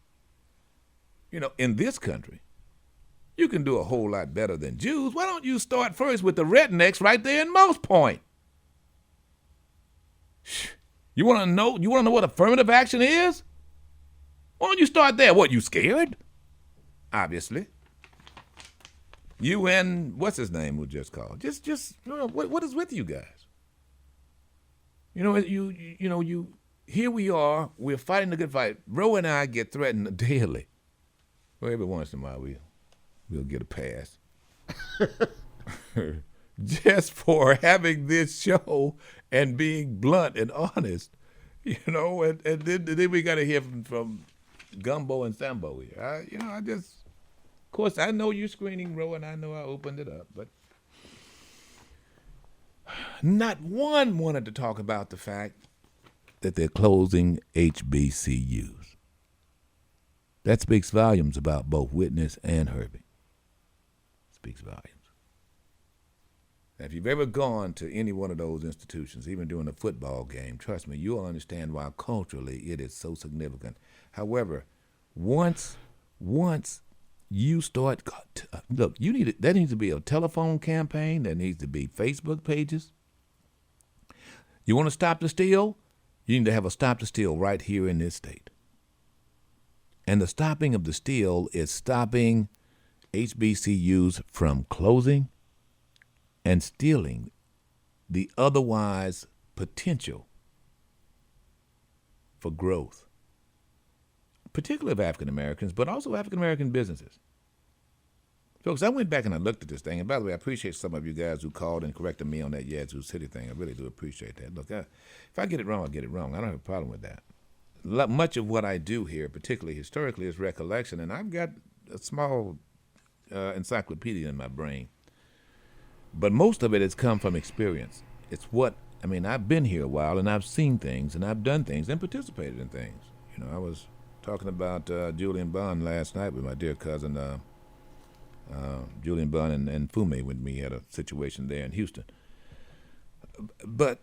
you know, in this country, you can do a whole lot better than Jews. Why don't you start first with the rednecks right there in Most Point? You want to know what affirmative action is? Why don't you start there? What, you scared? Obviously. You and what's his name was just called. Just you know, what is with you guys? You know, you here we are, we're fighting the good fight. Ro and I get threatened daily. Well, every once in a while we'll get a pass. Just for having this show and being blunt and honest, you know, and then we got to hear from Gumbo and Sambo here. Of course, I know you're screening, Ro, and I know I opened it up, but not one wanted to talk about the fact that they're closing HBCUs. That speaks volumes about both Witness and Herbie. Speaks volumes. Now, if you've ever gone to any one of those institutions, even during a football game, trust me, you'll understand why culturally it is so significant. However, once you start, look, there needs to be a telephone campaign, there needs to be Facebook pages. You want to stop the steal? You need to have a stop the steal right here in this state. And the stopping of the steal is stopping HBCUs from closing and stealing the otherwise potential for growth, particularly of African Americans, but also African American businesses. Folks, I went back and I looked at this thing, and by the way, I appreciate some of you guys who called and corrected me on that Yazoo City thing. I really do appreciate that. Look, if I get it wrong, I'll get it wrong. I don't have a problem with that. Much of what I do here, particularly historically, is recollection, and I've got a small encyclopedia in my brain. But most of it has come from experience. I've been here a while, and I've seen things, and I've done things, and participated in things. You know, I was talking about Julian Bond last night with my dear cousin, Julian Bond and Fume with me. Had a situation there in Houston. But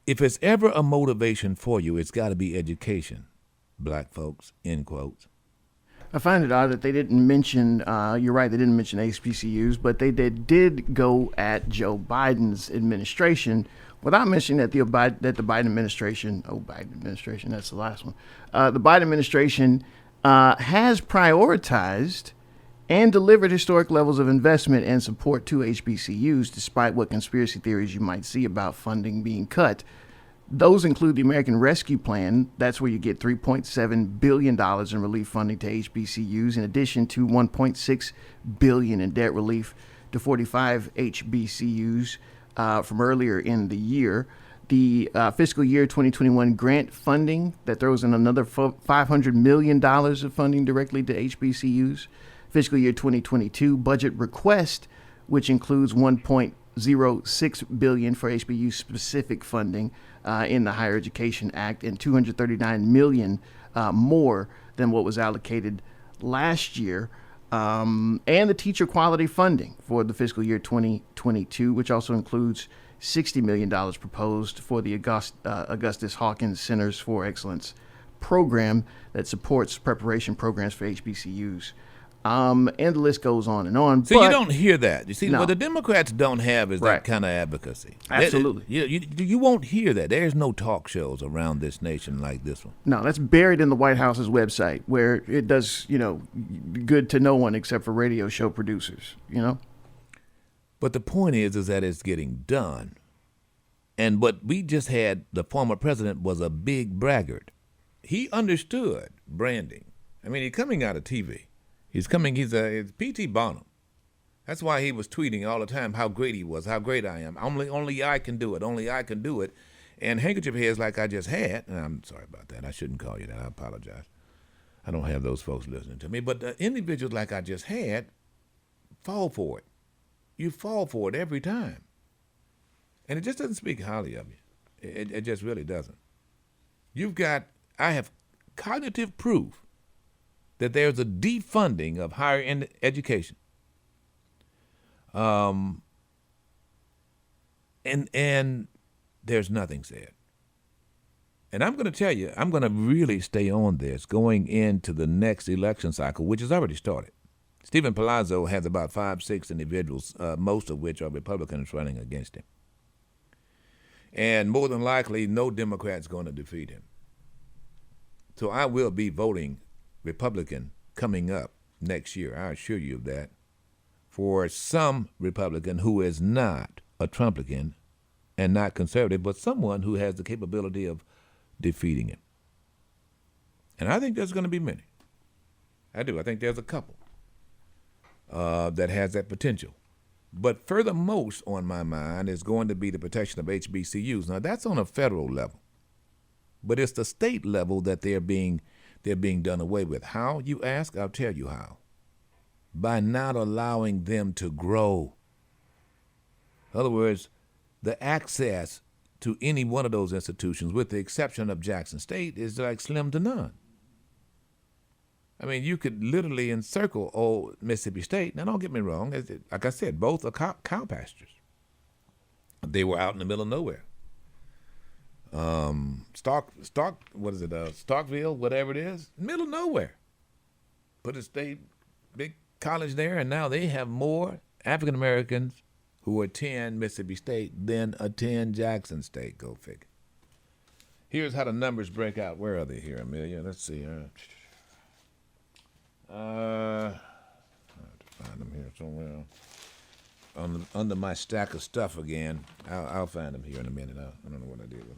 if it's ever a motivation for you, it's got to be education, black folks, end quotes. I find it odd that they didn't mention, you're right, they didn't mention HBCUs, but they did go at Joe Biden's administration without mentioning that the Biden administration, that's the last one, the Biden administration has prioritized and delivered historic levels of investment and support to HBCUs, despite what conspiracy theories you might see about funding being cut. Those include the American Rescue Plan. That's where you get $3.7 billion in relief funding to HBCUs, in addition to $1.6 billion in debt relief to 45 HBCUs from earlier in the year. The fiscal year 2021 grant funding that throws in another $500 million of funding directly to HBCUs. Fiscal year 2022 budget request, which includes $1.06 billion for HBCU specific funding in the Higher Education Act, and $239 million more than what was allocated last year, and the teacher quality funding for the fiscal year 2022, which also includes $60 million proposed for the Augustus Hawkins Centers for Excellence program that supports preparation programs for HBCUs. And the list goes on and on. So you don't hear that. You see, what the Democrats don't have is Right. that kind of advocacy. Absolutely. You won't hear that. There's no talk shows around this nation like this one. No, that's buried in the White House's website, where it does, good to no one except for radio show producers, But the point is that it's getting done. And what we just had, the former president was a big braggart. He understood branding. I mean, he's coming out of TV. He's P.T. Barnum. That's why he was tweeting all the time how great he was, how great I am. Only I can do it. Only I can do it. And handkerchief heads like I just had, and I'm sorry about that. I shouldn't call you that. I apologize. I don't have those folks listening to me. But the individuals like I just had fall for it. You fall for it every time. And it just doesn't speak highly of you. It just really doesn't. I have cognitive proof that there's a defunding of higher education. And there's nothing said. And I'm going to tell you, I'm going to really stay on this going into the next election cycle, which has already started. Stephen Palazzo has about 5-6 individuals, most of which are Republicans running against him. And more than likely, no Democrat's going to defeat him. So I will be voting Republican coming up next year, I assure you of that, for some Republican who is not a Trumplican and not conservative, but someone who has the capability of defeating him. And I think there's going to be many. I do. I think there's a couple that has that potential. But furthermost on my mind is going to be the protection of HBCUs. Now, that's on a federal level. But it's the state level that they're being done away with. How, you ask? I'll tell you how. By not allowing them to grow. In other words, the access to any one of those institutions, with the exception of Jackson State, is like slim to none. I mean, you could literally encircle old Mississippi State. Now, don't get me wrong. Like I said, both are cow pastures. They were out in the middle of nowhere. Starkville, whatever it is, middle of nowhere. Put a big college there, and now they have more African Americans who attend Mississippi State than attend Jackson State. Go figure. Here's how the numbers break out. Where are they here, Amelia? Let's see. I have to find them here somewhere. Under my stack of stuff again. I'll find them here in a minute. I don't know what I did with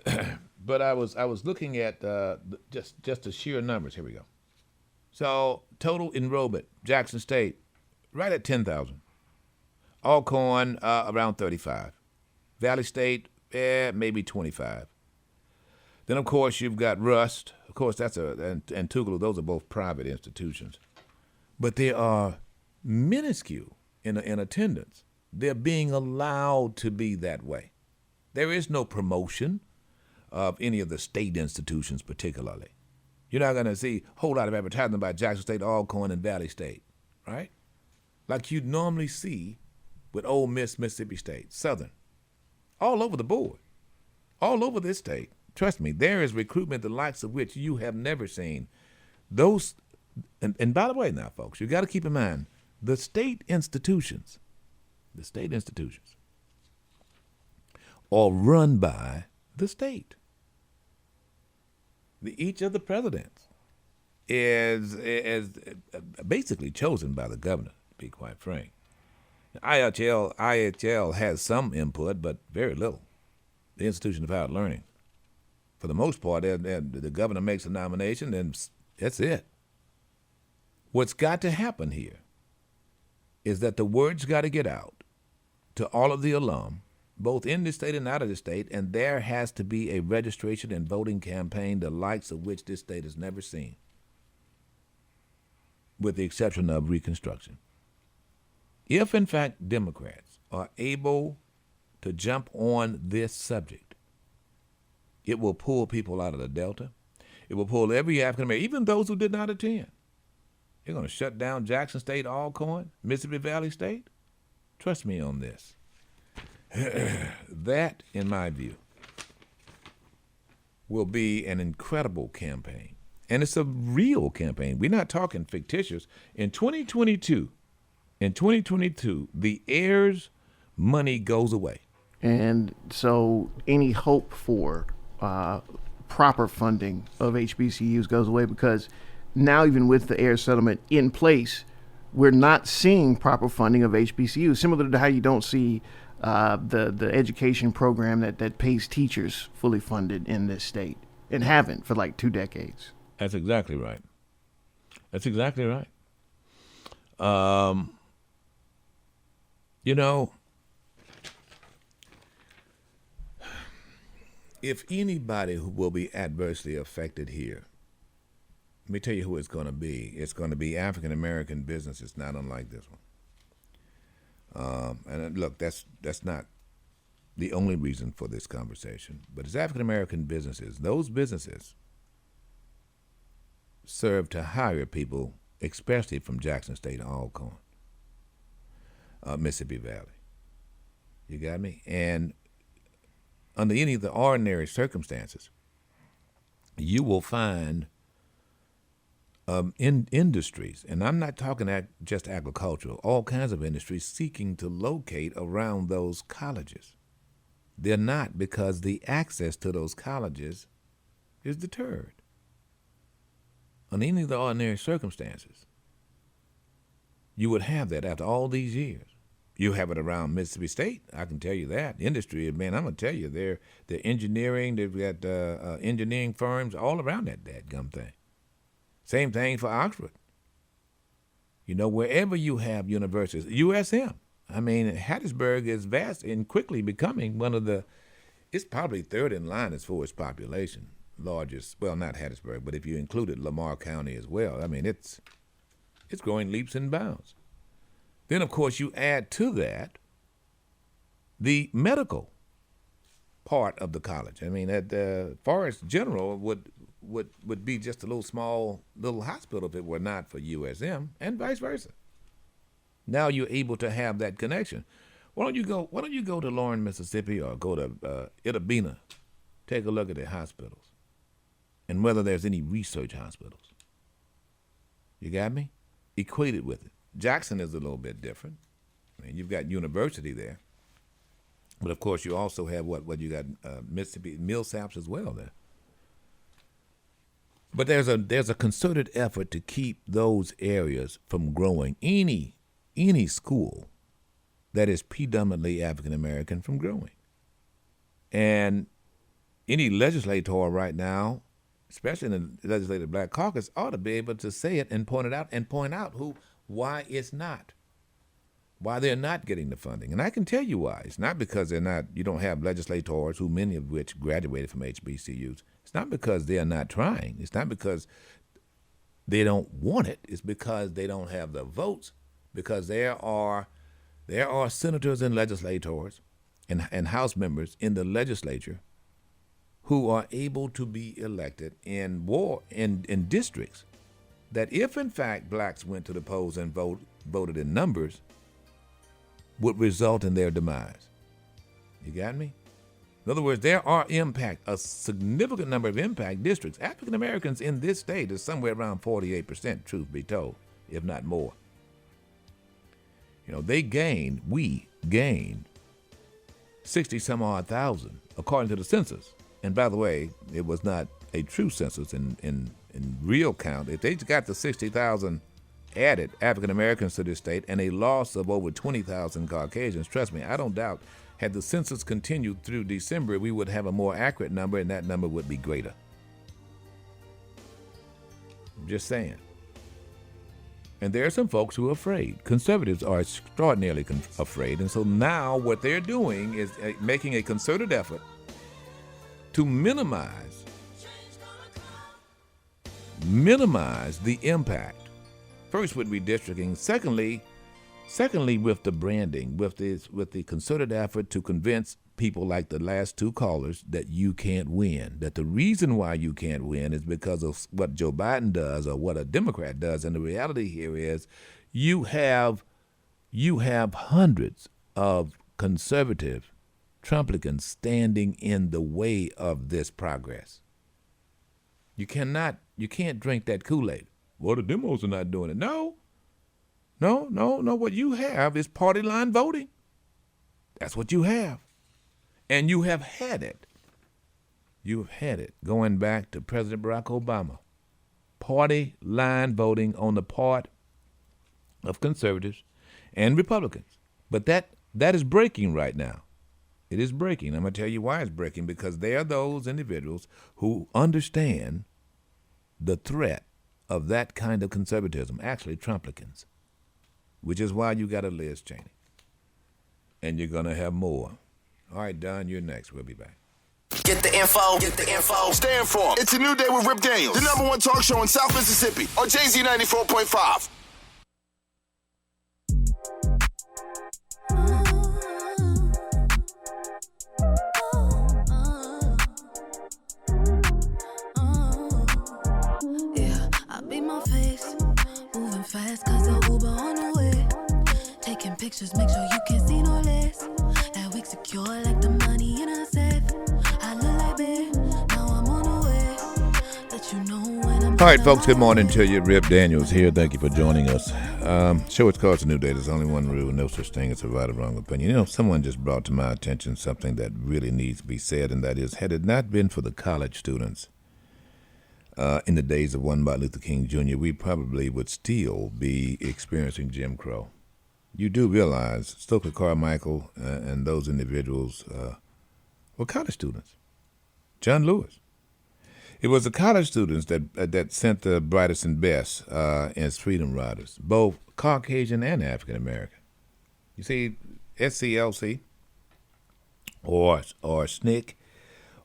them. But I was looking at just the sheer numbers. Here we go. So total enrollment, Jackson State, right at 10,000. Alcorn, around 35. Valley State, maybe 25. Then, of course, you've got Rust. Of course, and Tougaloo. Those are both private institutions. But they are minuscule in attendance. They're being allowed to be that way. There is no promotion of any of the state institutions particularly. You're not going to see a whole lot of advertising about Jackson State, Alcorn, and Valley State, right? Like you'd normally see with Ole Miss, Mississippi State, Southern, all over the board, all over this state. Trust me, there is recruitment the likes of which you have never seen. Those, and by the way now, folks, you got to keep in mind, the state institutions are run by the state. Each of the presidents is basically chosen by the governor, to be quite frank. IHL has some input, but very little. The Institution of Higher Learning. For the most part, the governor makes a nomination, and that's it. What's got to happen here is that the word's got to get out to all of the alum, both in the state and out of the state, and there has to be a registration and voting campaign the likes of which this state has never seen, with the exception of Reconstruction. If, in fact, Democrats are able to jump on this subject, it will pull people out of the Delta. It will pull every African American, even those who did not attend. They're going to shut down Jackson State, Alcorn, Mississippi Valley State. Trust me on this. That, in my view, will be an incredible campaign. And it's a real campaign. We're not talking fictitious. In 2022, the heirs' money goes away. And so any hope for proper funding of HBCUs goes away, because now, even with the heir settlement in place, we're not seeing proper funding of HBCUs, similar to how you don't see the education program that pays teachers fully funded in this state, and haven't for like 2 decades. That's exactly right. You know, if anybody who will be adversely affected here Let me tell you who it's going to be. It's going to be African American businesses, not unlike this one. And look, that's not the only reason for this conversation, but it's African American businesses. Those businesses serve to hire people, especially from Jackson State and Alcorn, Mississippi Valley. You got me? And under any of the ordinary circumstances, you will find in industries, and I'm not talking just agricultural, all kinds of industries seeking to locate around those colleges. They're not, because the access to those colleges is deterred. Under any of the ordinary circumstances, you would have that after all these years. You have it around Mississippi State, I can tell you that. Industry, man, I'm going to tell you, they're engineering, they've got engineering firms all around that dadgum thing. Same thing for Oxford. You know, wherever you have universities, USM. I mean, Hattiesburg is vast and quickly becoming one of the, it's probably third in line as far as population. Largest, well, not Hattiesburg, but if you included Lamar County as well, I mean, it's growing leaps and bounds. Then, of course, you add to that the medical part of the college. I mean, at Forest General would be just a little hospital if it were not for USM, and vice versa. Now you're able to have that connection. Why don't you go to Lauren, Mississippi, or go to Itabena, take a look at the hospitals, and whether there's any research hospitals. You got me? Equated with it. Jackson is a little bit different. I mean, you've got university there, but of course you also have what you got Mississippi Millsaps as well there. But there's a concerted effort to keep those areas from growing. Any school that is predominantly African American from growing, and any legislator right now, especially in the Legislative Black Caucus, ought to be able to say it and point it out and point out why it's not, why they're not getting the funding. And I can tell you why. It's not because you don't have legislators, who many of which graduated from HBCUs. It's not because they're not trying. It's not because they don't want it. It's because they don't have the votes, because there are senators and legislators and House members in the legislature who are able to be elected in districts that, if in fact blacks went to the polls and voted in numbers, would result in their demise. You got me? In other words, there are a significant number of impact districts. African Americans in this state is somewhere around 48%, truth be told, if not more. You know, we gained 60 some odd thousand, according to the census. And by the way, it was not a true census in real count. If they got the 60,000 added African Americans to this state and a loss of over 20,000 Caucasians, trust me, I don't doubt, had the census continued through December, we would have a more accurate number, and that number would be greater. I'm just saying. And there are some folks who are afraid. Conservatives are extraordinarily afraid. And so now what they're doing is making a concerted effort to minimize the impact. First with redistricting. Secondly with the branding, with the concerted effort to convince people like the last two callers that you can't win, that the reason why you can't win is because of what Joe Biden does or what a Democrat does. And the reality here is you have hundreds of conservative Trumplicans standing in the way of this progress. You can't drink that Kool-Aid. Well, the demos are not doing it. No. What you have is party line voting. That's what you have. And you have had it. You've had it going back to President Barack Obama. Party line voting on the part of conservatives and Republicans. But that is breaking right now. It is breaking. I'm going to tell you why it's breaking, because there are those individuals who understand the threat of that kind of conservatism, actually Trumplicans, which is why you got a Liz Cheney. And you're going to have more. All right, Don, you're next. We'll be back. Get the info. Get the info. Stay informed. It's a new day with Rip Daniels, the #1 talk show in South Mississippi on Jay-Z 94.5. Yeah, I beat my face, moving fast cause the Uber on the way. Taking pictures, make sure you can't see no less. That wig secure like the money in a safe. I look like babe, now I'm on the way. Let you know when I'm All right, folks, good morning to you. Rip Daniels here. Thank you for joining us. Show it's called It's a New Day. There's only one rule, no such thing as a right or wrong opinion. You know, someone just brought to my attention something that really needs to be said, and that is, had it not been for the college students in the days of one Martin Luther King Jr., we probably would still be experiencing Jim Crow. You do realize Stokely Carmichael and those individuals were college students. John Lewis. It was the college students that sent the brightest and best as freedom riders, both Caucasian and African American. You see, SCLC or SNCC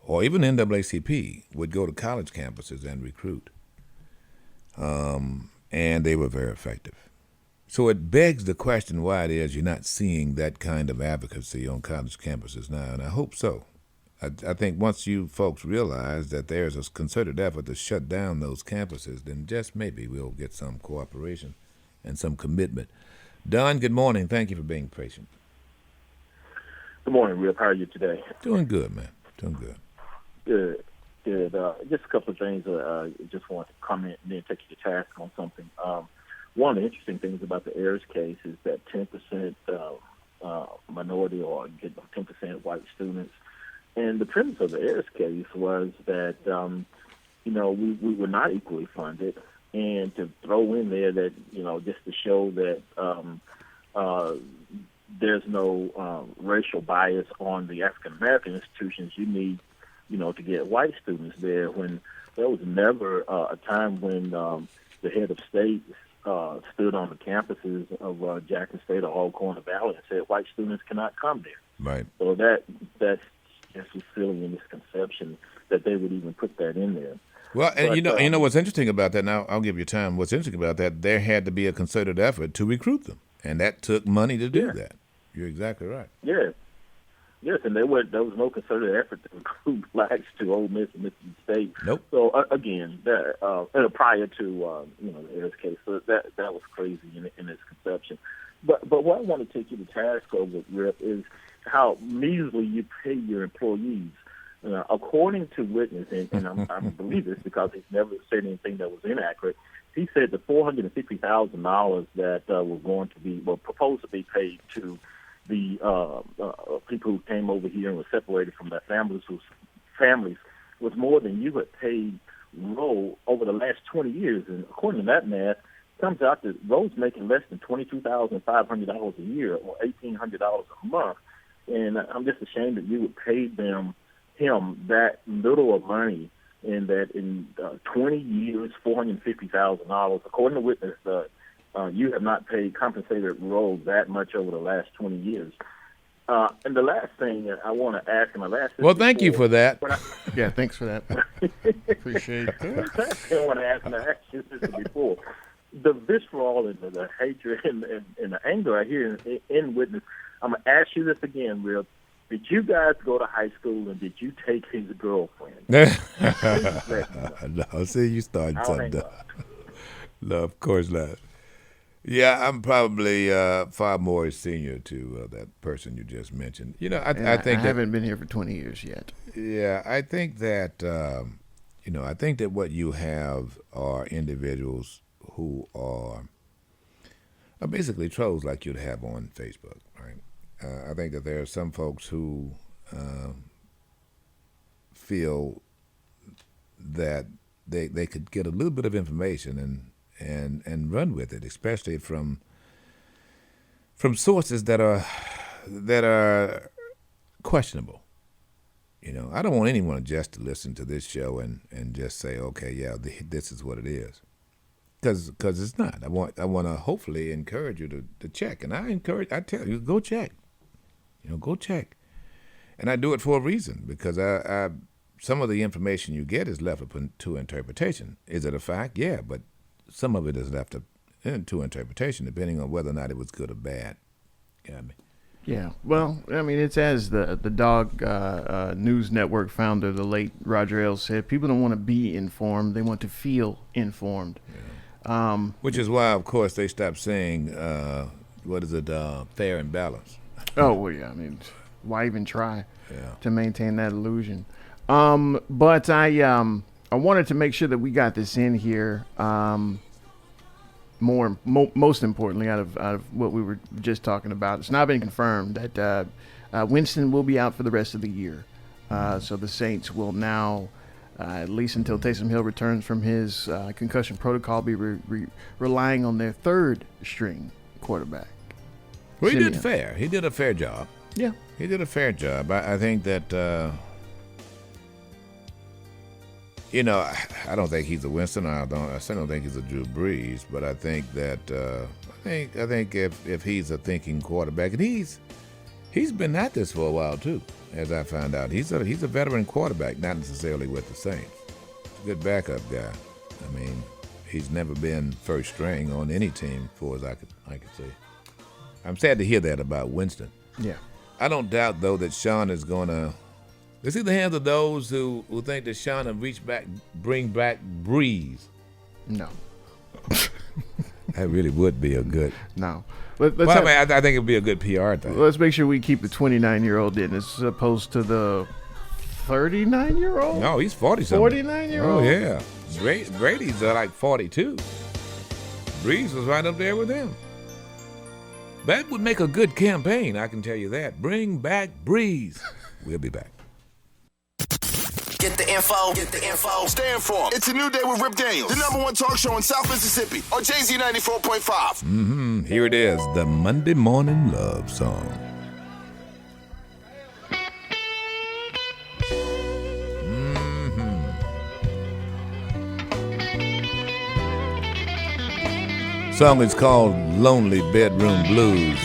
or even NAACP would go to college campuses and recruit, and they were very effective. So it begs the question why it is you're not seeing that kind of advocacy on college campuses now, and I hope so. I think once you folks realize that there's a concerted effort to shut down those campuses, then just maybe we'll get some cooperation and some commitment. Don, good morning. Thank you for being patient. Good morning, Rip. How are you today? Doing good, man. Doing good. Good. Just a couple of things. I just want to comment and then take you to task on something. One of the interesting things about the Ayers case is that 10% minority or 10% white students. And the premise of the Ayers case was that, we were not equally funded. And to throw in there that, just to show that there's no racial bias on the African-American institutions, you need, to get white students there, when there was never a time when the head of state stood on the campuses of Jackson State or Alcorn Valley and said white students cannot come there. Right. So that's just fulfilling in this conception that they would even put that in there. Well, and you know what's interesting about that. Now I'll give you time. What's interesting about that? There had to be a concerted effort to recruit them, and that took money to do that. You're exactly right. Yes, and there was no concerted effort to recruit blacks to Ole Miss and Mississippi State. Nope. So again, that prior to the Ayers case, so that was crazy in its conception. But what I want to take you to task over, Rip, is how measly you pay your employees. According to witness, and I believe this because he's never said anything that was inaccurate, he said the $450,000 that were proposed to be paid to the people who came over here and were separated from their families was more than you had paid Roe over the last 20 years. And according to that math, it comes out that Roe's making less than $22,500 a year or $1,800 a month. And I'm just ashamed that you would pay him that little of money, and that in 20 years, $450,000. According to witness, you have not compensated Roe that much over the last 20 years. And the last thing I want to ask, and my last well, thank you for that. Yeah, thanks for that. Appreciate it. The last thing I want to ask, and I asked you this before, the visceral and the hatred and the anger I hear in witness. I'm going to ask you this again, Will. Did you guys go to high school, and did you take his girlfriend? No, see, you started something. No, of course not. Yeah, I'm probably far more senior to that person you just mentioned. I think I haven't been here for 20 years yet. Yeah, I think that I think that what you have are individuals who are basically trolls like you'd have on Facebook, right? I think that there are some folks who feel that they could get a little bit of information and run with it, especially from sources that are questionable. I don't want anyone just to listen to this show and just say, okay, yeah, this is what it is. Because it's not. I want to hopefully encourage you to check. And I tell you, go check. Go check. And I do it for a reason, because I some of the information you get is left up to interpretation. Is it a fact? Yeah, but some of it is left up to interpretation, depending on whether or not it was good or bad. Got me? Yeah, well, I mean, it's as the Dog News Network founder, the late Roger Ailes, said, people don't want to be informed, they want to feel informed. Yeah. Which is why, of course, they stopped saying, fair and balanced. Oh, well, yeah, I mean, why even try to maintain that illusion? But I wanted to make sure that we got this in here. Most importantly, out of what we were just talking about, it's not been confirmed that Winston will be out for the rest of the year. So the Saints will now, at least until Taysom Hill returns from his concussion protocol, be relying on their third string quarterback. Well, he did fair. He did a fair job. Yeah, he did a fair job. I think that. I don't think he's a Winston. I still don't think he's a Drew Brees. But I think that I think if he's a thinking quarterback, and he's been at this for a while too, as I found out. He's a veteran quarterback, not necessarily with the Saints. He's a good backup guy. I mean, he's never been first string on any team, for as I could see. I'm sad to hear that about Winston. Yeah, I don't doubt though that Sean is gonna. Let's see the hands of those who think that Sean will bring back Breeze. No. That really would be a good. No. I think it would be a good PR thing. Let's make sure we keep the 29-year-old in as opposed to the 39-year-old? No, he's 40-something. 49-year-old? Oh, yeah. Brady's like 42. Breeze was right up there with him. That would make a good campaign, I can tell you that. Bring back Breeze. We'll be back. Get the info. Get the info. Stay informed. It's a new day with Rip Daniels, the #1 talk show in South Mississippi on JZ 94.5. Here it is, the Monday Morning Love Song. Song is called Lonely Bedroom Blues.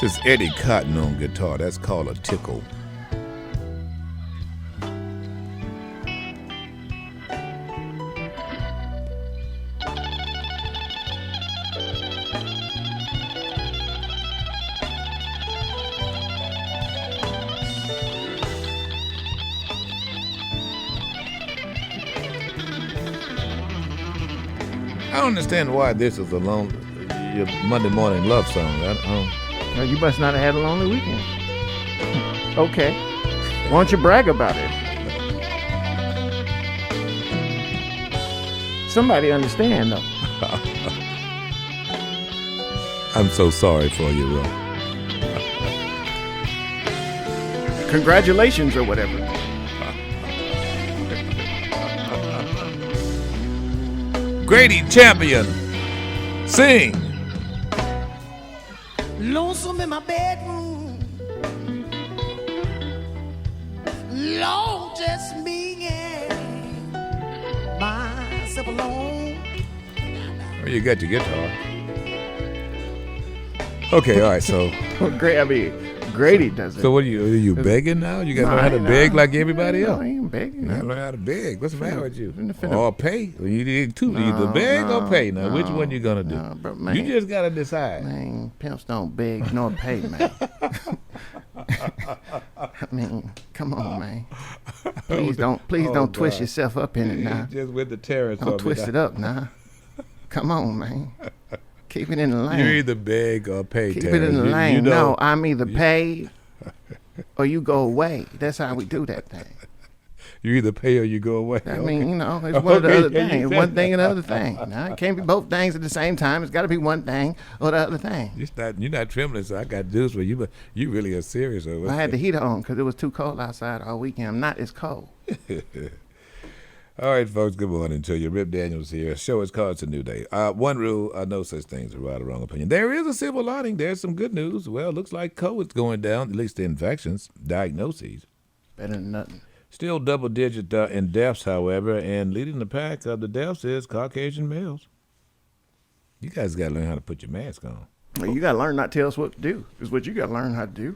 This is Eddie Cotton on guitar. That's called a tickle. I don't understand why this is your Monday morning love song. Well, you must not have had a lonely weekend. Okay. Why don't you brag about it? Somebody understand, though. I'm so sorry for you, Ro. Congratulations or whatever. Grady Champion, sing. Lonesome in my bedroom, Lord, just me and myself alone. Well, you got your guitar. Okay, all right, so. Grady does it. So what are you begging now? You got to learn how to beg like everybody else? I ain't begging. You got to learn how to beg. What's the matter with you? Or pay. You need two. Either beg or pay. Now, which one you going to do? But man, you just got to decide. Man, pimps don't beg nor pay, man. I mean, come on, man. Please don't twist yourself up in it now. Just with the terrorists. Don't twist it up now. Come on, man. Keep it in the lane. You either beg or pay. Keep it in the You lane. don't- No, I'm either pay or you go away. That's how we do that thing. You either pay or you go away. I Okay. mean, it's one or the Okay, other yeah, you thing. said One thing that. and the other thing. Now, it can't be both things at the same time. It's got to be one thing or the other thing. You're not trembling, so I got news for you, but you really are serious. I had the heater on because it was too cold outside all weekend. I'm not as cold. All right, folks, good morning to you. Rip Daniels here. Show is called It's a New Day. One rule, no such thing as a right or wrong opinion. There is a silver lining. There's some good news. Well, looks like COVID's going down, at least the infections, diagnoses. Better than nothing. Still double-digit in deaths, however, and leading the pack of the deaths is Caucasian males. You guys got to learn how to put your mask on. Well, you got to learn not to tell us what to do. Is what you got to learn how to do.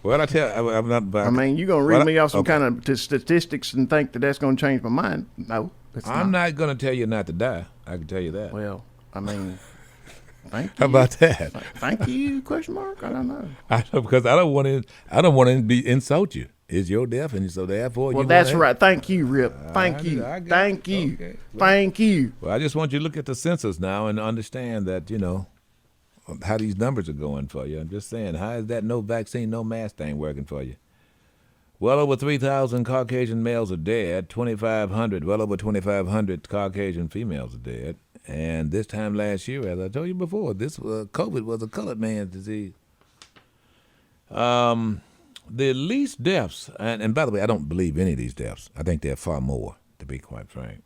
Well, I'm not. I mean, you going to read me off some kind of statistics and think that that's going to change my mind? No, it's I'm not going to tell you not to die. I can tell you that. Well, I mean, thank you. How about that? Thank you? Question mark? I don't know. Because I don't want to insult you. It's your death, and so therefore. Well, you that's wanna- right. Thank you, Rip. Thank you. I got Thank it. you. Okay. Thank you. Well, I just want you to look at the census now and understand that how these numbers are going for you. I'm just saying, how is that no vaccine, no mask thing working for you? Well over 3,000 Caucasian males are dead. 2,500, well over 2,500 Caucasian females are dead. And this time last year, as I told you before, this COVID was a colored man's disease. The least deaths, and by the way, I don't believe any of these deaths. I think there are far more, to be quite frank.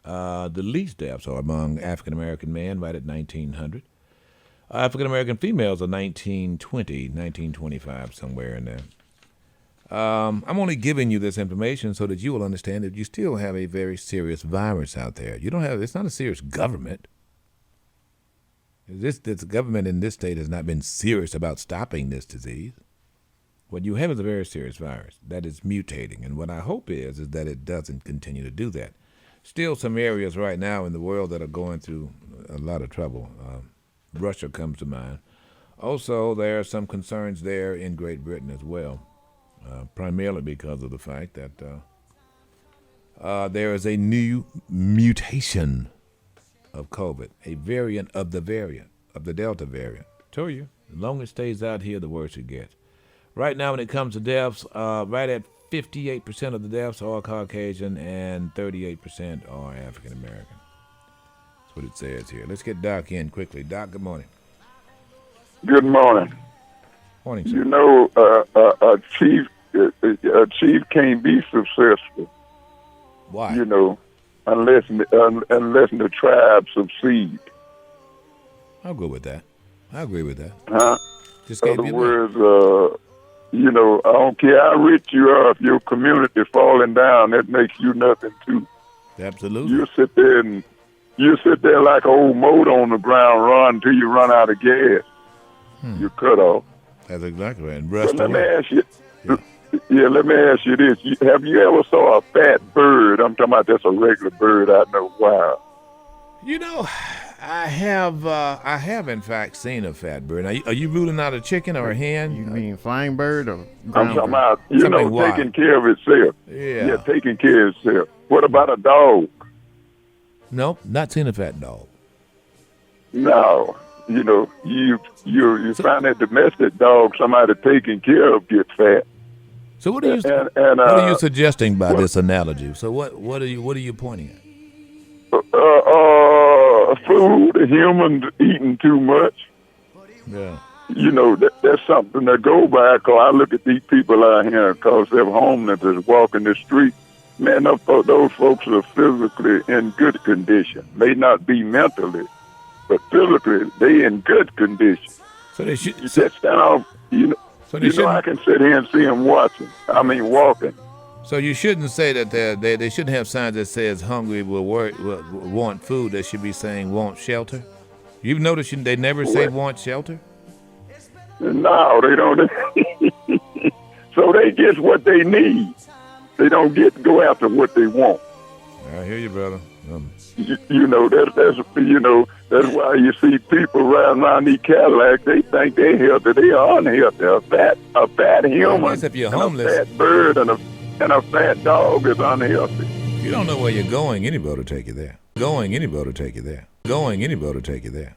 The least deaths are among African American men, right at 1,900. African American females are 1,920, 1,925, somewhere in there. I'm only giving you this information so that you will understand that you still have a very serious virus out there. It's not a serious government. This government in this state has not been serious about stopping this disease. What you have is a very serious virus that is mutating, and what I hope is that it doesn't continue to do that. Still some areas right now in the world that are going through a lot of trouble. Russia comes to mind. Also, there are some concerns there in Great Britain as well, primarily because of the fact that there is a new mutation of COVID, a variant of the Delta variant. Told you, the longer it stays out here, the worse it gets. Right now, when it comes to deaths, right at 58% of the deaths are Caucasian and 38% are African American. That's what it says here. Let's get Doc in quickly. Doc, good morning. Good morning. Morning, sir. You know, a chief can't be successful. Why? You know, unless the tribe succeed. I'll go with that. I agree with that. Huh? Just In gave other you words, I don't care how rich you are, if your community falling down, that makes you nothing too. Absolutely. You sit there like an old motor on the ground, run until you run out of gas. You're cut off. That's exactly right. And But rest let me away. ask you. Yeah, let me ask you this: have you ever saw a fat bird? I'm talking about just a regular bird out in the wild. You know, I have in fact seen a fat bird. Now, are you ruling out a chicken or a hen? You mean flying bird or I'm ground talking bird? about, Something wild. taking care of itself. Yeah. Taking care of itself. What about a dog? Nope, not seen a fat dog. No. You find that domestic dog somebody taking care of gets fat. So what are you what what are you suggesting by this analogy? So what are you pointing at? Food, humans eating too much. Yeah. That's something to go by. Cause I look at these people out here, cause they're homeless, that's walking the street. Man, those folks are physically in good condition. May not be mentally, but physically they in good condition. So they should. You just down, I can sit here and see them walking. So you shouldn't say that they shouldn't have signs that says hungry will want food. They should be saying want shelter. You've noticed they never say want shelter? No, they don't. So they get what they need. They don't go after what they want. I hear you, brother. That's why you see people riding around these Cadillacs. They think they're healthy. They are unhealthy. A fat human, I guess if you're homeless, a fat bird, and a fat dog is unhealthy. You don't know where you're going. Any boat will take you there. Going, any boat will take you there. Going, any boat will take you there.